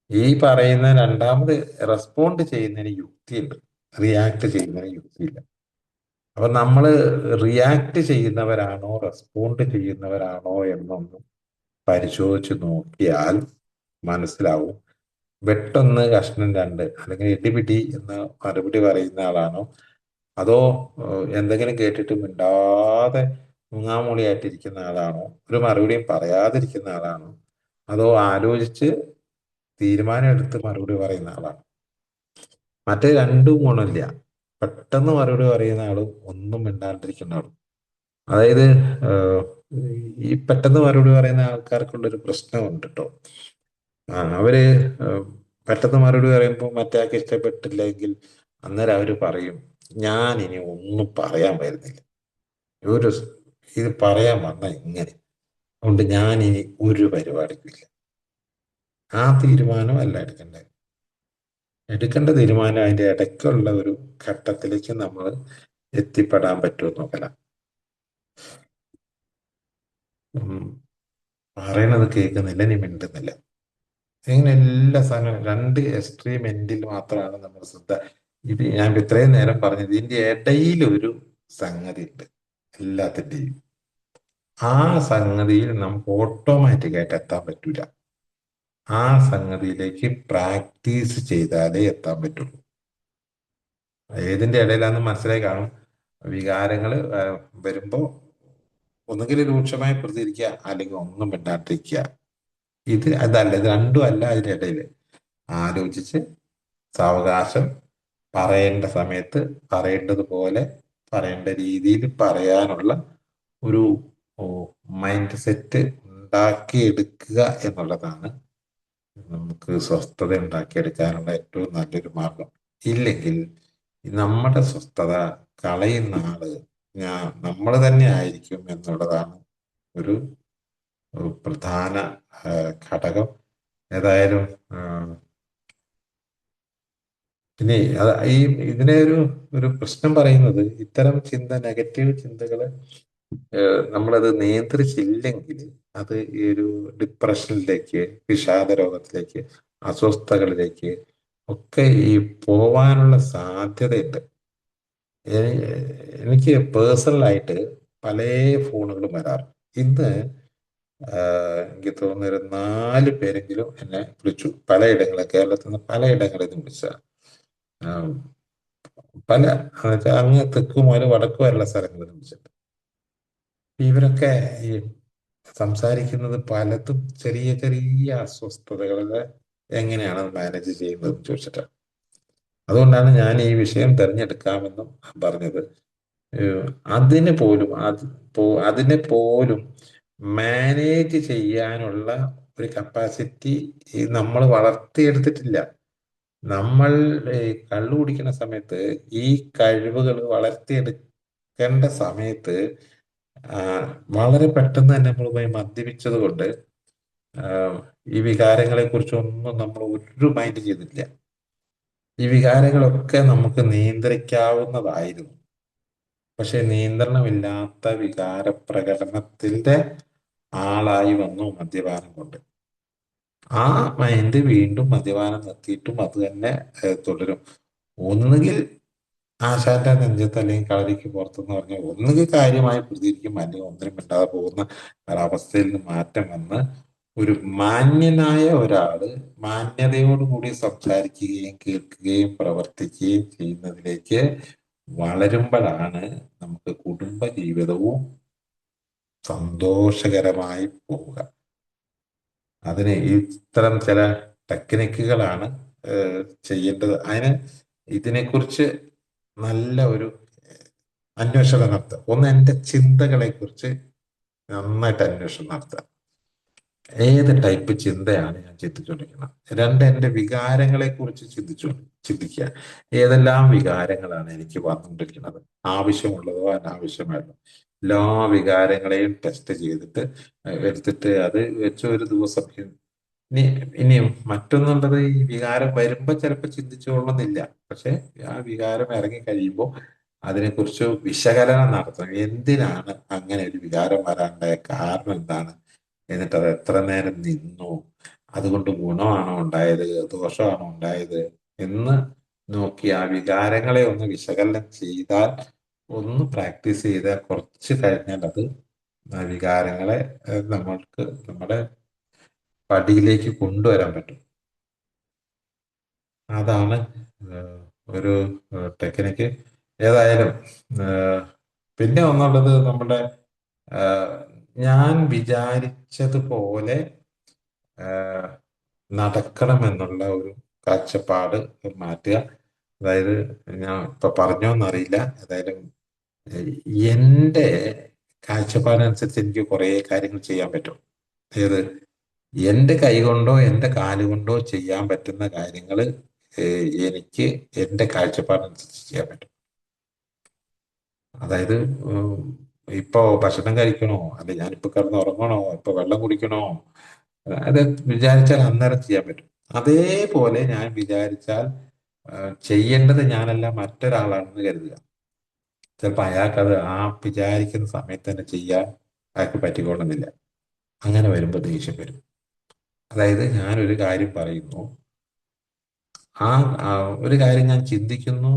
A: ഈ പറയുന്ന രണ്ടാമത് റെസ്പോണ്ട് ചെയ്യുന്നതിന് യുക്തിയുണ്ട്, റിയാക്ട് ചെയ്യുന്നതിന് യുക്തിയില്ല. അപ്പൊ നമ്മൾ റിയാക്ട് ചെയ്യുന്നവരാണോ റെസ്പോണ്ട് ചെയ്യുന്നവരാണോ എന്നൊന്നും പരിശോധിച്ച് നോക്കിയാൽ മനസ്സിലാവും. വെട്ടൊന്ന് കഷ്ണം രണ്ട്, അല്ലെങ്കിൽ ഇടിപിടി എന്ന് മറുപടി പറയുന്ന ആളാണോ, അതോ എന്തെങ്കിലും കേട്ടിട്ട് മിണ്ടാതെ മുങ്ങാമൂളിയായിട്ടിരിക്കുന്ന ആളാണോ, ഒരു മറുപടിയും പറയാതിരിക്കുന്ന ആളാണോ, അതോ ആലോചിച്ച് തീരുമാനം എടുത്ത് മറുപടി പറയുന്ന ആളാണോ? മറ്റേ രണ്ടും ഗുണമില്ല. പെട്ടെന്ന് മറുപടി പറയുന്ന ആളും ഒന്നും മിണ്ടാണ്ടിരിക്കുന്ന ആളും. അതായത് ഈ പെട്ടെന്ന് മറുപടി പറയുന്ന ആൾക്കാർക്കുള്ളൊരു പ്രശ്നമുണ്ട് കേട്ടോ. അവര് പെട്ടെന്ന് മറുപടി പറയുമ്പോൾ മറ്റേ ആൾക്ക് ഇഷ്ടപ്പെട്ടില്ലെങ്കിൽ അന്നേരം അവര് പറയും, ഞാൻ ഇനി ഒന്നും പറയാൻ വരുന്നില്ല, ഒരു ഇത് പറയാൻ വന്ന ഇങ്ങനെ, അതുകൊണ്ട് ഞാൻ ഇനി ഒരു പരിപാടിക്കില്ല. ആ തീരുമാനം അല്ല എടുക്കേണ്ടത്. എടുക്കേണ്ട തീരുമാനം അതിന്റെ ഇടയ്ക്കുള്ള ഒരു ഘട്ടത്തിലേക്ക് നമ്മൾ എത്തിപ്പെടാൻ പറ്റുമോ നോക്കല. പറയണത് കേൾക്കുന്നില്ല, നീ മിണ്ടുന്നില്ല, ഇങ്ങനെ എല്ലാ സാധനവും രണ്ട് എക്സ്ട്രീം എൻഡിൽ മാത്രമാണ് നമ്മൾ ശ്രദ്ധ. ഇത് ഞാൻ ഇത്രയും നേരം പറഞ്ഞത് ഇതിന്റെ ഇടയിൽ ഒരു സംഗതി ഉണ്ട് എല്ലാത്തിൻ്റെയും. ആ സംഗതിയിൽ നമുക്ക് ഓട്ടോമാറ്റിക്കായിട്ട് എത്താൻ പറ്റൂല. ആ സംഗതിയിലേക്ക് പ്രാക്ടീസ് ചെയ്താലേ എത്താൻ പറ്റുള്ളൂ. ഏതിന്റെ ഇടയിലാന്ന് മനസ്സിലായി കാണും. വികാരങ്ങൾ വരുമ്പോ ഒന്നുകിൽ രൂക്ഷമായി പ്രതികരിക്കുക, അല്ലെങ്കിൽ ഒന്നും മിണ്ടാണ്ടിരിക്കുക. അതല്ല, ഇത് രണ്ടും അല്ല. അതിന്റെ ഇടയിൽ ആലോചിച്ച് സാവകാശം പറയേണ്ട സമയത്ത് പറയേണ്ടതുപോലെ പറയേണ്ട രീതിയിൽ പറയാനുള്ള ഒരു മൈൻഡ് സെറ്റ് ഉണ്ടാക്കിയെടുക്കുക എന്നുള്ളതാണ് നമുക്ക് സ്വസ്ഥത ഉണ്ടാക്കിയെടുക്കാനുള്ള ഏറ്റവും നല്ലൊരു മാർഗം. ഇല്ലെങ്കിൽ നമ്മുടെ സ്വസ്ഥത കളയുന്ന ആള് നമ്മൾ തന്നെ ആയിരിക്കും എന്നുള്ളതാണ് ഒരു പ്രധാന ഘടകം. ഏതായാലും പിന്നെ ഇതിനെ ഒരു പ്രശ്നം പറയുന്നത്, ഇത്തരം നെഗറ്റീവ് ചിന്തകള് നമ്മളത് നിയന്ത്രിച്ചില്ലെങ്കിൽ അത് ഈ ഒരു ഡിപ്രഷനിലേക്ക്, വിഷാദ രോഗത്തിലേക്ക്, അസ്വസ്ഥതകളിലേക്ക്, ഒക്കെ ഈ പോവാനുള്ള സാധ്യതയുണ്ട്. എ- എനിക്ക് പേഴ്സണലായിട്ട് പല ഫോണുകളും വരാറുണ്ട്. ഇന്ന് എനിക്ക് തോന്നുന്നു ഒരു 4 പേരെങ്കിലും എന്നെ വിളിച്ചു, പലയിടങ്ങളിൽ, കേരളത്തിൽ നിന്ന് പലയിടങ്ങളിൽ നിന്ന് വിളിച്ച പല എന്നുവെച്ചാൽ അങ്ങ് തെക്ക് മുതൽ വടക്ക് വരെയുള്ള സ്ഥലങ്ങളിൽ നിന്ന് വിളിച്ചിട്ട് ഇവരൊക്കെ ഈ സംസാരിക്കുന്നത് പലതും ചെറിയ ചെറിയ അസ്വസ്ഥതകളെ എങ്ങനെയാണ് മാനേജ് ചെയ്യുന്നതെന്ന് ചോദിച്ചിട്ടാണ്. അതുകൊണ്ടാണ് ഞാൻ ഈ വിഷയം തിരഞ്ഞെടുക്കാമെന്നും പറഞ്ഞത്. ഏഹ് അതിന് പോലും അതിനെ പോലും മാനേജ് ചെയ്യാനുള്ള ഒരു കപ്പാസിറ്റി നമ്മൾ വളർത്തിയെടുത്തിട്ടില്ല. നമ്മൾ ഈ കള്ളു കുടിക്കുന്ന സമയത്ത് ഈ കഴിവുകൾ വളർത്തിയെടുക്കേണ്ട സമയത്ത് ആ, വളരെ പെട്ടെന്ന് തന്നെ നമ്മൾ പോയി മദ്യപിച്ചത് കൊണ്ട് ഈ വികാരങ്ങളെ കുറിച്ചൊന്നും നമ്മൾ ഒരു മൈൻഡ് ചെയ്തിട്ടില്ല. ഈ വികാരങ്ങളൊക്കെ നമുക്ക് നിയന്ത്രിക്കാവുന്നതായിരുന്നു. പക്ഷെ നിയന്ത്രണമില്ലാത്ത വികാര പ്രകടനത്തിന്റെ ആളായി വന്നു മദ്യപാനം കൊണ്ട്. ആ മൈൻഡ് വീണ്ടും മദ്യപാനം നിർത്തിയിട്ടും അത് തന്നെ തുടരും. ഒന്നുകിൽ ആശാന്റെ നെഞ്ചത്ത് അല്ലെങ്കിൽ കളരിക്ക് പുറത്തെന്ന് പറഞ്ഞാൽ ഒന്നുകിൽ കാര്യമായി പ്രതികരിക്കും, അല്ലെങ്കിൽ ഒന്നിനും മിണ്ടാതെ പോകുന്ന ഒരവസ്ഥയിൽ നിന്ന് മാറ്റം വന്ന് ഒരു മാന്യനായ ഒരാള് മാന്യതയോടുകൂടി സംസാരിക്കുകയും കേൾക്കുകയും പ്രവർത്തിക്കുകയും ചെയ്യുന്നതിലേക്ക് വളരുമ്പോഴാണ് നമുക്ക് കുടുംബ ജീവിതവും സന്തോഷകരമായി പോവുക. അതിന് ഇത്തരം ചില ടെക്നിക്കുകളാണ് ചെയ്യേണ്ടത്. ഇതിനെക്കുറിച്ച് നല്ല ഒരു അന്വേഷണം നടത്തുക. ഒന്ന്, എൻ്റെ ചിന്തകളെ കുറിച്ച് നന്നായിട്ട് അന്വേഷണം നടത്തുക. ഏത് ടൈപ്പ് ചിന്തയാണ് ഞാൻ ചിന്തിച്ചുകൊണ്ടിരിക്കുന്നത്? രണ്ട്, എൻ്റെ വികാരങ്ങളെ കുറിച്ച് ചിന്തിക്കുക. ഏതെല്ലാം വികാരങ്ങളാണ് എനിക്ക് വന്നുകൊണ്ടിരിക്കുന്നത്? ആവശ്യമുള്ളതോ അനാവശ്യമായതോ എല്ലാ വികാരങ്ങളെയും ടെസ്റ്റ് ചെയ്തിട്ട് എടുത്തിട്ട് അത് വെച്ച് ഒരു ദിവസം ഇനി ഇനിയും മറ്റൊന്നുള്ളത്, ഈ വികാരം വരുമ്പോ ചിലപ്പോൾ ചിന്തിച്ചു കൊള്ളുന്നില്ല. പക്ഷെ ആ വികാരം ഇറങ്ങി കഴിയുമ്പോൾ അതിനെക്കുറിച്ച് വിശകലനം നടത്തണം. എന്തിനാണ് അങ്ങനെ ഒരു വികാരം വരാണ്ടായ കാരണം എന്താണ്? എന്നിട്ട് അത് എത്ര നേരം നിന്നു? അതുകൊണ്ട് ഗുണമാണോ ഉണ്ടായത്, ദോഷമാണോ ഉണ്ടായത് എന്ന് നോക്കി ആ വികാരങ്ങളെ ഒന്ന് വിശകലനം ചെയ്താൽ, ഒന്ന് പ്രാക്ടീസ് ചെയ്താൽ കുറച്ച് കഴിഞ്ഞാൽ അത് ആ വികാരങ്ങളെ നമ്മൾക്ക് നമ്മുടെ പടിയിലേക്ക് കൊണ്ടുവരാൻ പറ്റും. അതാണ് ഒരു ടെക്നിക്ക്. ഏതായാലും പിന്നെ ഒന്നുള്ളത്, നമ്മുടെ ഞാൻ വിചാരിച്ചതുപോലെ നടക്കണമെന്നുള്ള ഒരു കാഴ്ചപ്പാട് മാറ്റുക. അതായത്, ഞാൻ ഇപ്പൊ പറഞ്ഞോന്നറിയില്ല, ഏതായാലും എൻ്റെ കാഴ്ചപ്പാടനുസരിച്ച് എനിക്ക് കുറേ കാര്യങ്ങൾ ചെയ്യാൻ പറ്റും. ഏത്, എൻ്റെ കൈ കൊണ്ടോ എൻ്റെ കാലുകൊണ്ടോ ചെയ്യാൻ പറ്റുന്ന കാര്യങ്ങൾ എനിക്ക് എൻ്റെ കാഴ്ചപ്പാടനുസരിച്ച് ചെയ്യാൻ പറ്റും. അതായത് ഇപ്പോ ഭക്ഷണം കഴിക്കണോ, അല്ലെ ഞാനിപ്പോ കിടന്ന് ഉറങ്ങണോ, ഇപ്പൊ വെള്ളം കുടിക്കണോ, അത് വിചാരിച്ചാൽ അന്നേരം ചെയ്യാൻ പറ്റും. അതേപോലെ ഞാൻ വിചാരിച്ചാൽ ചെയ്യേണ്ടത് ഞാനല്ല, മറ്റൊരാളാണെന്ന് കരുതുക. ചിലപ്പോൾ അയാൾക്കത് ആ വിചാരിക്കുന്ന സമയത്ത് തന്നെ ചെയ്യാൻ അയാൾക്ക് പറ്റിക്കൊള്ളുന്നില്ല. അങ്ങനെ വരുമ്പോൾ ദേഷ്യം വരും. അതായത് ഞാനൊരു കാര്യം പറയുന്നു, ആ ഒരു കാര്യം ഞാൻ ചിന്തിക്കുന്നു,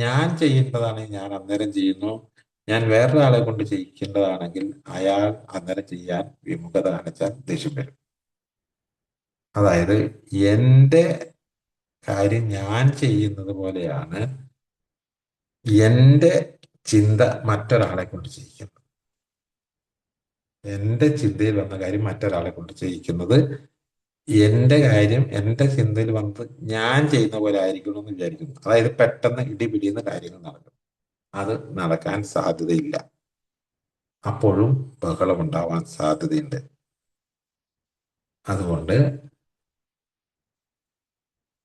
A: ഞാൻ ചെയ്യേണ്ടതാണെങ്കിൽ ഞാൻ അന്നേരം ചെയ്യുന്നു. ഞാൻ വേറൊരാളെ കൊണ്ട് ചെയ്യിക്കേണ്ടതാണെങ്കിൽ അയാൾ അന്നേരം ചെയ്യാൻ വിമുഖത കാണിച്ചാൽ ദേഷ്യം വരും. അതായത് എൻ്റെ കാര്യം ഞാൻ ചെയ്യുന്നത് പോലെയാണ് എൻ്റെ ചിന്ത മറ്റൊരാളെ കൊണ്ട് ചെയ്യിക്കുന്നത്. എൻ്റെ ചിന്തയിൽ വന്ന കാര്യം മറ്റൊരാളെ കൊണ്ട് ചെയ്യിക്കുന്നത് എൻ്റെ കാര്യം എൻ്റെ ചിന്തയിൽ വന്നത് ഞാൻ ചെയ്യുന്ന പോലെ ആയിരിക്കണം എന്ന് വിചാരിക്കുന്നു. അതായത് പെട്ടെന്ന് ഇടിപിടിയുന്ന കാര്യങ്ങൾ നടക്കും. അത് നടക്കാൻ സാധ്യതയില്ല. അപ്പോഴും ബഹളം ഉണ്ടാവാൻ സാധ്യതയുണ്ട്. അതുകൊണ്ട്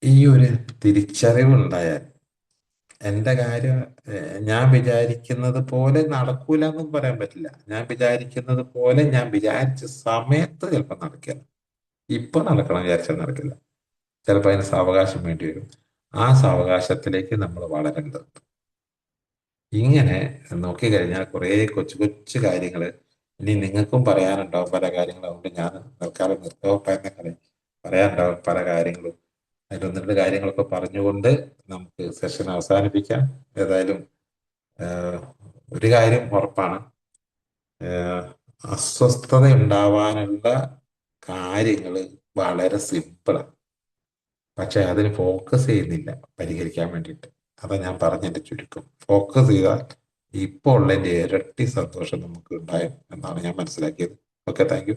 A: ഈ ഒരു തിരിച്ചറിവ് ഉണ്ടായാൽ എൻ്റെ കാര്യം ഞാൻ വിചാരിക്കുന്നത് പോലെ നടക്കൂല എന്നും പറയാൻ പറ്റില്ല. ഞാൻ വിചാരിക്കുന്നത് പോലെ ഞാൻ വിചാരിച്ച സമയത്ത് ചിലപ്പോൾ നടക്കില്ല. ഇപ്പൊ നടക്കണം വിചാരിച്ചാൽ നടക്കില്ല. ചിലപ്പോൾ അതിന് സാവകാശം വേണ്ടി വരും. ആ സാവകാശത്തിലേക്ക് നമ്മൾ വളരേണ്ടതുണ്ട്. ഇങ്ങനെ നോക്കിക്കഴിഞ്ഞാൽ കുറേ കൊച്ചു കൊച്ചു കാര്യങ്ങൾ ഇനി നിങ്ങൾക്കും പറയാനുണ്ടാവും പല കാര്യങ്ങളും. അതുകൊണ്ട് ഞാൻ തൽക്കാലം നിർത്തവപ്പ എന്ന കഥ പറയാനുണ്ടാവും പല കാര്യങ്ങളും. അതിലൊന്ന് രണ്ട് കാര്യങ്ങളൊക്കെ പറഞ്ഞുകൊണ്ട് നമുക്ക് സെഷൻ അവസാനിപ്പിക്കാം. ഏതായാലും ഒരു കാര്യം ഉറപ്പാണ്, അസ്വസ്ഥത ഉണ്ടാവാനുള്ള കാര്യങ്ങൾ വളരെ സിമ്പിളാണ്, പക്ഷെ അതിന് ഫോക്കസ് ചെയ്യുന്നില്ല പരിഹരിക്കാൻ വേണ്ടിയിട്ട്. അതാ ഞാൻ പറഞ്ഞതിന്റെ ചുരുക്കം. ഫോക്കസ് ചെയ്താൽ ഇപ്പോൾ ഉള്ളതിന്റെ ഇരട്ടി സന്തോഷം നമുക്ക് ഉണ്ടായും എന്നാണ് ഞാൻ മനസ്സിലാക്കിയത്. Okay, thank you.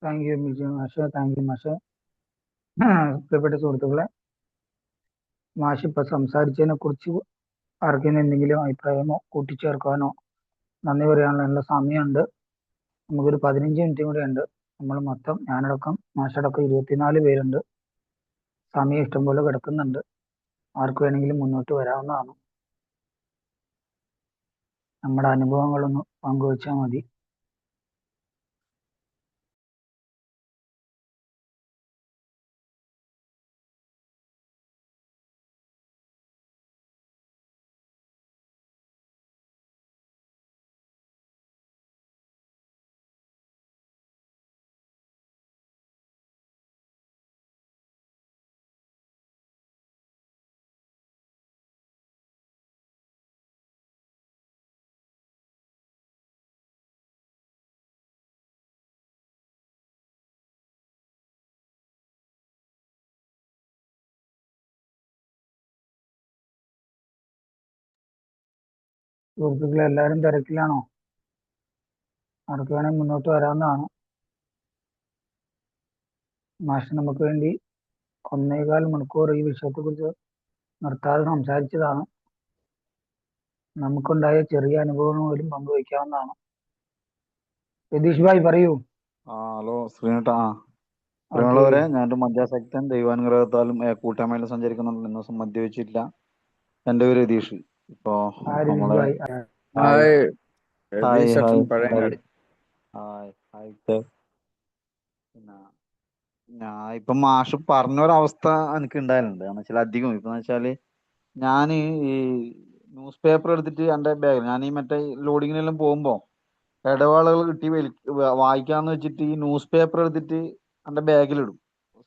B: Thank you Biju മാഷെ, താങ്ക് യു മാഷെ. പ്രിയപ്പെട്ട സുഹൃത്തുക്കളെ, മാഷ് ഇപ്പൊ സംസാരിച്ചതിനെ കുറിച്ച് ആർക്കെങ്കിലും എന്തെങ്കിലും അഭിപ്രായമോ കൂട്ടിച്ചേർക്കാനോ നന്ദി പറയാനുള്ള സമയമുണ്ട്. നമുക്കൊരു 15 മിനിറ്റും കൂടെ ഉണ്ട്. നമ്മൾ മൊത്തം ഞാനടക്കം മാഷടക്കം 24 പേരുണ്ട്. സമയം ഇഷ്ടംപോലെ കിടക്കുന്നുണ്ട്. ആർക്ക് വേണമെങ്കിലും മുന്നോട്ട് വരാവുന്നതാണ്. നമ്മുടെ അനുഭവങ്ങളൊന്ന് പങ്കുവച്ചാൽ മതി. സുഹൃത്തുക്കളെ, എല്ലാവരും തിരക്കിലാണോ? ആർക്ക് വേണമെങ്കിൽ മുന്നോട്ട് വരാവുന്നതാണ്. മാഷ് നമുക്ക് വേണ്ടി 1.25 മണിക്കൂർ ഈ വിഷയത്തെക്കുറിച്ച് നിർത്താതെ സംസാരിച്ചതാണ്. നമുക്കുണ്ടായ ചെറിയ അനുഭവങ്ങൾ പോലും പങ്കുവയ്ക്കാവുന്നതാണ്. രതീഷ് ഭായ് പറയൂ.
D: ഹലോ ശ്രീനേട്ടാ.
B: ഓക്കെ.
D: പ്രിയമുള്ളവരെ, ഞാനൊരു മദ്യാസക്തൻ. ദൈവാനുഗ്രഹത്താലും കൂട്ടായ്മയിൽ സഞ്ചരിക്കുന്നുണ്ട്. ഇന്ന് ദിവസം മദ്യവെച്ചിട്ടില്ല. എൻ്റെ പേര് രതീഷ്. ഇപ്പോ
B: രതീഷ്
D: നമ്മളെ
B: bhai
D: hi hi
E: Ratheesh
D: hi
E: അച്ഛൻ പഴയങ്ങാടി.
D: Hi hi sir. പിന്നെ ഞാൻ ഇപ്പൊ മാഷ് പറഞ്ഞൊരവസ്ഥ എനിക്ക് ഉണ്ടായിട്ടുണ്ട്. എന്ന് വെച്ചാൽ അധികം ഇപ്പൊ വെച്ചാല് ഞാൻ ഈ ന്യൂസ് പേപ്പർ എടുത്തിട്ട് എൻ്റെ ബാഗ്, ഞാൻ ഈ മറ്റേ ലോഡിങ്ങിനെല്ലാം പോകുമ്പോ ഇടവേളകൾ കിട്ടി വായിക്കാന്ന് വെച്ചിട്ട് ഈ ന്യൂസ് പേപ്പർ എടുത്തിട്ട് എൻ്റെ ബാഗിലിടും.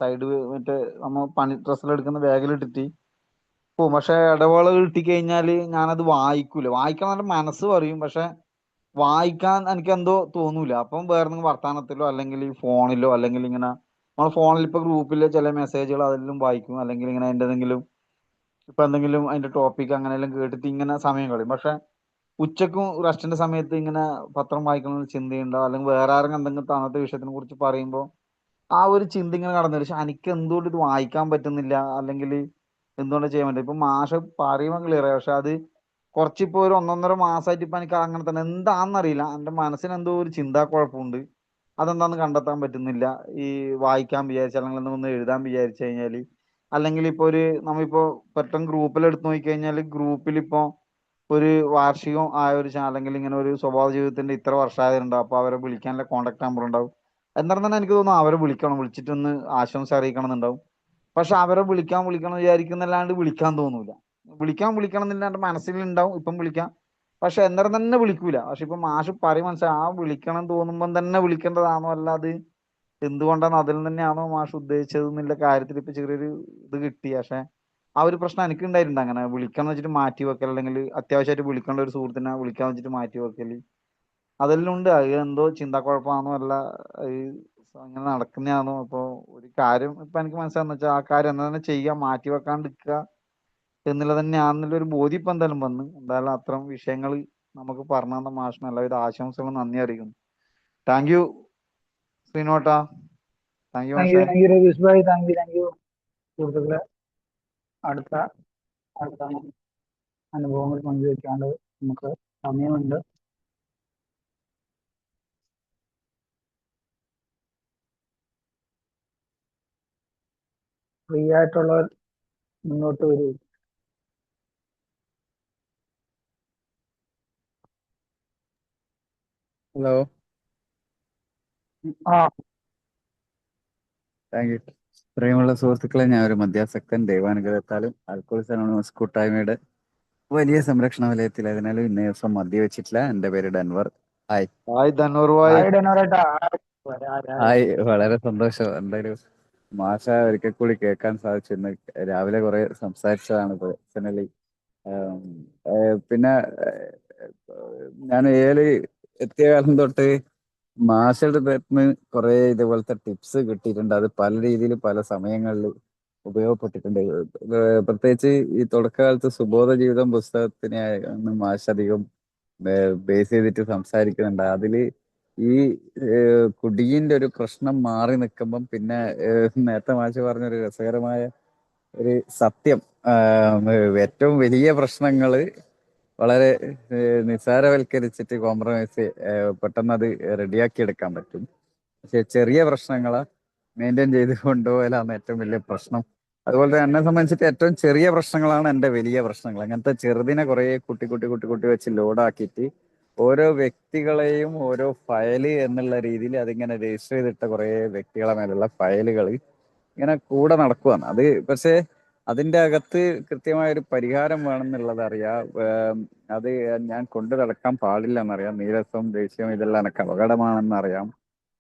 D: സൈഡ് മറ്റേ നമ്മ പണി ഡ്രസ്സിൽ എടുക്കുന്ന ബാഗിലിട്ടിട്ട് പോകും. പക്ഷെ ഇടവേളകൾ കിട്ടിക്കഴിഞ്ഞാല് ഞാനത് വായിക്കൂല. വായിക്കാൻ നല്ല മനസ്സ് പറയും, പക്ഷെ വായിക്കാൻ എനിക്ക് എന്തോ തോന്നൂല. അപ്പം വേറെ എന്തെങ്കിലും വർത്താനത്തിലോ അല്ലെങ്കിൽ ഫോണിലോ അല്ലെങ്കിൽ ഇങ്ങനെ നമ്മൾ ഫോണിൽ ഇപ്പൊ ഗ്രൂപ്പിലെ ചില മെസ്സേജുകൾ അതെല്ലാം വായിക്കും, അല്ലെങ്കിൽ ഇങ്ങനെ അതിൻ്റെ എന്തെങ്കിലും ഇപ്പൊ എന്തെങ്കിലും അതിന്റെ ടോപ്പിക് അങ്ങനെയെല്ലാം കേട്ടിട്ട് ഇങ്ങനെ സമയം കളയും. പക്ഷെ ഉച്ചക്കും റെസ്റ്റിന്റെ സമയത്ത് ഇങ്ങനെ പത്രം വായിക്കണമെന്ന് ചിന്തയുണ്ടോ, അല്ലെങ്കിൽ വേറെ ആരെങ്കിലും എന്തെങ്കിലും തന്നത്തെ വിഷയത്തിനെ കുറിച്ച് പറയുമ്പോൾ ആ ഒരു ചിന്ത ഇങ്ങനെ കടന്നു വരും. പക്ഷെ എനിക്ക് എന്തുകൊണ്ട് ഇത് വായിക്കാൻ പറ്റുന്നില്ല, അല്ലെങ്കിൽ എന്തുകൊണ്ട് ചെയ്യാൻ പറ്റില്ല. ഇപ്പൊ മാഷ് പറയുമ്പോൾ ക്ലിയർ ആയി, പക്ഷെ അത് കുറച്ചിപ്പോ ഒരു 1.5 മാസമായിട്ട് ഇപ്പൊ എനിക്ക് അങ്ങനെ തന്നെ എന്താണെന്നറിയില്ല. എൻ്റെ മനസ്സിന് എന്തോ ഒരു ചിന്താ കുഴപ്പമുണ്ട്. അതെന്താന്ന് കണ്ടെത്താൻ പറ്റുന്നില്ല. ഈ വായിക്കാൻ വിചാരിച്ച അല്ലെങ്കിൽ എന്തെങ്കിലും എഴുതാൻ വിചാരിച്ചു കഴിഞ്ഞാല്, അല്ലെങ്കിൽ ഇപ്പൊ ഒരു നമ്മളിപ്പോ പെട്ടെന്ന് ഗ്രൂപ്പിൽ എടുത്ത് നോക്കിക്കഴിഞ്ഞാൽ ഗ്രൂപ്പിൽ ഇപ്പോ ഒരു വാർഷികം ആയ ഒരു അല്ലെങ്കിൽ ഇങ്ങനെ ഒരു സ്വഭാവ ജീവിതത്തിന്റെ ഇത്ര വർഷമായതുണ്ടാവും. അപ്പൊ അവരെ വിളിക്കാനുള്ള കോൺടാക്ട് നമ്പർ ഉണ്ടാവും. എന്നാലും തന്നെ എനിക്ക് തോന്നുന്നു അവരെ വിളിക്കണം, വിളിച്ചിട്ടൊന്ന് ആശംസ അറിയിക്കണം എന്നുണ്ടാവും. പക്ഷെ അവരെ വിളിക്കണം വിചാരിക്കുന്നല്ലാണ്ട് വിളിക്കാൻ തോന്നൂല. വിളിക്കണം എന്നില്ല എൻ്റെ മനസ്സിലുണ്ടാവും ഇപ്പം വിളിക്കാം, പക്ഷെ അന്നേരം തന്നെ വിളിക്കൂല. പക്ഷെ ഇപ്പൊ മാഷ് പറയും മനസ്സിലായി, ആ വിളിക്കണം തോന്നുമ്പം തന്നെ വിളിക്കേണ്ടതാണോ, അല്ലാതെ എന്തുകൊണ്ടാണ് അതിൽ തന്നെയാണോ മാഷ് ഉദ്ദേശിച്ചത് എന്നുള്ള കാര്യത്തിൽ ഇപ്പൊ ചെറിയൊരു ഇത് കിട്ടി. പക്ഷെ ആ ഒരു പ്രശ്നം എനിക്ക് ഉണ്ടായിട്ടുണ്ട്. അങ്ങനെ വിളിക്കാന്ന് വെച്ചിട്ട് മാറ്റി വെക്കൽ, അല്ലെങ്കിൽ അത്യാവശ്യമായിട്ട് വിളിക്കേണ്ട ഒരു സുഹൃത്തിനെ വിളിക്കാന്ന് വെച്ചിട്ട് മാറ്റി വെക്കൽ, അതെല്ലാം ഉണ്ട്. അത് എന്തോ ചിന്താക്കുഴപ്പമാണോ അല്ല അത് അങ്ങനെ നടക്കുന്നതാണോ. അപ്പോൾ ഒരു കാര്യം ഇപ്പൊ എനിക്ക് മനസ്സിലാന്ന് വെച്ചാൽ ആ കാര്യം എന്താ തന്നെ ചെയ്യാൻ മാറ്റി വെക്കാണ്ടിരിക്കുക എന്നുള്ളത് തന്നെയാണെന്നുള്ള ഒരു ബോധ്യം ഇപ്പൊ എന്തായാലും വന്ന്. എന്തായാലും അത്തരം വിഷയങ്ങൾ നമുക്ക് പറഞ്ഞു തന്ന മാഷിന് എല്ലാവിധ ആശംസകളും നന്ദി അറിയിക്കുന്നു. താങ്ക് യു ശ്രീനോട്ടാ. താങ്ക് യു മാഷേ.
B: താങ്ക് യു രതീഷ് ഭായ്. താങ്ക് യു സുഹൃത്തുക്കളെ. അടുത്ത അടുത്ത അനുഭവങ്ങൾ പങ്കുവെക്കാണ്ട് നമുക്ക് സമയമുണ്ട്. ഫ്രീ ആയിട്ടുള്ളവർ മുന്നോട്ട് വരൂ.
E: ഹലോ,
B: ആ
E: താങ്ക് യു. പ്രിയമുള്ള സുഹൃത്തുക്കളെ, ഞാൻ ഒരു മദ്യാസക്തൻ. ദൈവാനുഗ്രഹത്താലും ആൽക്കോളിക്സ് അനോണിമസ് കൂട്ടായ്മയുടെ വലിയ സംരക്ഷണ വലയത്തിൽ അതിനാലും ഇന്നേ ദിവസം മദ്യവെച്ചിട്ടില്ല. എൻ്റെ പേര് ഡൻവർ. ഹായ്.
D: ഹായ് ധനൂർ ഭായ്.
B: ഹായ് ഡെനോറേട്ടാ.
E: ഹായ്, വളരെ സന്തോഷം. എന്തായാലും മാഷ ഒരിക്കൽ കൂടി കേൾക്കാൻ സാധിച്ചു. ഇന്ന് രാവിലെ കുറെ സംസാരിച്ചതാണ് പേഴ്സണലി. പിന്നെ ഞാൻ ഏല് എത്തിയ കാലം തൊട്ട് മാഷയുടെ അടുത്ത് കുറെ ഇതുപോലത്തെ ടിപ്സ് കിട്ടിയിട്ടുണ്ട്. അത് പല രീതിയിൽ പല സമയങ്ങളിൽ ഉപയോഗപ്പെട്ടിട്ടുണ്ട്. പ്രത്യേകിച്ച് ഈ തുടക്കകാലത്ത് സുബോധ ജീവിതം പുസ്തകത്തിനെ ആണ് മാഷ് അധികം ബേസ് ചെയ്തിട്ട് സംസാരിക്കുന്നുണ്ട്. അതില് ഈ കുടിയിന്റെ ഒരു പ്രശ്നം മാറി നിൽക്കുമ്പം പിന്നെ നേരത്തെ മാഷ് പറഞ്ഞൊരു രസകരമായ ഒരു സത്യം, ഏറ്റവും വലിയ പ്രശ്നങ്ങള് വളരെ നിസ്സാരവൽക്കരിച്ചിട്ട് കോംപ്രമൈസ് പെട്ടെന്ന് അത് റെഡിയാക്കി എടുക്കാൻ പറ്റും. പക്ഷെ ചെറിയ പ്രശ്നങ്ങളെ മെയിൻറ്റെയിൻ ചെയ്ത് കൊണ്ടുപോകലാണ് ഏറ്റവും വലിയ പ്രശ്നം. അതുപോലെ തന്നെ എന്നെ സംബന്ധിച്ചിട്ട് ഏറ്റവും ചെറിയ പ്രശ്നങ്ങളാണ് എൻ്റെ വലിയ പ്രശ്നങ്ങൾ. അങ്ങനത്തെ ചെറുതിനെ കുറെ കുട്ടി കുട്ടി കുട്ടി കുട്ടി വെച്ച് ലോഡാക്കിയിട്ട് ഓരോ വ്യക്തികളെയും ഓരോ ഫയല് എന്നുള്ള രീതിയിൽ അതിങ്ങനെ രജിസ്റ്റർ ചെയ്തിട്ട കുറെ വ്യക്തികളെ മേലുള്ള ഫയലുകൾ ഇങ്ങനെ കൂടെ നടക്കുവാണ്. അത് പക്ഷേ അതിന്റെ അകത്ത് കൃത്യമായ ഒരു പരിഹാരം വേണമെന്നുള്ളത് അറിയാം. അത് ഞാൻ കൊണ്ടു നടക്കാൻ പാടില്ല എന്നറിയാം. നീരസം ദേഷ്യം ഇതെല്ലാം എനിക്ക് അപകടമാണെന്നറിയാം.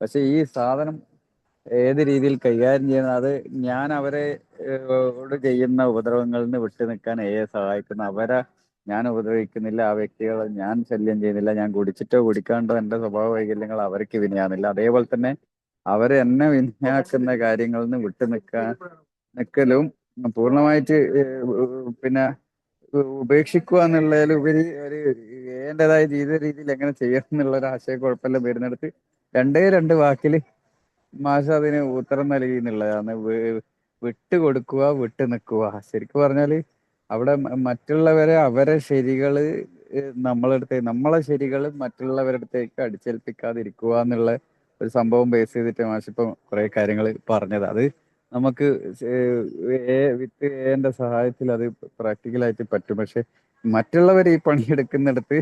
E: പക്ഷെ ഈ സാധനം ഏത് രീതിയിൽ കൈകാര്യം ചെയ്യുന്നത്, അത് ഞാൻ അവരെ ഓട് ചെയ്യുന്ന ഉപദ്രവങ്ങളിൽ നിന്ന് വിട്ടു നിൽക്കാൻ സഹായിക്കുന്നു. അവരെ ഞാൻ ഉപദ്രവിക്കുന്നില്ല, ആ വ്യക്തികളെ ഞാൻ ശല്യം ചെയ്യുന്നില്ല, ഞാൻ കുടിച്ചിട്ടോ കുടിക്കാണ്ടോ എന്റെ സ്വഭാവ വൈകല്യങ്ങൾ അവർക്ക് വിനയാകുന്നില്ല. അതേപോലെ തന്നെ അവരെ എന്നെ വിനയാക്കുന്ന കാര്യങ്ങളിൽ നിന്ന് വിട്ടു നിൽക്കലും പൂർണ്ണമായിട്ട് പിന്നെ ഉപേക്ഷിക്കുക എന്നുള്ളതിലുപരി ഒരു എന്റേതായ ജീവിത രീതിയിൽ എങ്ങനെ ചെയ്യണം എന്നുള്ള ഒരു ആശയക്കുഴപ്പമെല്ലാം വരുന്നിടത്ത് രണ്ടേ രണ്ട് വാക്കിൽ മാഷ് അതിന് ഉത്തരം നൽകി എന്നുള്ളതാണ്. വിട്ടുകൊടുക്കുക, വിട്ടു നിൽക്കുക. ശരിക്കും പറഞ്ഞാല് അവിടെ മറ്റുള്ളവരെ അവരെ ശരികള് നമ്മളടുത്ത് നമ്മളെ ശരികൾ മറ്റുള്ളവരുടെ അടുത്തേക്ക് അടിച്ചേൽപ്പിക്കാതിരിക്കുക എന്നുള്ള ഒരു സംഭവം ബേസ് ചെയ്തിട്ട് മാഷിപ്പം കുറെ കാര്യങ്ങൾ പറഞ്ഞത്. അത് നമുക്ക് വിത്ത് എന്റെ സഹായത്തിൽ അത് പ്രാക്ടിക്കലായിട്ട് പറ്റും. പക്ഷെ മറ്റുള്ളവർ ഈ പണിയെടുക്കുന്നിടത്ത്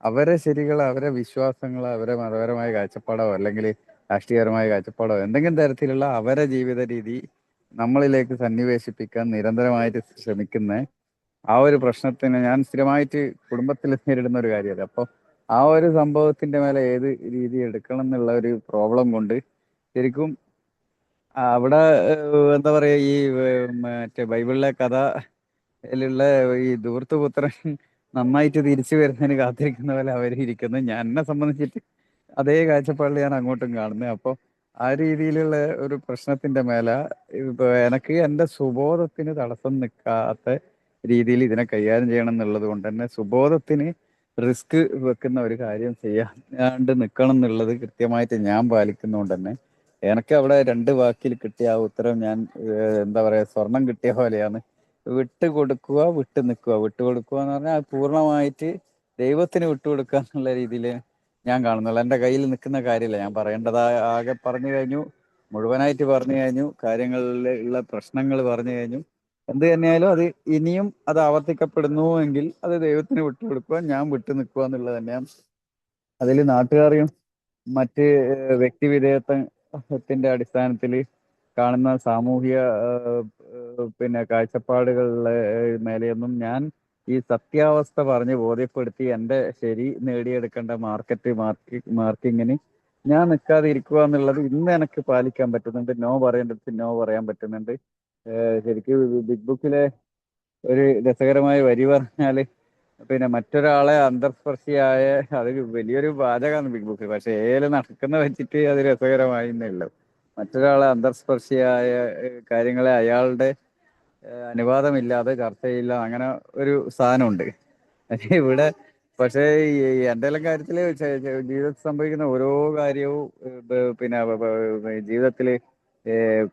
E: അവരെ ശരികൾ, അവരെ വിശ്വാസങ്ങൾ, അവരെ മതപരമായ കാഴ്ചപ്പാടോ അല്ലെങ്കിൽ രാഷ്ട്രീയപരമായ കാഴ്ചപ്പാടോ എന്തെങ്കിലും തരത്തിലുള്ള അവരെ ജീവിത രീതി നമ്മളിലേക്ക് സന്നിവേശിപ്പിക്കാൻ നിരന്തരമായിട്ട് ശ്രമിക്കുന്ന ആ ഒരു പ്രശ്നത്തിന് ഞാൻ സ്ഥിരമായിട്ട് കുടുംബത്തിൽ നേരിടുന്ന ഒരു കാര്യമല്ല. അപ്പോൾ ആ ഒരു സംഭവത്തിന്റെ മേലെ ഏത് രീതി എടുക്കണം എന്നുള്ള ഒരു പ്രോബ്ലം കൊണ്ട് ശരിക്കും അവിടെ എന്താ പറയാ, ഈ മറ്റേ ബൈബിളിലെ കഥയിലുള്ള ഈ ധൂർത്തുപുത്രൻ നന്നായിട്ട് തിരിച്ചു വരുന്നതിന് കാത്തിരിക്കുന്ന പോലെ അവർ ഇരിക്കുന്നു. ഞാൻ എന്നെ സംബന്ധിച്ചിട്ട് അതേ കാഴ്ചപ്പാടിൽ ഞാൻ അങ്ങോട്ടും കാണുന്നത്. അപ്പോൾ ആ രീതിയിലുള്ള ഒരു പ്രശ്നത്തിന്റെ മേലെ ഇപ്പൊ എനിക്ക് എന്റെ സുബോധത്തിന് തടസ്സം നിൽക്കാത്ത രീതിയിൽ ഇതിനെ കൈകാര്യം ചെയ്യണം എന്നുള്ളത് കൊണ്ട് തന്നെ സുബോധത്തിന് റിസ്ക് വെക്കുന്ന ഒരു കാര്യം ചെയ്യാണ്ട് നിൽക്കണം എന്നുള്ളത് കൃത്യമായിട്ട് ഞാൻ പാലിക്കുന്നതുകൊണ്ട് തന്നെ എനിക്ക് അവിടെ രണ്ട് വാക്കിൽ കിട്ടിയ ആ ഉത്തരം ഞാൻ എന്താ പറയാ സ്വർണം കിട്ടിയ പോലെയാണ്. വിട്ടുകൊടുക്കുക, വിട്ടു നിൽക്കുക. വിട്ടുകൊടുക്കുക എന്ന് പറഞ്ഞാൽ അത് പൂർണ്ണമായിട്ട് ദൈവത്തിന് വിട്ടുകൊടുക്കുക എന്നുള്ള രീതിയിൽ ഞാൻ കാണുന്നുള്ളൂ. എൻ്റെ കയ്യിൽ നിൽക്കുന്ന കാര്യമില്ല. ഞാൻ പറയേണ്ടതായ ആകെ പറഞ്ഞു കഴിഞ്ഞു, മുഴുവനായിട്ട് പറഞ്ഞു കഴിഞ്ഞു, കാര്യങ്ങളിൽ ഉള്ള പ്രശ്നങ്ങൾ പറഞ്ഞു കഴിഞ്ഞു. എന്ത് തന്നെയായാലും അത് ഇനിയും അത് ആവർത്തിക്കപ്പെടുന്നു എങ്കിൽ അത് ദൈവത്തിന് വിട്ടുകൊടുക്കുക, ഞാൻ വിട്ടു നിൽക്കുക എന്നുള്ളത് തന്നെയാണ്. അതിൽ നാട്ടുകാരെയും മറ്റ് വ്യക്തി വിധേയത്വത്തിന്റെ അടിസ്ഥാനത്തിൽ കാണുന്ന സാമൂഹിക പിന്നെ കാഴ്ചപ്പാടുകളുടെ മേലെയൊന്നും ഞാൻ ഈ സത്യാവസ്ഥ പറഞ്ഞ് ബോധ്യപ്പെടുത്തി എൻ്റെ ശരി നേടിയെടുക്കേണ്ട മാർക്കിങ്ങിന് ഞാൻ നിൽക്കാതെ ഇരിക്കുക എന്നുള്ളത് ഇന്ന് എനിക്ക് പാലിക്കാൻ പറ്റുന്നുണ്ട്. നോ പറയേണ്ടടുത്ത് നോ പറയാൻ പറ്റുന്നുണ്ട്. ശരിക്കും ബിഗ് ബുക്കിലെ ഒരു രസകരമായ വരി പറഞ്ഞാല് പിന്നെ മറ്റൊരാളെ അന്തർസ്പർശിയായ, അത് വലിയൊരു വാചകമാണ് ബിഗ് ബുക്ക്, പക്ഷെ നടക്കുന്ന വെച്ചിട്ട് അത് രസകരമായി എന്നുള്ളൂ. മറ്റൊരാളെ അന്തർസ്പർശിയായ കാര്യങ്ങളെ അയാളുടെ അനുവാദമില്ലാതെ ചർച്ച ചെയ്യില്ല, അങ്ങനെ ഒരു സാധനമുണ്ട് ഇവിടെ. പക്ഷേ ഈ എൻ്റെ എല്ലാം കാര്യത്തില് ജീവിതത്തിൽ സംഭവിക്കുന്ന ഓരോ കാര്യവും പിന്നെ ജീവിതത്തില്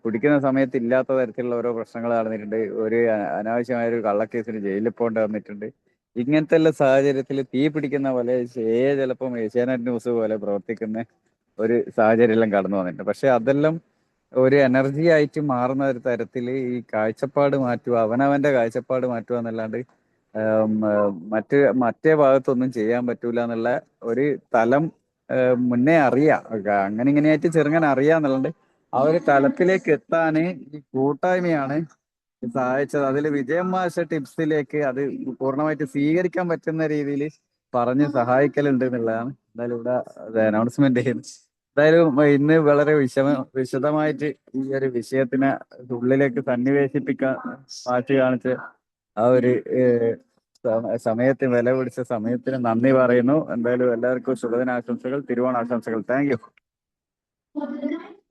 E: കുടിക്കുന്ന സമയത്ത് ഇല്ലാത്ത തരത്തിലുള്ള ഓരോ പ്രശ്നങ്ങൾ നടന്നിട്ടുണ്ട്. ഒരു അനാവശ്യമായ ഒരു കള്ളക്കേസിന് ജയിലിൽ പോകേണ്ടി വന്നിട്ടുണ്ട്. ഇങ്ങനത്തെ എല്ലാ സാഹചര്യത്തിൽ തീ പിടിക്കുന്ന പോലെ ചിലപ്പം ഏഷ്യാനെറ്റ് ന്യൂസ് പോലെ പ്രവർത്തിക്കുന്ന ഒരു സാഹചര്യം എല്ലാം കടന്നു വന്നിട്ടുണ്ട്. പക്ഷെ അതെല്ലാം ഒരു എനർജി ആയിട്ട് മാറുന്ന ഒരു തരത്തിൽ ഈ കാഴ്ചപ്പാട് മാറ്റുക, അവനവന്റെ കാഴ്ചപ്പാട് മാറ്റുക എന്നല്ലാണ്ട് മറ്റേ ഭാഗത്തൊന്നും ചെയ്യാൻ പറ്റൂല എന്നുള്ള ഒരു തലം മുന്നേ അറിയാം. അങ്ങനെ ഇങ്ങനെയായിട്ട് ചെറുങ്ങനെ അറിയാന്നുള്ളത് ആ ഒരു തലത്തിലേക്ക് എത്താന് ഈ കൂട്ടായ്മയാണ് സഹായിച്ചത്. അതിൽ വിജയം മാഷ ടിപ്സിലേക്ക് അത് പൂർണ്ണമായിട്ട് സ്വീകരിക്കാൻ പറ്റുന്ന രീതിയിൽ പറഞ്ഞ് സഹായിക്കലുണ്ട് എന്നുള്ളതാണ് എന്തായാലും ഇവിടെ അനൗൺസ്മെന്റ് ചെയ്യുന്നത്. എന്തായാലും ഇന്ന് വളരെ വിശദമായിട്ട് ഈ ഒരു വിഷയത്തിനെ ഉള്ളിലേക്ക് സന്നിവേശിപ്പിക്കാൻ മാറ്റി കാണിച്ച് ആ ഒരു സമയത്തിന് വില പിടിച്ച സമയത്തിന് നന്ദി പറയുന്നു. എന്തായാലും എല്ലാവർക്കും ശുഭദിനാശംസകൾ, തിരുവോണാശംസകൾ. Thank you.